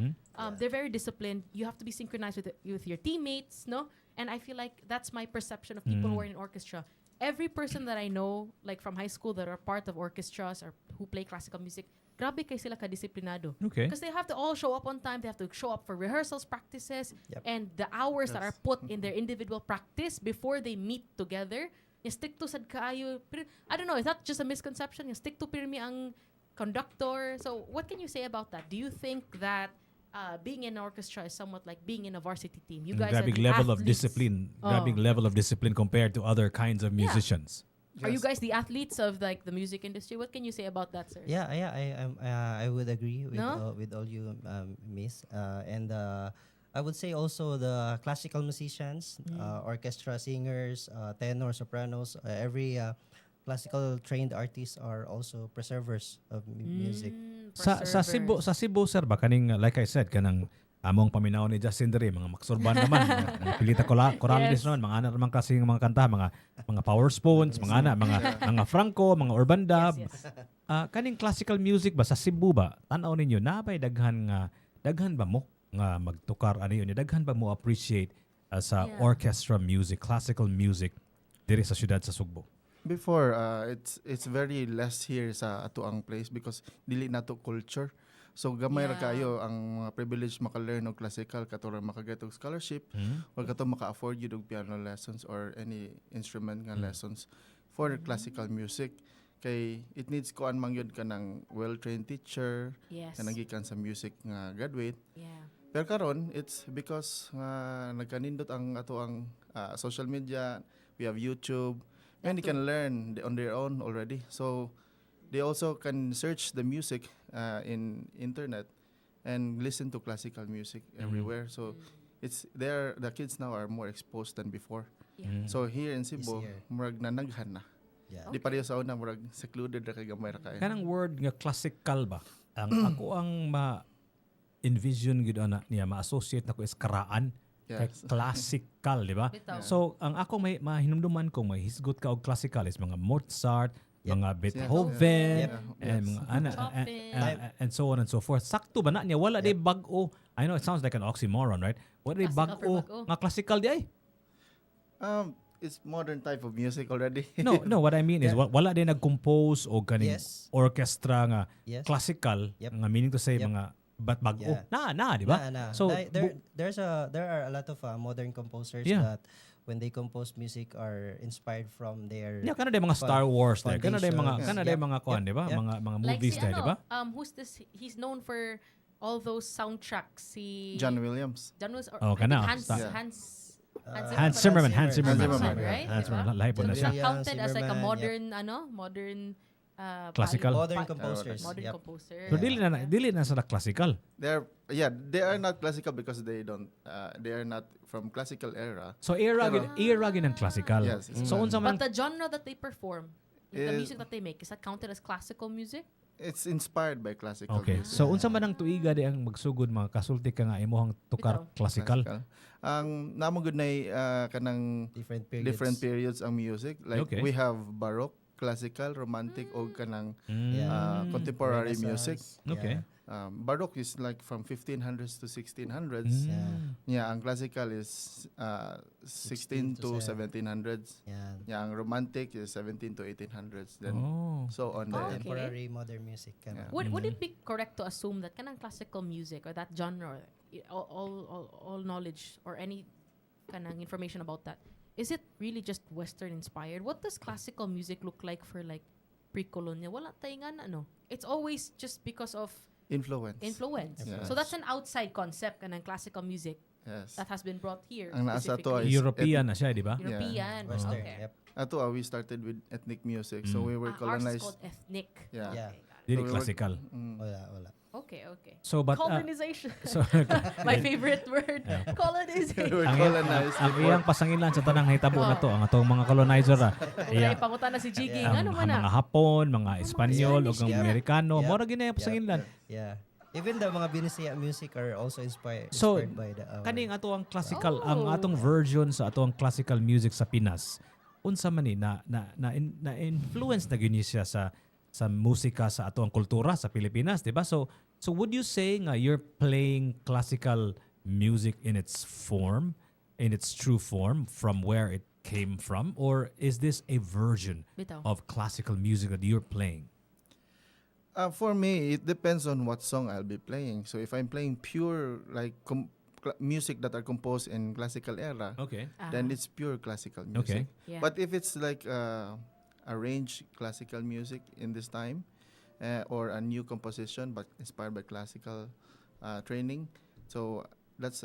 they're very disciplined. You have to be synchronized with your teammates, no? And I feel like that's my perception of people who are in orchestra. Every person that I know, like from high school, that are part of orchestras or who play classical music, grabe kay sila ka-disiplinado. Okay. Because they have to all show up on time. They have to show up for rehearsals, practices, Yep. and the hours that Yes. are put in their individual practice before they meet together. Yung stick to sad kaayo. Pero, I don't know, is that just a misconception? Yung stick to pirmi ang conductor. So what can you say about that? Do you think that being in an orchestra is somewhat like being in a varsity team? You guys are Grabbing the level of athletes. discipline. Oh. Grabbing level of discipline compared to other kinds of Yeah. musicians. Are you Yes. guys the athletes of like the music industry? What can you say about that, sir? Yeah, I would agree No? with all you, miss. And I would say also the classical musicians, orchestra singers, tenor, sopranos, every classical trained artists are also preservers of music. Sa Cebu sir ba kaning like I said kanang among paminaw ni Justin Dere mga maksurban naman mga pilita corales Yes. naman mga ana naman kasi mga kanta mga power spoons mga ana mga Franco mga urban dub. Yes. Kaning classical music ba sa Cebu ba tan-aw ninyo nabay daghan ba mo nga magtukar ano yun daghan ba mo appreciate sa Yeah. orchestra music classical music diri sa syudad sa Sugbo? Before, it's very less here sa atuang place because dili nato culture. So gamay ra Yeah. kayo ang mga privilege maka-learn og classical katulad makaget og scholarship or kato maka-afford yun og piano lessons or any instrument nga lessons for classical music. Kay it needs ko an mangyod ka ng well-trained teacher Yes. nga nagikan sa music nga graduate. Yeah. Pero karon it's because nagkanindot ang ato ang social media, we have YouTube, and they can learn on their own already. So they also can search the music in internet and listen to classical music everywhere. So it's there. The kids now are more exposed than before. Yeah. So here in Cebu, Easier. murag nanaghan na. Yeah. Di pareho sa una, murag secluded ra kay gamay ra kayo. Kanang word nga classical ba? Ang ako ang envision gid ana niya ma-associate nako is karaan kay Yes. classical, di ba? Bitaw. So ang ako may mahinumduman ko may hisgot ka og classical is mga Mozart, mga Beethoven, Yep. and mga Chopin. and so on and so forth. Sakto ba na niya wala day bag-o. I know it sounds like an oxymoron, right? Wala day Classical for bag-o bag-o. nga classical di ay. It's modern type of music already. No, what I mean is wala day nag-compose og kaning Yes. orchestra nga Yes. classical Yep. nga meaning to say Yep. mga bag-o. Yeah. Di ba? Nah. So There are a lot of modern composers Yeah. that when they compose music are inspired from their yeah, kana day mga Star Wars there. Kana day mga Foundations. kuan, di ba? Yep. Mga Like movies si there, di ba? who's this? He's known for all those soundtracks. Si John Williams. John was, or Oh, I think kana. Hans, Yeah. Hans Hans Zimmerman. Hans Zimmerman, right? Hans Zimmerman. Lahi po So na is siya. that counted as like a Zimmerman, modern Classical? Modern composers. modern Yep. composer. So dili na sa classical. They are not classical because they are not from classical era. So era gid ang classical. Yes, it's So unsa man But the genre that they perform, like the Is- music that they make, is that counted as classical music? It's inspired by classical. Okay. music. So unsa man ang tuiga di ang magsugod mga kasulti ka nga imong tukar Bitaw. classical. Ang namo gud na kanang different periods ang music. Like Okay. we have baroque, classical, romantic o kanang contemporary music. Okay. Baroque is like from 1500s to 1600s. Yeah, ang classical is 16 to 1700s. Yeah, ang romantic is 17 to 1800s. Then so on. Oh, okay. Contemporary modern music. Yeah. Would it be correct to assume that kanang classical music or that genre, all knowledge or any kanang information about that, is it really just Western inspired? What does classical music look like for like pre-colonial? Wala taingan ano. It's always just because of Influence. Yes. So that's an outside concept kanang classical music Yes. that has been brought here. Ang nasa to specifically. is European na siya, di ba? European. Western. Okay. Yep. Ato we started with ethnic music. So we were Ours is colonized. called ethnic. Yeah. Yeah. Okay, got it. Dili So we were- classical. Wala. Okay. So but Colonization. so My favorite word. Colonization. We were colonized. ang iyang pasangilan sa tanang hitabo na to, ang atong mga colonizer Kaya pangutan na si Jiggy. Ano man mga na? Hapon, mga Espanyol, o Spanish, mga Amerikano, Yeah. mo ra gina pasangilan. Yeah. Even the mga Binisaya music are also inspired So, by the kaning ato ang classical, Oh. ang atong version sa ato ang classical music sa Pinas. Unsa man ni na influence na gyud siya sa musika sa ato ang kultura sa Pilipinas, di ba? So would you say nga you're playing classical music in its form, in its true form from where it came from, or is this a version Bitaw. of classical music that you're playing? For me, it depends on what song I'll be playing. So if I'm playing pure like music that are composed in classical era, Okay. then it's pure classical music. Yeah. But if it's like arranged classical music in this time, or a new composition but inspired by classical training, so that's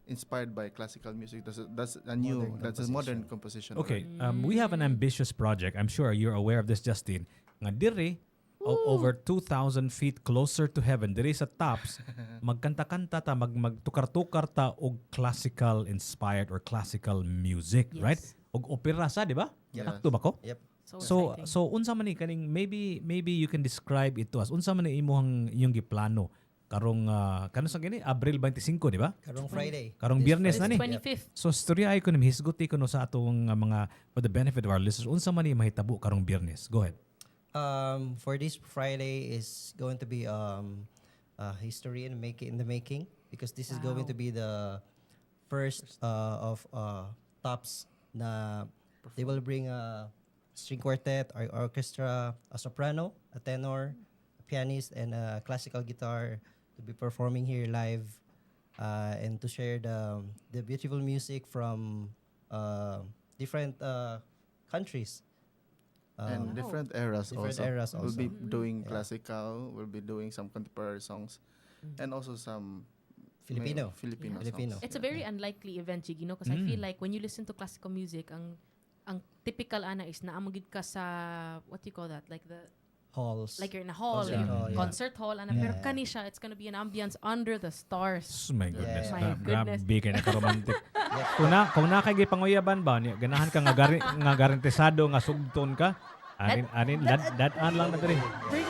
inspired by classical music. That's a new, that's a modern composition. Okay, we have an ambitious project. I'm sure you're aware of this, Justin. Nga diri, over 2,000 feet closer to heaven, diri sa tops, magkanta-kanta ta, magtukar-tukar ta og classical inspired or classical music, Yes. right? Og opera sa, di ba? Yes. Sakto ba ko? Yep. So exciting. unsa man ni kaning maybe you can describe it to us. Unsa man ni imong inyong giplano karong kano sa gini Abril 25, di ba? Karong Friday. Karong This Biyernes na This ni. 25th. So storya ko ni hisguti ko no sa atong mga for the benefit of our listeners. Unsa man ni mahitabo karong Biyernes? Go ahead. For this Friday is going to be history in the making because this is going to be the first of tops na they will bring a string quartet, orchestra, a soprano, a tenor, a pianist, and a classical guitar to be performing here live and to share the beautiful music from different countries. And different eras different also. eras We'll also. be doing Yeah. classical, we'll be doing some contemporary songs, and also some Filipino. Filipino Filipino. songs. It's a very unlikely event, Jiggy, no? Because I feel like when you listen to classical music, ang typical ana is naamagid ka sa what do you call that? Like Halls. like you're in a hall, Concert you're hall, yeah. concert hall, ana pero kani siya, it's gonna be an ambience under the stars. My goodness. Yeah. My goodness. Grabe kay nakaromantic. Kung na kay panguyaban ba niya ganahan ka nga garantisado nga sugton ka. Anin that lang na diri.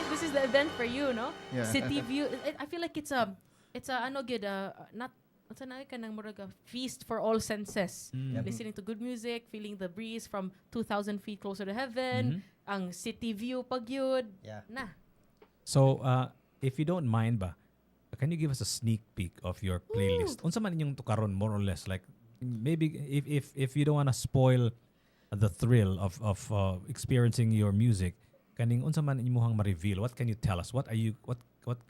This is the event for you, no? Yeah. City view. I feel like it's a ano good not what's na ka nang murag feast for all senses. Listening to good music, feeling the breeze from 2,000 feet closer to heaven, ang city view pag yun. Yeah. Na. So, if you don't mind ba, can you give us a sneak peek of your playlist? Unsa man inyong tukaron more or less like maybe if you don't want to spoil the thrill of experiencing your music, kaning unsa man imong ma-reveal? What can you tell us? What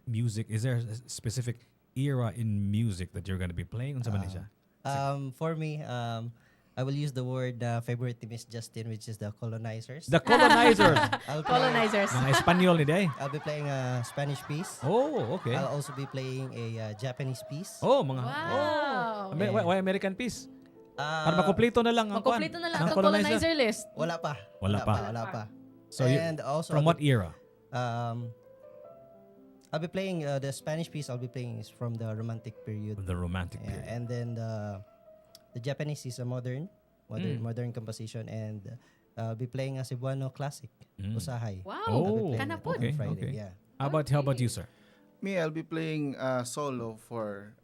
music is there a specific era in music that you're going to be playing? Unsa man ni siya? For me, I will use the word favorite to Miss Justin, which is the colonizers. The Colonizers. Colonizers. Mga Espanyol ni day. I'll be playing a Spanish piece. Oh, okay. I'll also be playing a Japanese piece. Oh, mga Wow. Why American piece? Para makompleto na lang ang kwan. Makompleto na lang ang ang colonizer list. Wala pa. Wala pa. So And also, from what era? I'll be playing the Spanish piece. I'll be playing is from the Romantic period. The Romantic period. And then the Japanese is a modern composition, and I'll be playing a Cebuano classic, Usahay. Wow. I'll be Oh, playing Kanapod. on Friday. Okay. Yeah. How about you, sir? Me, I'll be playing solo for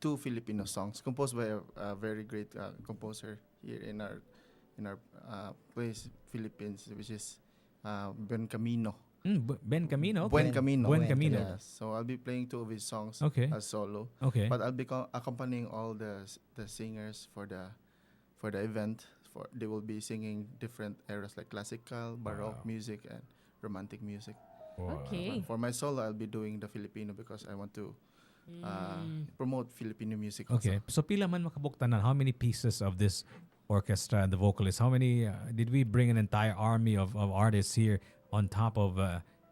2 Filipino songs composed by a very great composer here in our place, Philippines, which is Ben Camino. Ben Camino. Okay. Buen Camino. Buen Camino. Yes. So I'll be playing 2 of his songs Okay. as solo. Okay. But I'll be accompanying all the singers for the event. They will be singing different eras like classical, baroque music, and romantic music. Wow. Okay. For my solo, I'll be doing the Filipino because I want to promote Filipino music. Okay. So pila man makabuktanan? How many pieces of this orchestra and the vocalists? How many did we bring an entire army of artists here on top of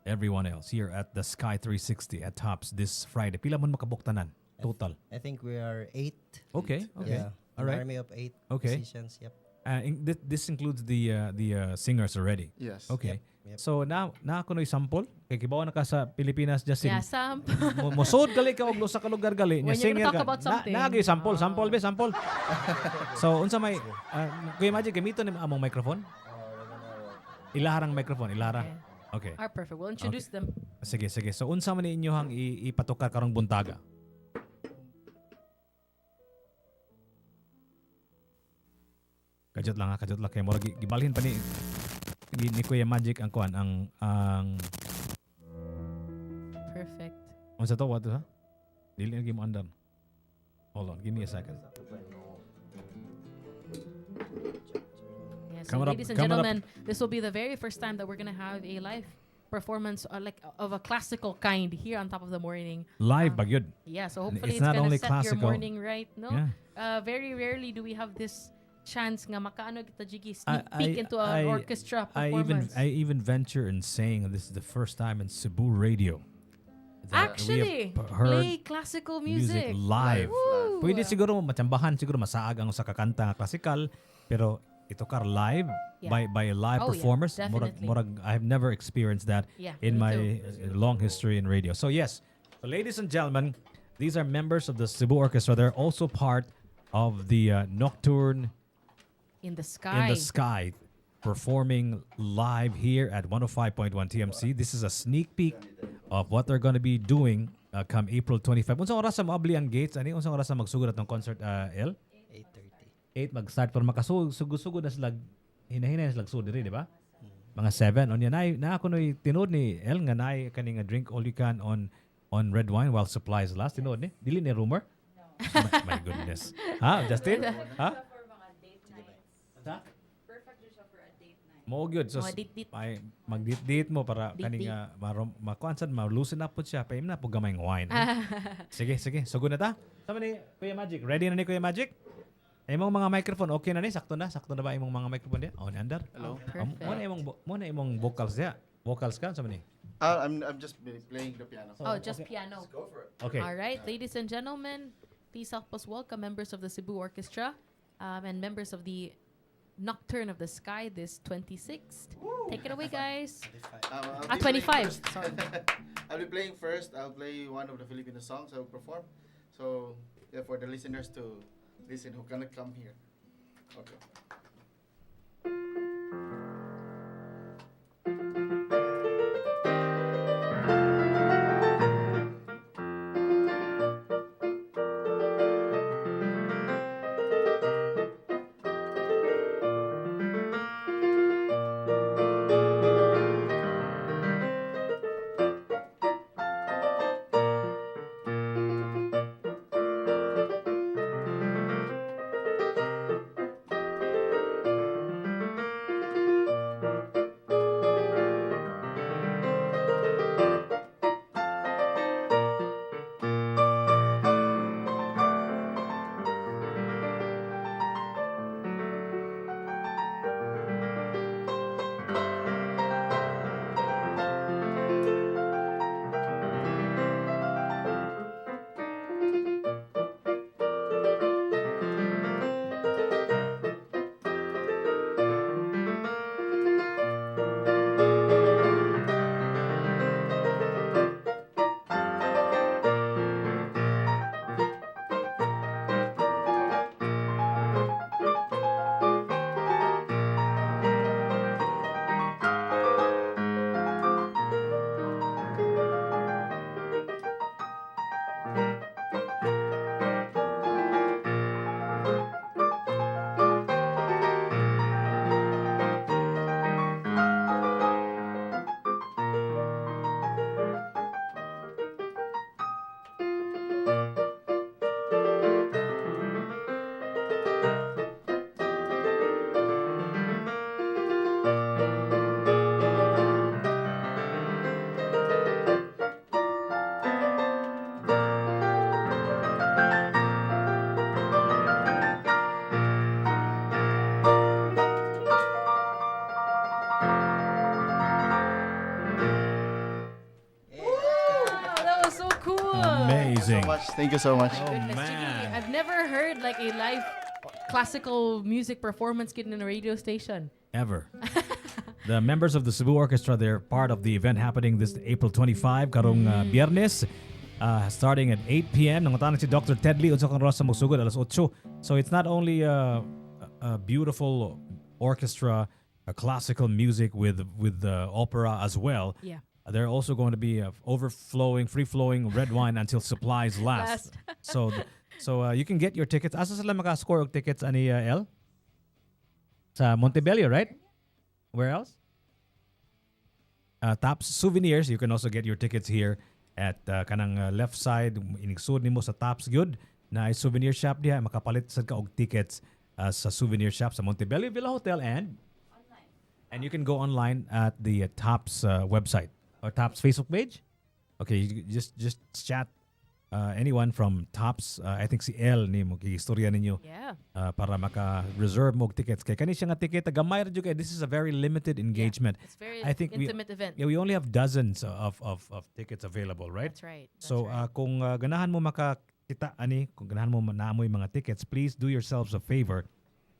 everyone else here at the Sky 360 at Tops this Friday? Pila man makabuktanan total? I think we are 8. Okay. Yeah. All An right. army of 8 Okay. musicians. Yep. This includes the singers already. Yes. Okay. Yep. So na ako no'y sample. Kay kibawa na ka sa Pilipinas just Yeah, Sam. Musod gali ka og sa ka lugar gali nya When you're singer gonna talk ka. about something. Nagi sample be sample. So unsa may Kuya Magic gamito ni among microphone? Ilaharang microphone, ilahara. Okay. Perfect. We'll introduce them. Sige. So unsa man ni inyohang ipatukar karong buntaga? Kajot lang kay murag gibalhin pa ni Kuya Magic ang kuan ang Perfect. unsa to what ha? Dili lagi mo andam. Hold on, give me a second. Yeah, so Coming up- ladies and coming up- gentlemen, this will be the very first time that we're gonna have a live performance of a classical kind here on Top of the Morning. Live ba gyud? Yeah, so And hopefully it's it's not gonna only set classical. your morning right, no? Yeah. Very rarely do we have this chance nga makaano kita jigi sneak peek into an orchestra I performance. even venture in saying this is the first time in Cebu radio that Actually, we have heard play classical music. live. Woo! Pwede siguro machambahan siguro masaag ang usa ka kanta nga classical pero ito kar live Yeah. by live Oh, yeah, performers. definitely. Murag I have never experienced that Yeah, in me my too. long history in radio. So yes, so ladies and gentlemen, these are members of the Cebu Orchestra. They're also part of the Nocturne In the in sky. the Sky performing live here at 105.1 TMC. This is a sneak peek of what they're going to be doing come April 25. Unsang oras sa maabli ang gates? Ani unsang oras sa magsugod atong concert L? 8:30. 8 mag-start pero makasugod na sila hinahinay na sila sud diri, di ba? Mga 7 on yan na ako noy tinud ni L nga nay kaning drink all you can on red wine while supplies last tinud ni. Dili ni rumor? My goodness. Ha, Justin? Ha? Mo gyud so Mga dit-dit. mag-date mo para Date-date. kaning makuansan ma-loosen up po siya pa na po gamay ng wine. Sige. Sugod na ta. Sama ni Kuya Magic. Ready na ni Kuya Magic? Imong mga microphone okay na ni? Sakto na ba imong mga microphone dia? Oh, ni andar. Hello. Perfect. Mo na imong vocals dia. Vocals ka sama ni. I'm just playing the piano. Oh, just piano. Go for it. Okay. All right, ladies and gentlemen, please help us welcome members of the Cebu Orchestra and members of the Nocturne of the Sky this 26th. Take it away, guys. I'll be playing 25. first. Sorry. I'll be playing first. I'll play one of the Filipino songs I will perform. So, yeah, for the listeners to listen who cannot come here. Okay. amazing. Thank you so much. Oh, Goodness, man. genuinely, I've never heard like a live classical music performance kid in a radio station. Ever. The members of the Cebu Orchestra, they're part of the event happening this April 25, karong Biyernes, starting at 8 p.m. Nangutangan si Dr. Ted Lee, unsa kang oras sa magsugod, alas 8. So it's not only a beautiful orchestra, a classical music with opera as well. Yeah. There are also going to be overflowing, free-flowing red wine until supplies last. So you can get your tickets. Asa sila maka-score og tickets ani El? Sa Montebello, right? Where else? Tops Souvenirs. You can also get your tickets here at kanang left side. Inigsud nimo sa Tops Good na ay souvenir shop diha. Makapalit sad ka og tickets sa souvenir shop sa Montebello Villa Hotel and you can go online at the Tops website or Tops Facebook page. Okay, you just chat anyone from Tops. I think si El ni mo istorya ninyo. Yeah. Para maka-reserve mo og tickets. Kay kani siya nga ticket gamay ra jud kay this is a very limited engagement. It's very I think intimate event. Yeah, we only have dozens of tickets available, right? That's right. So kung ganahan mo makakita ani, kung ganahan mo naamoy mga tickets, please do yourselves a favor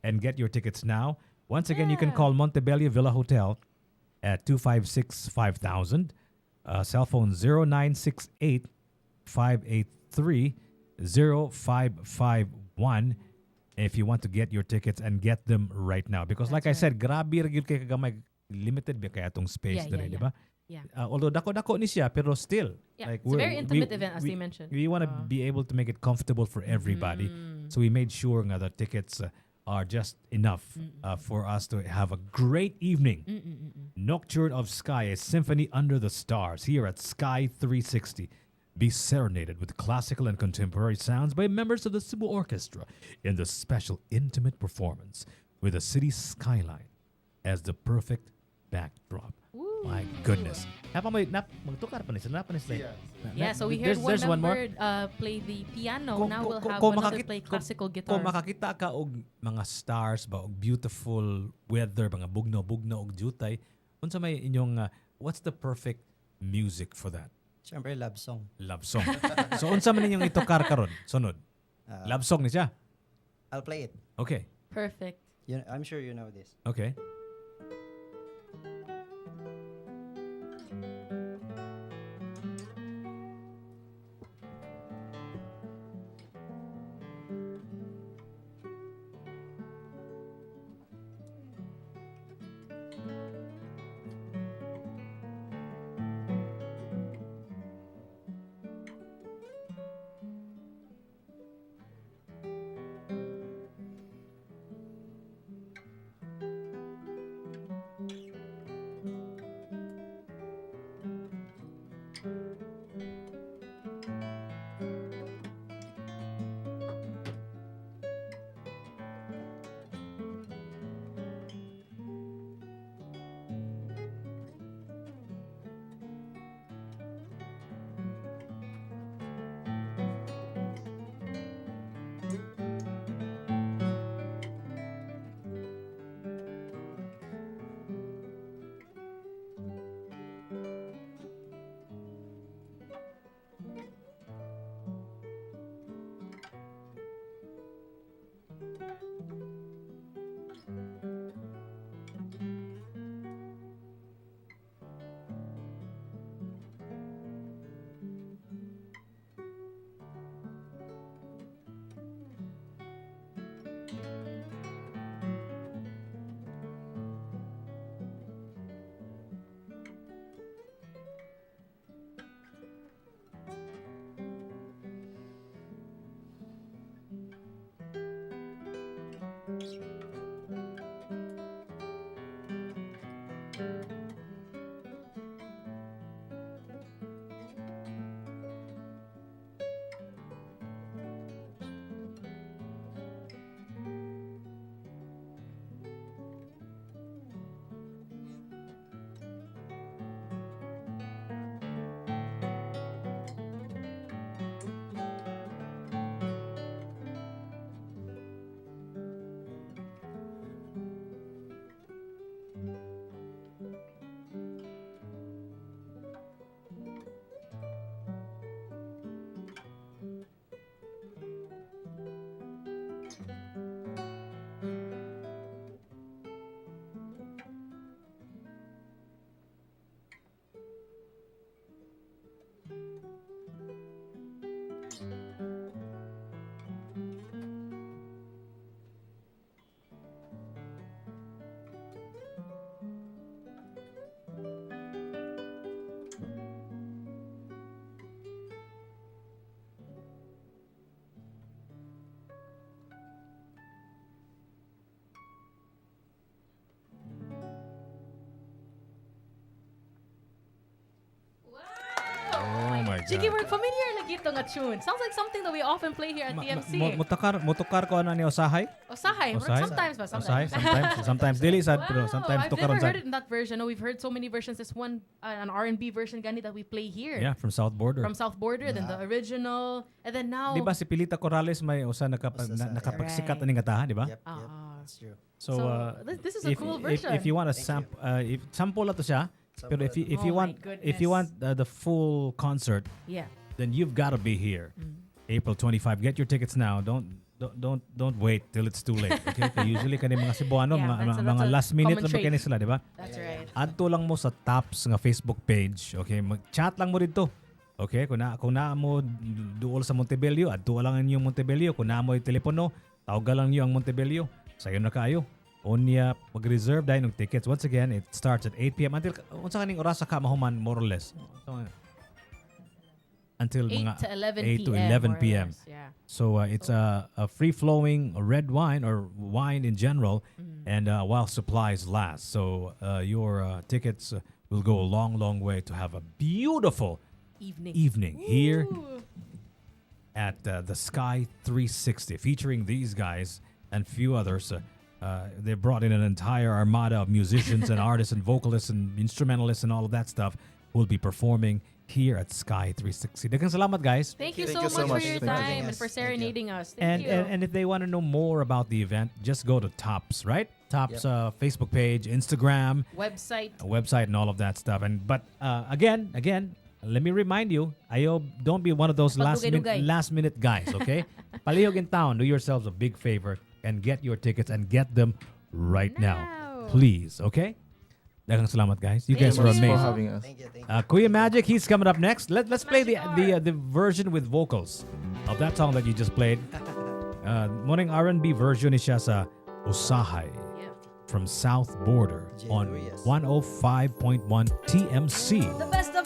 and get your tickets now. Once again, you can call Montebello Villa Hotel at 256-5000. Cell phone 0968 583-0551 if you want to get your tickets and get them right now. Because like I said, grabe ra gyud kay kagamay, limited ba kay atong space dire, di ba? Yeah. Although dako-dako ni siya, pero still. Yeah, it's a very intimate event, as they mentioned. We want to be able to make it comfortable for everybody. So we made sure nga the tickets are just enough for us to have a great evening. Nocturne of Sky, a symphony under the stars here at Sky 360. Be serenaded with classical and contemporary sounds by members of the Cebu Orchestra in the special intimate performance with the city skyline as the perfect backdrop. Ooh. My goodness. Magtukar pa ni sila. Yeah, so we heard there's one more. Play the piano. Now we'll have kung another play classical guitar. Kung makakita ka og mga stars ba og beautiful weather, mga bugnaw og jutay, unsa may inyong what's the perfect music for that? Siyempre, love song. Love song. So unsa man ninyong itukar karon? Sunod. Love song ni siya. I'll play it. Okay. Perfect. I'm sure you know this. Okay. Sige, we're familiar lagi ito nga tune. Sounds like something that we often play here at TMC. Mutukar ko ano ni Osahay? Osahay. Sometimes ba? Osahay, sometimes dili sad pero sometimes I've tukaron never heard sad. it in that version. No, we've heard so many versions. This one, an R&B version gani that we play here. Yeah, from South Border. From South Border, then the original, and then now. Di ba si Pilita Corrales may nakapagsikat Right. aning kataha, di ba? Yep, that's true. So, this is a cool version. If you want to if sample na to siya, pero if you Oh my want the full concert, yeah. then you've got to be here. April 25. Get your tickets now. Don't wait till it's too late. Okay? Kaya usually kani mga Cebuano, Yeah, that's mga a last minute common lang ba trait. kani sila, di ba? That's right. Adto lang mo sa Tops nga Facebook page. Okay? Mag-chat lang mo dito. Okay? Kung na mo duol sa Montebello, adto lang ang inyong Montebello. Kung na mo yung telepono, tawagan lang niyo ang Montebello. Sayo na kayo. Onya, mag-reserve dahil ng tickets. Once again, it starts at 8 p.m. until unsa kaning oras sa ka mahuman more or less. Until 8 mga to 11 8 to p.m. 11 more or p.m. less, yeah. So it's a free-flowing red wine or wine in general, and while supplies last. So your tickets will go a long, long way to have a beautiful evening here at the Sky 360, featuring these guys and few others. They brought in an entire armada of musicians and artists and vocalists and instrumentalists and all of that stuff who will be performing here at Sky 360. Daghang salamat, guys. Thank you Thank so you so much for much. your Thank you. time and for Thank you. serenading us. And, Thank you. and if they want to know more about the event, just go to Tops, right? Tops Facebook page, Instagram, website. and all of that stuff. And but again, let me remind you, don't be one of those Pagdugay-dugay. last minute guys, okay? Palihog in town, do yourselves a big favor and get your tickets and get them right now. Please, okay? Daghang salamat, guys. You guys Thank are you. For amazing. having us. Thank you. Kuya Magic, he's coming up next. Let's play the Magic version with vocals of that song that you just played. Morning R&B version is siya sa Usahay Yeah. from South Border on Generous. 105.1 TMC. The best of